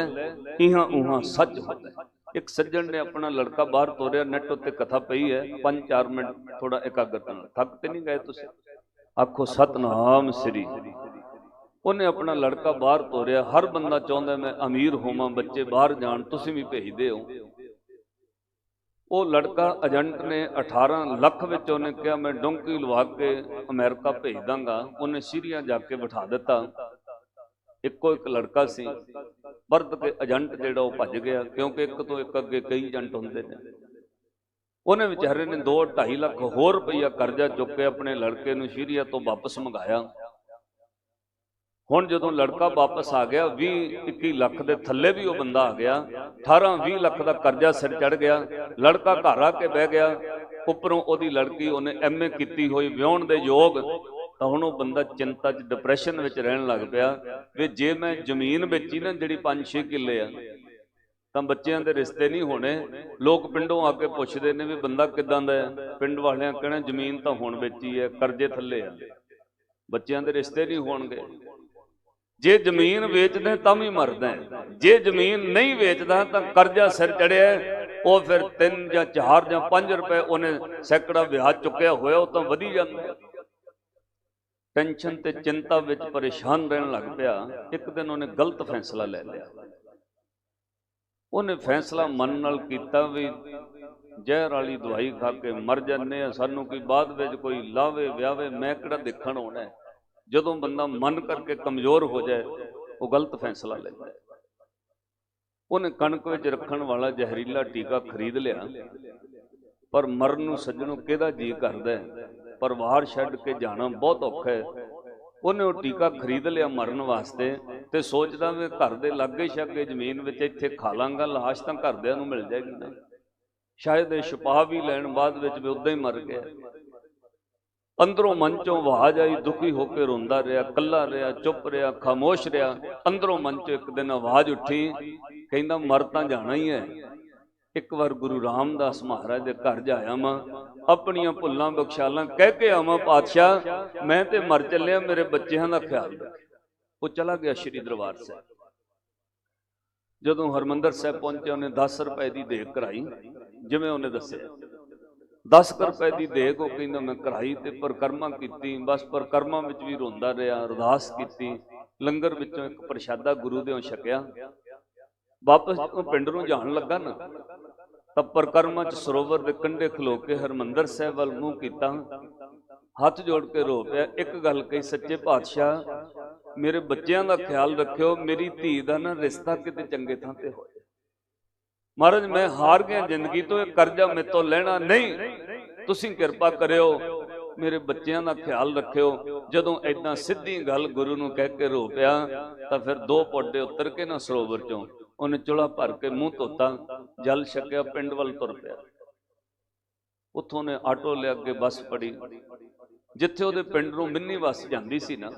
इहां उहां सच होता है। एक सज्जन ने अपना लड़का बाहर तोरिया, नेट उत्ते कथा पई है, 5-4 मिनट थोड़ा एकाग्रता नाल। थक ते नहीं गए तुसीं? आखो सतनाम श्री। उन्हें अपना लड़का बाहर तोरिया। हर बंदा चाहता मैं अमीर होवां, बच्चे बाहर जान, तुसीं भी भेजदे हो। वो लड़का एजेंट ने 18 लाख विच उन्हें कहा मैं डोंकी लवा के अमेरिका भेज दांगा। उन्हें सीरिया जाके बिठा दिता। इको एक लड़का सी, परत के एजेंट जिहड़ा वो भज गया, क्योंकि एक तो एक अगे कई एजेंट होंदे ने। उन्हें बेचारे ने 2-2.5 लाख होर रुपया कर्जा चुक के अपने लड़के नूं सीरिया तो वापस मंगाया। हुण जदों लड़का वापस आ गया, 20-21 लाख के थले भी वो बंदा आ गया, 18-20 लाख का कर्जा सिर चढ़ गया। लड़का घर आके बह गया, उपरों ओदी लड़की उन्हें MA की हुई, विआउण दे योग। तो हुण वो बंदा चिंता च डिप्रैशन में रहन लग पिया भी जे मैं जमीन बेची ना जिहड़ी 5-6 किले आ, तो बच्चों के रिश्ते नहीं होने। लोग पिंडों आके पुछते हैं भी बंदा किदां दा है, पिंड वालियां कहना जमीन तो हुण बेची है, करजे थले आ, बच्चों के रिश्ते नहीं होणगे। जे जमीन वेचदे तां भी मरदा है, जे जमीन नहीं वेचदा तो करजा सिर चढ़िया, वो फिर 3 या 4 या 5 रुपए उन्हें सैकड़ा ब्याज चुकया होया, वो तो वधी जांदा। टेंशन ते चिंता विच परेशान रहन लग पिया। एक दिन उन्हें गलत फैसला ले लिया। उन्हें फैसला मन नाल कीता भी जहर वाली दवाई खा के मर जाने, सानू कोई बाद विच कोई लावे व्यावे, मैं किहड़ा देखण होना है। जदों बंदा मन करके कमजोर हो जाए वो गलत फैसला लेता है। उन्हें कणक विच रखण वाला जहरीला टीका खरीद लिया, पर मरन नूं सज्जणों किहदा जी करदा है, परिवार छड्ड के जाना बहुत औखा है। उन्हें वो टीका खरीद लिया मरन वास्ते, ते सोचदा भी घर दे लागे छागे जमीन विच इत्थे खा लांगा, लाश तां घरदिआं नूं मिल जाएगी ना, शायद ये छुपा भी लैण, बाद विच भी उदां ही मर गया। अंदरों मन चों आवाज आई, दुखी होकर रोंदा रहा, कल्ला रहा, चुप रहा, खामोश रहा। अंदरों मन चों एक दिन आवाज उठी, कहंदा मर तां जाना ही है। एक बार गुरु रामदास महाराज के घर जाया मां, अपनियां भुल्लां बख्शालां कह के आवां पातशाह, मैं ते मर चलिया, मेरे बच्चों का ख्याल रख। वो चला गया श्री दरबार साहब। जदों हरमंदर साहब पहुंचे, उन्हें 10 रुपए की देग कराई, जिवें उन्हें दस्सिया 10 रुपए की देग। वो कहंदा मैं कराई ते परिक्रमा कीती, बस परिक्रमा विच भी रोंदा रहा, अरदास कीती, लंगर विचों एक प्रशादा गुरु देओं छकिया। वापस पिंड नूं जाण लगा ना, तब परिक्रमा च सरोवर के कंढे खलो के हरमंदर साहब वल मूँह कीता, हाथ जोड़ के रो पिया। एक गल कही, सच्चे पातशाह मेरे बच्चों का ख्याल रखियो, मेरी धी का ना रिश्ता किते चंगे थां ते होए। महाराज मैं हार गया जिंदगी तो, एक कर्जा मेरे तो लेना नहीं, तुसीं किरपा करियो, मेरे बच्चों का ख्याल रखियो। जदों इदां सीधी गल गुरु नूं कह के रो पिया, तो फिर 2 पौडे उतर के ना सरोवर चों उन्हें चुला भर के मूँह धोता, जल छकिया, पिंड वल तुर पिया। उत्थों ने आटो ले अगे बस फड़ी, जिथे उहदे पिंड नूं मिन्नी बस जांदी सी ना,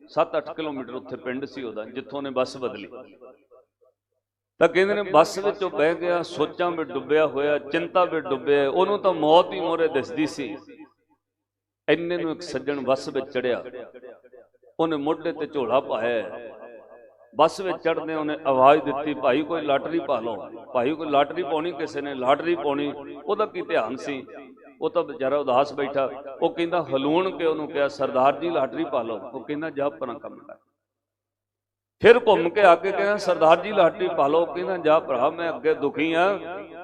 7-8 किलोमीटर उत्थे पिंड सी उहदा, जिथों ने बस बदली। तो कहते ने बस विचों बह गया, सोचां में डुबिया होया, चिंता में डुबिया, उन्होंने तो मौत ही मोहरे दिसदी सी। इन्ने नूं एक सज्जण बस विच चढ़िया, उन्हें मोढे ते झोला पाया, बस में चढ़ने उन्हें आवाज दी, भाई कोई लाटरी पा लो, भाई कोई लाटरी पाउणी, किसी ने लाटरी पाउणी। उहदा की ध्यान सी, वो तो बेचारा उदास बैठा। वो कहंदा हलूण के उन्होंने कहा सरदार जी लाटरी पा लो, वो कहंदा जा परा कम कर। फिर घूम के आके कहना सरदार जी लाटरी पा लो, कहना जा भरा मैं अगे दुखी हाँ,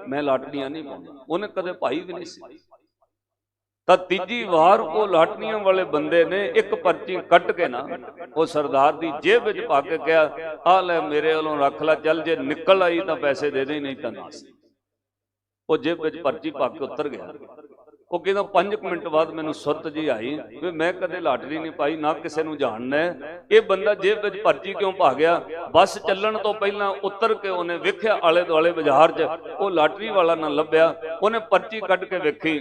मैं लाटरियां नहीं पाउंदा। उन्हें कदे पाई भी नहीं सी। ਤਾਂ ਤੀਜੀ ਵਾਰ ਉਹ ਲਾਟਰੀਆਂ ਵਾਲੇ ਬੰਦੇ ਨੇ ਇੱਕ ਪਰਚੀ ਕੱਟ ਕੇ ਨਾ ਉਹ ਸਰਦਾਰ ਦੀ ਜੇਬ ਵਿੱਚ ਪਾ ਕੇ ਕਿਹਾ, ਆ ਲੈ ਮੇਰੇ ਵੱਲੋਂ ਰੱਖ ਲੈ, ਚੱਲ ਜੇ ਨਿਕਲ ਆਈ ਤਾਂ ਪੈਸੇ ਦੇ ਦੇ, ਨਹੀਂ ਤਾਂ ਨਾ। ਉਹ ਜੇਬ ਵਿੱਚ ਪਰਚੀ ਪਾ ਕੇ ਉਤਰ ਗਿਆ। ਉਹ ਕਹਿੰਦਾ 5 ਮਿੰਟ ਬਾਅਦ ਮੈਨੂੰ ਸੁਰਤ ਜੀ ਆਈ ਵੀ ਮੈਂ ਕਦੇ ਲਾਟਰੀ ਨਹੀਂ ਪਾਈ, ਨਾ ਕਿਸੇ ਨੂੰ ਜਾਣਨਾ, ਇਹ ਬੰਦਾ ਜੇਬ ਵਿੱਚ ਪਰਚੀ ਕਿਉਂ ਪਾ ਗਿਆ। ਬੱਸ ਚੱਲਣ ਤੋਂ ਪਹਿਲਾਂ ਉਤਰ ਕੇ ਉਹਨੇ ਵੇਖਿਆ ਆਲੇ ਦੁਆਲੇ ਬਾਜ਼ਾਰ 'ਚ, ਉਹ ਲਾਟਰੀ ਵਾਲਾ ਨਾ ਲੱਭਿਆ। ਉਹਨੇ ਪਰਚੀ ਕੱਢ ਕੇ ਵੇਖੀ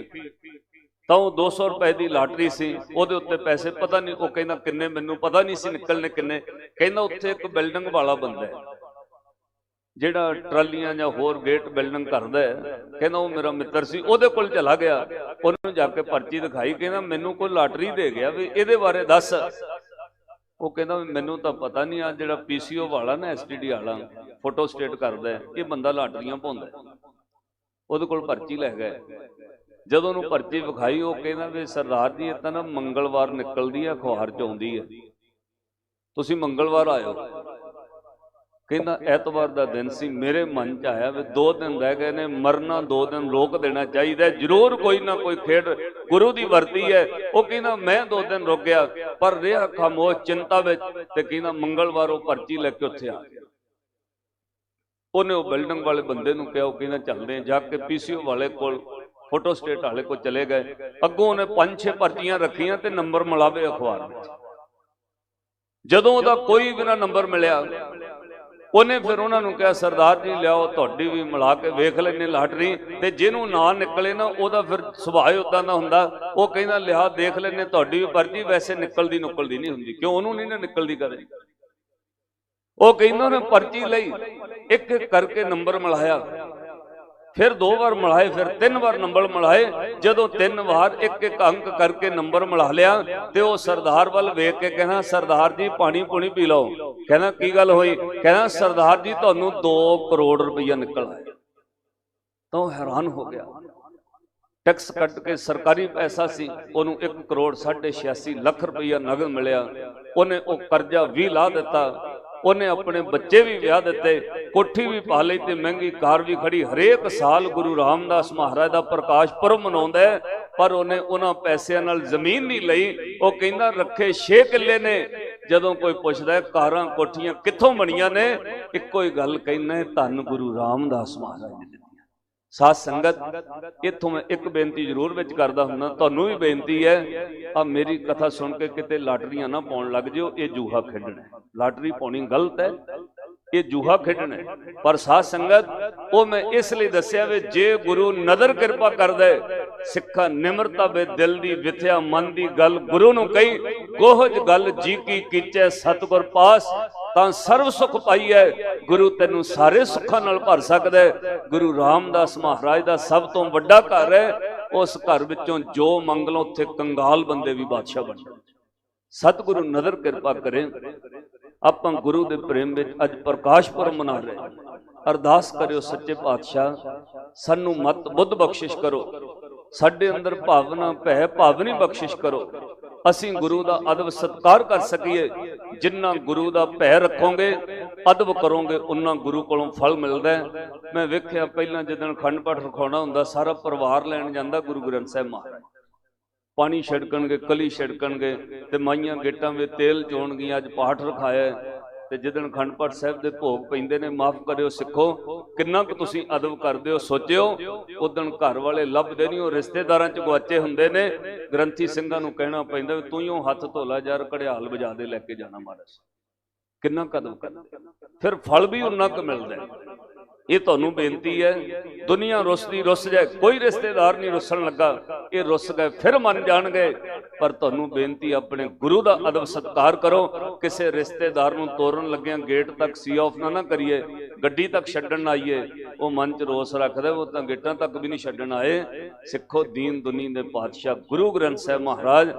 ਤਾਂ ਉਹ 200 ਰੁਪਏ ਦੀ ਲਾਟਰੀ ਸੀ, ਉਹਦੇ ਉੱਤੇ ਪੈਸੇ ਪਤਾ ਨਹੀਂ, ਉਹ ਕਹਿੰਦਾ ਕਿੰਨੇ, ਮੈਨੂੰ ਪਤਾ ਨਹੀਂ ਸੀ ਨਿਕਲਣੇ ਕਿੰਨੇ। ਕਹਿੰਦਾ ਉੱਥੇ ਇੱਕ ਬਿਲਡਿੰਗ ਵਾਲਾ ਬੰਦਾ ਹੈ ਜਿਹੜਾ ਟਰਾਲੀਆਂ ਜਾਂ ਹੋਰ ਗੇਟ ਬਿਲਡਿੰਗ ਕਰਦਾ ਹੈ, ਕਹਿੰਦਾ ਉਹ ਮੇਰਾ ਮਿੱਤਰ ਸੀ, ਉਹਦੇ ਕੋਲ ਚਲਾ ਗਿਆ, ਉਹਨੂੰ ਜਾ ਕੇ ਪਰਚੀ ਦਿਖਾਈ, ਕਹਿੰਦਾ ਮੈਨੂੰ ਕੋਈ ਲਾਟਰੀ ਦੇ ਗਿਆ ਵੀ ਇਹਦੇ ਬਾਰੇ ਦੱਸ। ਉਹ ਕਹਿੰਦਾ ਮੈਨੂੰ ਤਾਂ ਪਤਾ ਨਹੀਂ, ਆ ਜਿਹੜਾ ਪੀਸੀਓ ਵਾਲਾ ਨਾ ਐਸਟੀਡੀ ਵਾਲਾ ਫੋਟੋ ਸਟੇਟ ਕਰਦਾ, ਇਹ ਬੰਦਾ ਲਾਟਰੀਆਂ ਪਾਉਂਦਾ। ਉਹਦੇ ਕੋਲ ਪਰਚੀ ਲੈ ਗਏ। ਜਦੋਂ ਉਹਨੂੰ ਪਰਚੀ ਵਿਖਾਈ, ਉਹ ਕਹਿੰਦਾ ਵੀ ਸਰਦਾਰ ਜੀ ਇਹ ਤਾਂ ਨਾ ਮੰਗਲਵਾਰ ਨਿਕਲਦੀ ਹੈ, ਅਖਬਾਰ 'ਚ ਆਉਂਦੀ ਹੈ, ਤੁਸੀਂ ਮੰਗਲਵਾਰ ਆਇਓ। ਕਹਿੰਦਾ ਐਤਵਾਰ ਦਾ ਦਿਨ ਸੀ, ਮੇਰੇ ਮਨ 'ਚ ਆਇਆ ਵੀ 2 ਦਿਨ ਰਹਿ ਗਏ ਨੇ, ਮਰਨਾ 2 ਦਿਨ ਰੋਕ ਦੇਣਾ ਚਾਹੀਦਾ, ਜ਼ਰੂਰ ਕੋਈ ਨਾ ਕੋਈ ਖੇਡ ਗੁਰੂ ਦੀ ਵਰਤੀ ਹੈ। ਉਹ ਕਹਿੰਦਾ ਮੈਂ 2 ਦਿਨ ਰੁਕ ਗਿਆ, ਪਰ ਰਿਹਾ ਖਾਮੋਸ਼ ਚਿੰਤਾ ਵਿੱਚ, ਤੇ ਕਹਿੰਦਾ ਮੰਗਲਵਾਰ ਉਹ ਪਰਚੀ ਲੈ ਕੇ ਉੱਥੇ ਆ ਗਿਆ। ਉਹਨੇ ਉਹ ਬਿਲਡਿੰਗ ਵਾਲੇ ਬੰਦੇ ਨੂੰ ਕਿਹਾ, ਉਹ ਕਹਿੰਦਾ ਚੱਲਦੇ, ਜਾ ਕੇ ਪੀਸੀਓ ਵਾਲੇ ਕੋਲ ਫੋਟੋ ਸਟੇਟ ਵਾਲੇ ਕੋਲ ਚਲੇ ਗਏ। ਅੱਗੋਂ ਉਹਨੇ 5-6 ਪਰਚੀਆਂ ਰੱਖੀਆਂ ਤੇ ਨੰਬਰ ਮਿਲਾਵੇ ਅਖਬਾਰ ਵਿੱਚ। ਜਦੋਂ ਉਹਦਾ ਕੋਈ ਵੀ ਨਾ ਨੰਬਰ ਮਿਲਿਆ, ਉਹਨੇ ਫਿਰ ਉਹਨਾਂ ਨੂੰ ਕਿਹਾ ਸਰਦਾਰ ਜੀ ਲਿਆਓ ਤੁਹਾਡੀ ਵੀ ਮਿਲਾ ਕੇ ਵੇਖ ਲੈਣੇ ਲਾਟਰੀ, ਤੇ ਜਿਹਨੂੰ ਨਾ ਨਿਕਲੇ ਨਾ ਉਹਦਾ ਫਿਰ ਸੁਭਾਅ ਉਦਾਂ ਦਾ ਹੁੰਦਾ। ਉਹ ਕਹਿੰਦਾ ਲਿਆ ਦੇਖ ਲੈਣੇ ਤੁਹਾਡੀ ਵੀ ਪਰਚੀ, ਵੈਸੇ ਨਿਕਲਦੀ ਨਹੀਂ ਹੁੰਦੀ, ਕਿਉਂ ਉਹਨੂੰ ਨਹੀਂ ਨਾ ਨਿਕਲਦੀ ਕਦੇ। ਉਹ ਕਹਿੰਦਾ ਉਹਨੇ ਪਰਚੀ ਲਈ, ਇੱਕ ਇੱਕ ਕਰਕੇ ਨੰਬਰ ਮਿਲਾਇਆ, ਫਿਰ 2 ਵਾਰ ਮਿਲਾਏ, ਫਿਰ 3 ਵਾਰ ਨੰਬਰ ਮਿਲਾਏ। ਜਦੋਂ 3 ਵਾਰ ਇੱਕ ਇੱਕ ਅੰਕ ਕਰਕੇ ਨੰਬਰ ਮਿਲਾ ਲਿਆ ਤੇ ਉਹ ਸਰਦਾਰ ਵੱਲ ਵੇਖ ਕੇ ਕਹਿੰਦਾ ਸਰਦਾਰ ਜੀ ਪਾਣੀ ਪੂਣੀ ਪੀ ਲਓ। ਕਹਿੰਦਾ ਕੀ ਗੱਲ ਹੋਈ। ਕਹਿੰਦਾ ਸਰਦਾਰ ਜੀ ਤੁਹਾਨੂੰ 2 ਕਰੋੜ ਰੁਪਈਆ ਨਿਕਲ ਆਇਆ। ਤਾਂ ਉਹ ਹੈਰਾਨ ਹੋ ਗਿਆ। ਟੈਕਸ ਕੱਟ ਕੇ ਸਰਕਾਰੀ ਪੈਸਾ ਸੀ, ਉਹਨੂੰ 1 ਕਰੋੜ 86 ਲੱਖ ਰੁਪਈਆ ਨਗਦ ਮਿਲਿਆ। ਉਹਨੇ ਉਹ ਕਰਜ਼ਾ ਵੀ ਲਾ ਦਿੱਤਾ, ਉਹਨੇ ਆਪਣੇ ਬੱਚੇ ਵੀ ਵਿਆਹ ਦਿੱਤੇ, ਕੋਠੀ ਵੀ ਪਾ ਲਈ ਤੇ ਮਹਿੰਗੀ ਕਾਰ ਵੀ ਖੜੀ। ਹਰੇਕ ਸਾਲ ਗੁਰੂ ਰਾਮਦਾਸ ਮਹਾਰਾਜ ਦਾ ਪ੍ਰਕਾਸ਼ ਪੁਰਬ ਮਨਾਉਂਦਾ, ਪਰ ਉਹਨੇ ਉਹਨਾਂ ਪੈਸਿਆਂ ਨਾਲ ਜ਼ਮੀਨ ਨਹੀਂ ਲਈ। ਉਹ ਕਹਿੰਦਾ ਰੱਖੇ 6 ਕਿੱਲੇ ਨੇ। ਜਦੋਂ ਕੋਈ ਪੁੱਛਦਾ ਕਾਰਾਂ ਕੋਠੀਆਂ ਕਿੱਥੋਂ ਬਣੀਆਂ ਨੇ, ਇੱਕੋ ਹੀ ਗੱਲ ਕਹਿੰਦਾ ਧੰਨ ਗੁਰੂ ਰਾਮਦਾਸ ਮਹਾਰਾਜ ਨੇ ਦਿੱਤੀਆਂ। ਸਾਧ ਸੰਗਤ ਇੱਥੋਂ ਮੈਂ ਇੱਕ ਬੇਨਤੀ ਜ਼ਰੂਰ ਵਿੱਚ ਕਰਦਾ ਹੁੰਦਾ, ਤੁਹਾਨੂੰ ਵੀ ਬੇਨਤੀ ਹੈ, ਆ ਮੇਰੀ ਕਥਾ ਸੁਣ ਕੇ ਕਿਤੇ ਲਾਟਰੀਆਂ ਨਾ ਪਾਉਣ ਲੱਗ ਜਿਓ, ਇਹ ਜੂਹਾ ਖੇਡਣਾ। ਲਾਟਰੀ ਪਾਉਣੀ ਗਲਤ ਹੈ, ਇਹ ਜੂਹਾ ਖੇਡਣਾ। ਪਰ ਸਾਧ ਸੰਗਤ ਉਹ ਮੈਂ ਇਸ ਲਈ ਦੱਸਿਆ ਵੀ ਜੇ ਗੁਰੂ ਨਦਰ ਕਿਰਪਾ ਕਰਦਾ, ਸਿੱਖਾ ਨਿਮਰਤਾ ਵੇ ਦਿਲ ਦੀ ਵਿਥਿਆ ਮਨ ਦੀ ਗੱਲ ਗੁਰੂ ਨੂੰ ਕਹੀ, ਗੋਹਜ ਗੱਲ ਜੀ ਕੀ ਕੀਚੈ ਸਤਿਗੁਰ ਪਾਸ, ਤਾਂ ਸਰਵ ਸੁਖ ਪਾਈਐ। ਗੁਰੂ ਤੈਨੂੰ ਸਾਰੇ ਸੁੱਖਾਂ ਨਾਲ ਭਰ ਸਕਦਾ ਹੈ। ਗੁਰੂ ਰਾਮਦਾਸ ਮਹਾਰਾਜ ਦਾ ਸਭ ਤੋਂ ਵੱਡਾ ਘਰ ਹੈ, ਉਸ ਘਰ ਵਿੱਚੋਂ ਜੋ ਮੰਗ ਲਓ ਉੱਥੇ ਕੰਗਾਲ ਬੰਦੇ ਵੀ ਬਾਦਸ਼ਾਹ ਬਣ ਜਾਂਦੇ। ਸਤਿਗੁਰੂ ਨਦਰ ਕਿਰਪਾ ਕਰੇ। ਆਪਾਂ ਗੁਰੂ ਦੇ ਪ੍ਰੇਮ ਵਿੱਚ ਅੱਜ ਪ੍ਰਕਾਸ਼ ਪੁਰਬ ਮਨਾ ਰਹੇ, ਅਰਦਾਸ ਕਰਿਓ ਸੱਚੇ ਪਾਤਸ਼ਾਹ ਸਾਨੂੰ ਮਤ ਬੁੱਧ ਬਖਸ਼ਿਸ਼ ਕਰੋ, ਸਾਡੇ ਅੰਦਰ ਭਾਵਨਾ ਭੈ ਭਾਵਨੀ ਬਖਸ਼ਿਸ਼ ਕਰੋ, ਅਸੀਂ ਗੁਰੂ ਦਾ ਅਦਬ ਸਤਿਕਾਰ ਕਰ ਸਕੀਏ। ਜਿੰਨਾ ਗੁਰੂ ਦਾ ਭੈ ਰੱਖੋਗੇ, ਅਦਬ ਕਰੋਗੇ, ਉਨਾ ਗੁਰੂ ਕੋਲੋਂ ਫਲ ਮਿਲਦਾ। ਮੈਂ ਵੇਖਿਆ ਪਹਿਲਾਂ ਜਦੋਂ ਅਖੰਡ ਪਾਠ ਰਖਾਉਣਾ ਹੁੰਦਾ, ਸਾਰਾ ਪਰਿਵਾਰ ਲੈਣ ਜਾਂਦਾ ਗੁਰੂ ਗ੍ਰੰਥ ਸਾਹਿਬ ਮਹਾਰਾਜ, ਪਾਣੀ ਛਿੜਕਣਗੇ, ਕਲੀ ਛਿੜਕਣਗੇ ਤੇ ਮਾਈਆਂ ਗੇਟਾਂ ਵਿੱਚ ਤੇਲ ਚੋਣਗੀਆਂ। ਅੱਜ ਪਾਠ ਰਖਾਇਆ ਤੇ ਜਦੋਂ ਅਖੰਡ ਪਾਠ ਸਾਹਿਬ ਦੇ ਭੋਗ ਪੈਂਦੇ ਨੇ, ਮਾਫ ਕਰਿਓ ਸਿੱਖੋ, ਕਿੰਨਾ ਕੁ ਤੁਸੀਂ ਅਦਬ ਕਰਦੇ ਹੋ ਸੋਚਿਓ। ਉਦਣ ਘਰ ਵਾਲੇ ਲੱਭਦੇ ਨਹੀਂ, ਉਹ ਰਿਸ਼ਤੇਦਾਰਾਂ ਚ ਗਵਾਚੇ ਹੁੰਦੇ ਨੇ। ਗ੍ਰੰਥੀ ਸਿੰਘਾਂ ਨੂੰ ਕਹਿਣਾ ਪੈਂਦਾ ਵੀ ਤੂੰ ਹੀ ਹੱਥ ਧੋਲਾ ਯਾਰ, ਘੜਿਆਲ ਵਜਾ ਦੇ ਲੈ ਕੇ ਜਾਣਾ ਮਹਾਰਾਜ। ਕਿੰਨਾ ਕਦਮ ਕਰਦੇ, ਫਿਰ ਫਲ ਵੀ ਉਨਾ ਕੁ ਮਿਲਦਾ। ਇਹ ਤੁਹਾਨੂੰ ਬੇਨਤੀ ਹੈ, ਦੁਨੀਆ ਰੁੱਸਦੀ ਰੁੱਸ ਜਾਏ, ਕੋਈ ਰਿਸ਼ਤੇਦਾਰ ਨਹੀਂ ਰੁੱਸਣ ਲੱਗਾ, ਇਹ ਰੁੱਸ ਗਏ ਫਿਰ ਮੰਨ ਜਾਣਗੇ। ਪਰ ਤੁਹਾਨੂੰ ਬੇਨਤੀ ਆਪਣੇ ਗੁਰੂ ਦਾ ਅਦਬ ਸਤਿਕਾਰ ਕਰੋ। ਕਿਸੇ ਰਿਸ਼ਤੇਦਾਰ ਨੂੰ ਤੋਰਨ ਲੱਗਿਆਂ ਗੇਟ ਤੱਕ ਸੀ ਆਫ ਨਾ ਕਰੀਏ, ਗੱਡੀ ਤੱਕ ਛੱਡਣ ਆਈਏ, ਉਹ ਮਨ ਚ ਰੋਸ ਰੱਖਦਾ, ਉਹ ਤਾਂ ਗੇਟਾਂ ਤੱਕ ਵੀ ਨਹੀਂ ਛੱਡਣ ਆਏ। ਸਿੱਖੋ ਦੀਨ ਦੁਨੀ ਦੇ ਪਾਤਸ਼ਾਹ ਗੁਰੂ ਗ੍ਰੰਥ ਸਾਹਿਬ ਮਹਾਰਾਜ,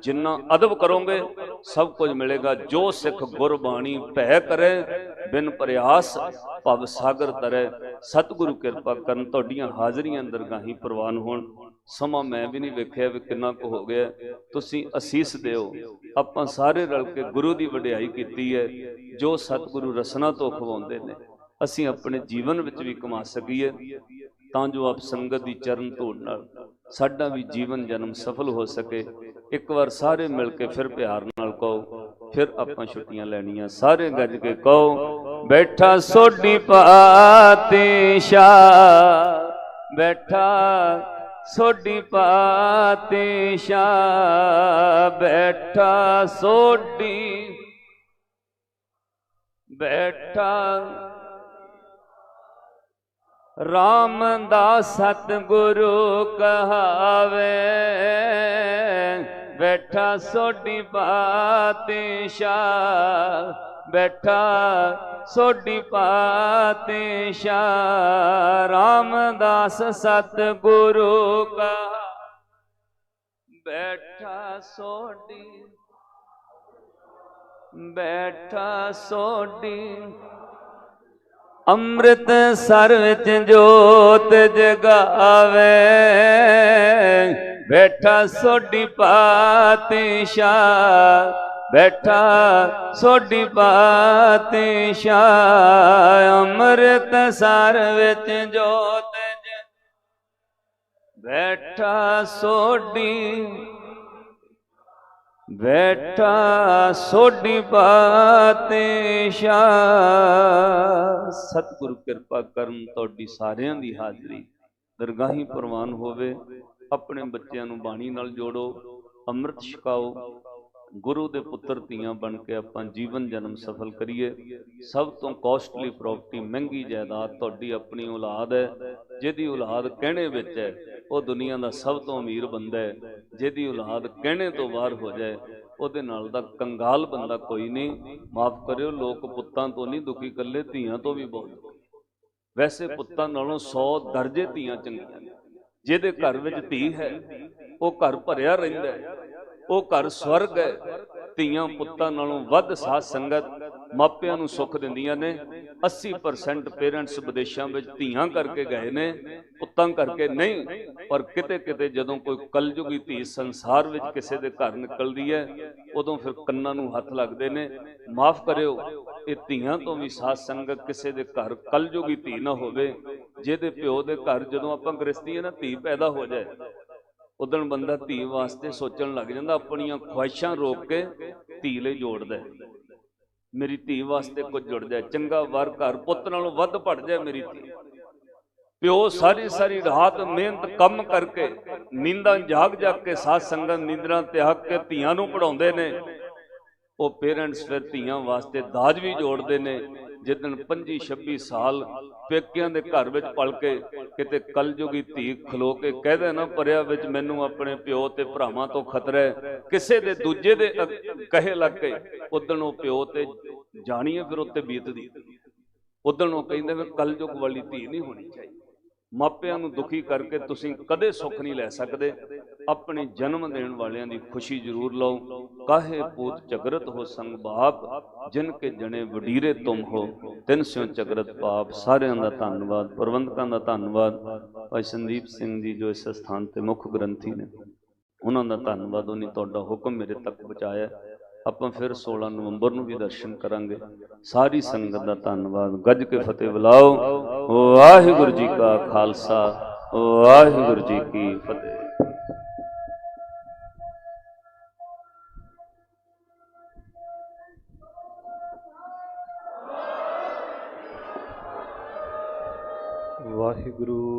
ਜਿੰਨਾ ਅਦਬ ਕਰੋਗੇ ਸਭ ਕੁਝ ਮਿਲੇਗਾ। ਜੋ ਸਿੱਖ ਗੁਰਬਾਣੀ ਭੈ ਕਰੇ, ਬਿਨ ਪ੍ਰਯਾਸ ਭਵ ਸਾਗਰ ਤਰੇ। ਸਤਿਗੁਰੂ ਕਿਰਪਾ ਕਰਨ, ਤੁਹਾਡੀਆਂ ਹਾਜ਼ਰੀਆਂ ਦਰਗਾਹੀ ਪ੍ਰਵਾਨ ਹੋਣ। ਸਮਾਂ ਮੈਂ ਵੀ ਨਹੀਂ ਵੇਖਿਆ ਵੀ ਕਿੰਨਾ ਕੁ ਹੋ ਗਿਆ, ਤੁਸੀਂ ਅਸੀਸ ਦਿਓ। ਆਪਾਂ ਸਾਰੇ ਰਲ ਕੇ ਗੁਰੂ ਦੀ ਵਡਿਆਈ ਕੀਤੀ ਹੈ। ਜੋ ਸਤਿਗੁਰੂ ਰਸਨਾ ਤੋਂ ਖਵਾਉਂਦੇ ਨੇ, ਅਸੀਂ ਆਪਣੇ ਜੀਵਨ ਵਿੱਚ ਵੀ ਕਮਾ ਸਕੀਏ, ਤਾਂ ਜੋ ਆਪ ਸੰਗਤ ਦੀ ਚਰਨ ਧੂੜ ਨਾਲ ਸਾਡਾ ਵੀ ਜੀਵਨ ਜਨਮ ਸਫਲ ਹੋ ਸਕੇ। ਇੱਕ ਵਾਰ ਸਾਰੇ ਮਿਲ ਕੇ ਫਿਰ ਪਿਆਰ ਨਾਲ ਕਹੋ, ਫਿਰ ਆਪਾਂ ਛੁੱਟੀਆਂ ਲੈਣੀਆਂ। ਸਾਰੇ ਗੱਜ ਕੇ ਕਹੋ, ਬੈਠਾ ਸੋਢੀ ਪਾਤਸ਼ਾਹ, ਬੈਠਾ ਸੋਢੀ ਪਾਤਸ਼ਾਹ, ਬੈਠਾ ਸੋਢੀ, ਬੈਠਾ ਰਾਮਦਾਸ ਸਤਿਗੁਰੂ ਕਹਾਵੇ, ਬੈਠਾ ਸੋਢੀ ਪਾਤਸ਼ਾਹ, ਬੈਠਾ ਸੋਢੀ ਪਾਤਸ਼ਾਹ, ਰਾਮਦਾਸ ਸਤਿਗੁਰੂ ਕਹਾਵੇ, ਬੈਠਾ ਸੋਢੀ, ਬੈਠਾ ਸੋਢੀ, ਅੰਮ੍ਰਿਤਸਰ ਵਿੱਚ ਜੋਤ ਜਗਾਵੇ, ਬੈਠਾ ਸੋਢੀ ਪਾਤਸ਼ਾਹ, ਬੈਠਾ ਸੋਢੀ ਪਾਤਸ਼ਾਹ, ਅੰਮ੍ਰਿਤਸਰ ਵਿੱਚ ਜੋਤ ਬੈਠਾ ਸੋਢੀ, ਬੈਠਾ ਸੋਢੀ ਪਾਤਸ਼ਾਹ। ਸਤਿਗੁਰੂ ਕਿਰਪਾ ਕਰਨ ਤੁਹਾਡੀ ਸਾਰਿਆਂ ਦੀ ਹਾਜ਼ਰੀ ਦਰਗਾਹੀ ਪ੍ਰਵਾਨ ਹੋਵੇ। ਆਪਣੇ ਬੱਚਿਆਂ ਨੂੰ ਬਾਣੀ ਨਾਲ ਜੋੜੋ, ਅੰਮ੍ਰਿਤ ਛਕਾਓ, ਗੁਰੂ ਦੇ ਪੁੱਤਰ ਧੀਆਂ ਬਣ ਕੇ ਆਪਾਂ ਜੀਵਨ ਜਨਮ ਸਫਲ ਕਰੀਏ। ਸਭ ਤੋਂ ਕੋਸਟਲੀ ਪ੍ਰਾਪਰਟੀ, ਮਹਿੰਗੀ ਜਾਇਦਾਦ ਤੁਹਾਡੀ ਆਪਣੀ ਔਲਾਦ ਹੈ। ਜਿਹਦੀ ਔਲਾਦ ਕਹਿਣੇ ਵਿੱਚ ਹੈ ਉਹ ਦੁਨੀਆ ਦਾ ਸਭ ਤੋਂ ਅਮੀਰ ਬੰਦਾ ਹੈ। ਜਿਹਦੀ ਔਲਾਦ ਕਹਿਣੇ ਤੋਂ ਬਾਹਰ ਹੋ ਜਾਏ ਉਹਦੇ ਨਾਲ ਦਾ ਕੰਗਾਲ ਬੰਦਾ ਕੋਈ ਨਹੀਂ। ਮਾਫ ਕਰਿਓ, ਲੋਕ ਪੁੱਤਾਂ ਤੋਂ ਨਹੀਂ ਦੁਖੀ, ਇਕੱਲੇ ਧੀਆਂ ਤੋਂ ਵੀ ਬਹੁਤ ਦੁਖੀ। ਵੈਸੇ ਪੁੱਤਾਂ ਨਾਲੋਂ 100 ਦਰਜੇ ਧੀਆਂ ਚੰਗੀਆਂ ਨੇ। ਜਿਹਦੇ ਘਰ ਵਿੱਚ ਧੀ ਹੈ ਉਹ ਘਰ ਭਰਿਆ ਰਹਿੰਦਾ ਹੈ, ਉਹ ਘਰ ਸਵਰਗ ਹੈ। ਧੀਆਂ ਪੁੱਤਾਂ ਨਾਲੋਂ ਵੱਧ ਸਾਧ ਸੰਗਤ ਮਾਪਿਆਂ ਨੂੰ ਸੁੱਖ ਦਿੰਦੀਆਂ ਨੇ। 80% ਪੇਰੈਂਟਸ ਵਿਦੇਸ਼ਾਂ ਵਿੱਚ ਧੀਆਂ ਕਰਕੇ ਗਏ ਨੇ, ਪੁੱਤਾਂ ਕਰਕੇ ਨਹੀਂ। ਪਰ ਕਿਤੇ ਕਿਤੇ ਜਦੋਂ ਕੋਈ ਕਲਯੁਗੀ ਧੀ ਸੰਸਾਰ ਵਿੱਚ ਕਿਸੇ ਦੇ ਘਰ ਨਿਕਲਦੀ ਹੈ ਉਦੋਂ ਫਿਰ ਕੰਨਾਂ ਨੂੰ ਹੱਥ ਲੱਗਦੇ ਨੇ। ਮਾਫ ਕਰਿਓ, ਇਹ ਧੀਆਂ ਤੋਂ ਵੀ ਸਾਧ ਸੰਗਤ ਕਿਸੇ ਦੇ ਘਰ ਕਲਯੁਗੀ ਧੀ ਨਾ ਹੋਵੇ। ਜਿਹਦੇ ਪਿਓ ਦੇ ਘਰ ਜਦੋਂ ਆਪਾਂ ਗ੍ਰਸਤੀ ਹੈ ਨਾ, ਧੀ ਪੈਦਾ ਹੋ ਜਾਏ, ਉਦੋਂ ਬੰਦਾ ਧੀ ਵਾਸਤੇ ਸੋਚਣ ਲੱਗ ਜਾਂਦਾ, ਆਪਣੀਆਂ ਖੁਆਇਸ਼ਾਂ ਰੋਕ ਕੇ ਧੀ ਲਈ ਜੋੜਦਾ। ਮੇਰੀ ਧੀ ਵਾਸਤੇ ਕੁਝ ਜੁੜ ਜਾਏ, ਚੰਗਾ ਵਰ ਘਰ ਪੁੱਤ ਨਾਲੋਂ ਵੱਧ ਪੜ ਜਾਏ ਮੇਰੀ ਧੀ। ਪਿਓ ਸਾਰੀ ਸਾਰੀ ਰਾਤ ਮਿਹਨਤ ਕੰਮ ਕਰਕੇ, ਨੀਂਦਾਂ ਜਾਗ ਜਾਗ ਕੇ, ਸਾਧ ਸੰਗਤ ਨੀਂਦਰਾਂ ਤਿਆਗ ਕੇ ਧੀਆਂ ਨੂੰ ਪੜਾਉਂਦੇ ਨੇ। ਉਹ ਪੇਰੈਂਟਸ ਫਿਰ ਧੀਆਂ ਵਾਸਤੇ ਦਾਜ ਵੀ ਜੋੜਦੇ ਨੇ। ਜਿੱਦਣ 25-26 ਸਾਲ ਪੇਕਿਆਂ ਦੇ ਘਰ ਵਿੱਚ ਪਲ ਕੇ ਕਿਤੇ ਕਲਯੁਗੀ ਧੀ ਖਲੋ ਕੇ ਕਹਦੇ ਨਾ, ਪਰਿਆ ਵਿੱਚ ਮੈਨੂੰ ਆਪਣੇ ਪਿਓ ਤੇ ਭਰਾਵਾਂ ਤੋਂ ਖਤਰਾ ਹੈ, ਕਿਸੇ ਦੇ ਦੂਜੇ ਦੇ ਕਹੇ ਲੱਗ ਕੇ, ਉਦਣ ਉਹ ਪਿਓ ਤੇ ਜਾਣੀਏ ਫਿਰ ਉੱਤੇ ਬੀਤਦੀ। ਉਦਣ ਉਹ ਕਹਿੰਦੇ ਵੀ ਕਲਯੁਗ ਵਾਲੀ ਧੀ ਨਹੀਂ ਹੋਣੀ ਚਾਹੀਦੀ। ਮਾਪਿਆਂ ਨੂੰ ਦੁਖੀ ਕਰਕੇ ਤੁਸੀਂ ਕਦੇ ਸੁੱਖ ਨਹੀਂ ਲੈ ਸਕਦੇ। ਆਪਣੇ ਜਨਮ ਦੇਣ ਵਾਲਿਆਂ ਦੀ ਖੁਸ਼ੀ ਜ਼ਰੂਰ ਲਓ। ਕਾਹੇ ਪੂਤ ਝਗਰਤ ਹੋ ਸੰਗ ਬਾਪ, ਜਿਨ ਕੇ ਜਣੇ ਵਡੀਰੇ ਤੁਮ ਹੋ, ਤਿਨ ਸਿਓ ਝਗਰਤ ਪਾਪ। ਸਾਰਿਆਂ ਦਾ ਧੰਨਵਾਦ, ਪ੍ਰਬੰਧਕਾਂ ਦਾ ਧੰਨਵਾਦ। ਭਾਈ ਸੰਦੀਪ ਸਿੰਘ ਜੀ ਜੋ ਇਸ ਸਥਾਨ ਤੇ ਮੁੱਖ ਗ੍ਰੰਥੀ ਨੇ, ਉਹਨਾਂ ਦਾ ਧੰਨਵਾਦ। ਉਹਨੇ ਤੁਹਾਡਾ ਹੁਕਮ ਮੇਰੇ ਤੱਕ ਪਹੁੰਚਾਇਆ। ਆਪਾਂ ਫਿਰ 16 ਨਵੰਬਰ ਨੂੰ ਵੀ ਦਰਸ਼ਨ ਕਰਾਂਗੇ। ਸਾਰੀ ਸੰਗਤ ਦਾ ਧੰਨਵਾਦ। ਗੱਜ ਕੇ ਫਤਿਹ ਬੁਲਾਓ। ਵਾਹਿਗੁਰੂ ਜੀ ਕਾ ਖਾਲਸਾ, ਵਾਹਿਗੁਰੂ ਜੀ ਕੀ ਫਤਿਹ। ਵਾਹਿਗੁਰੂ।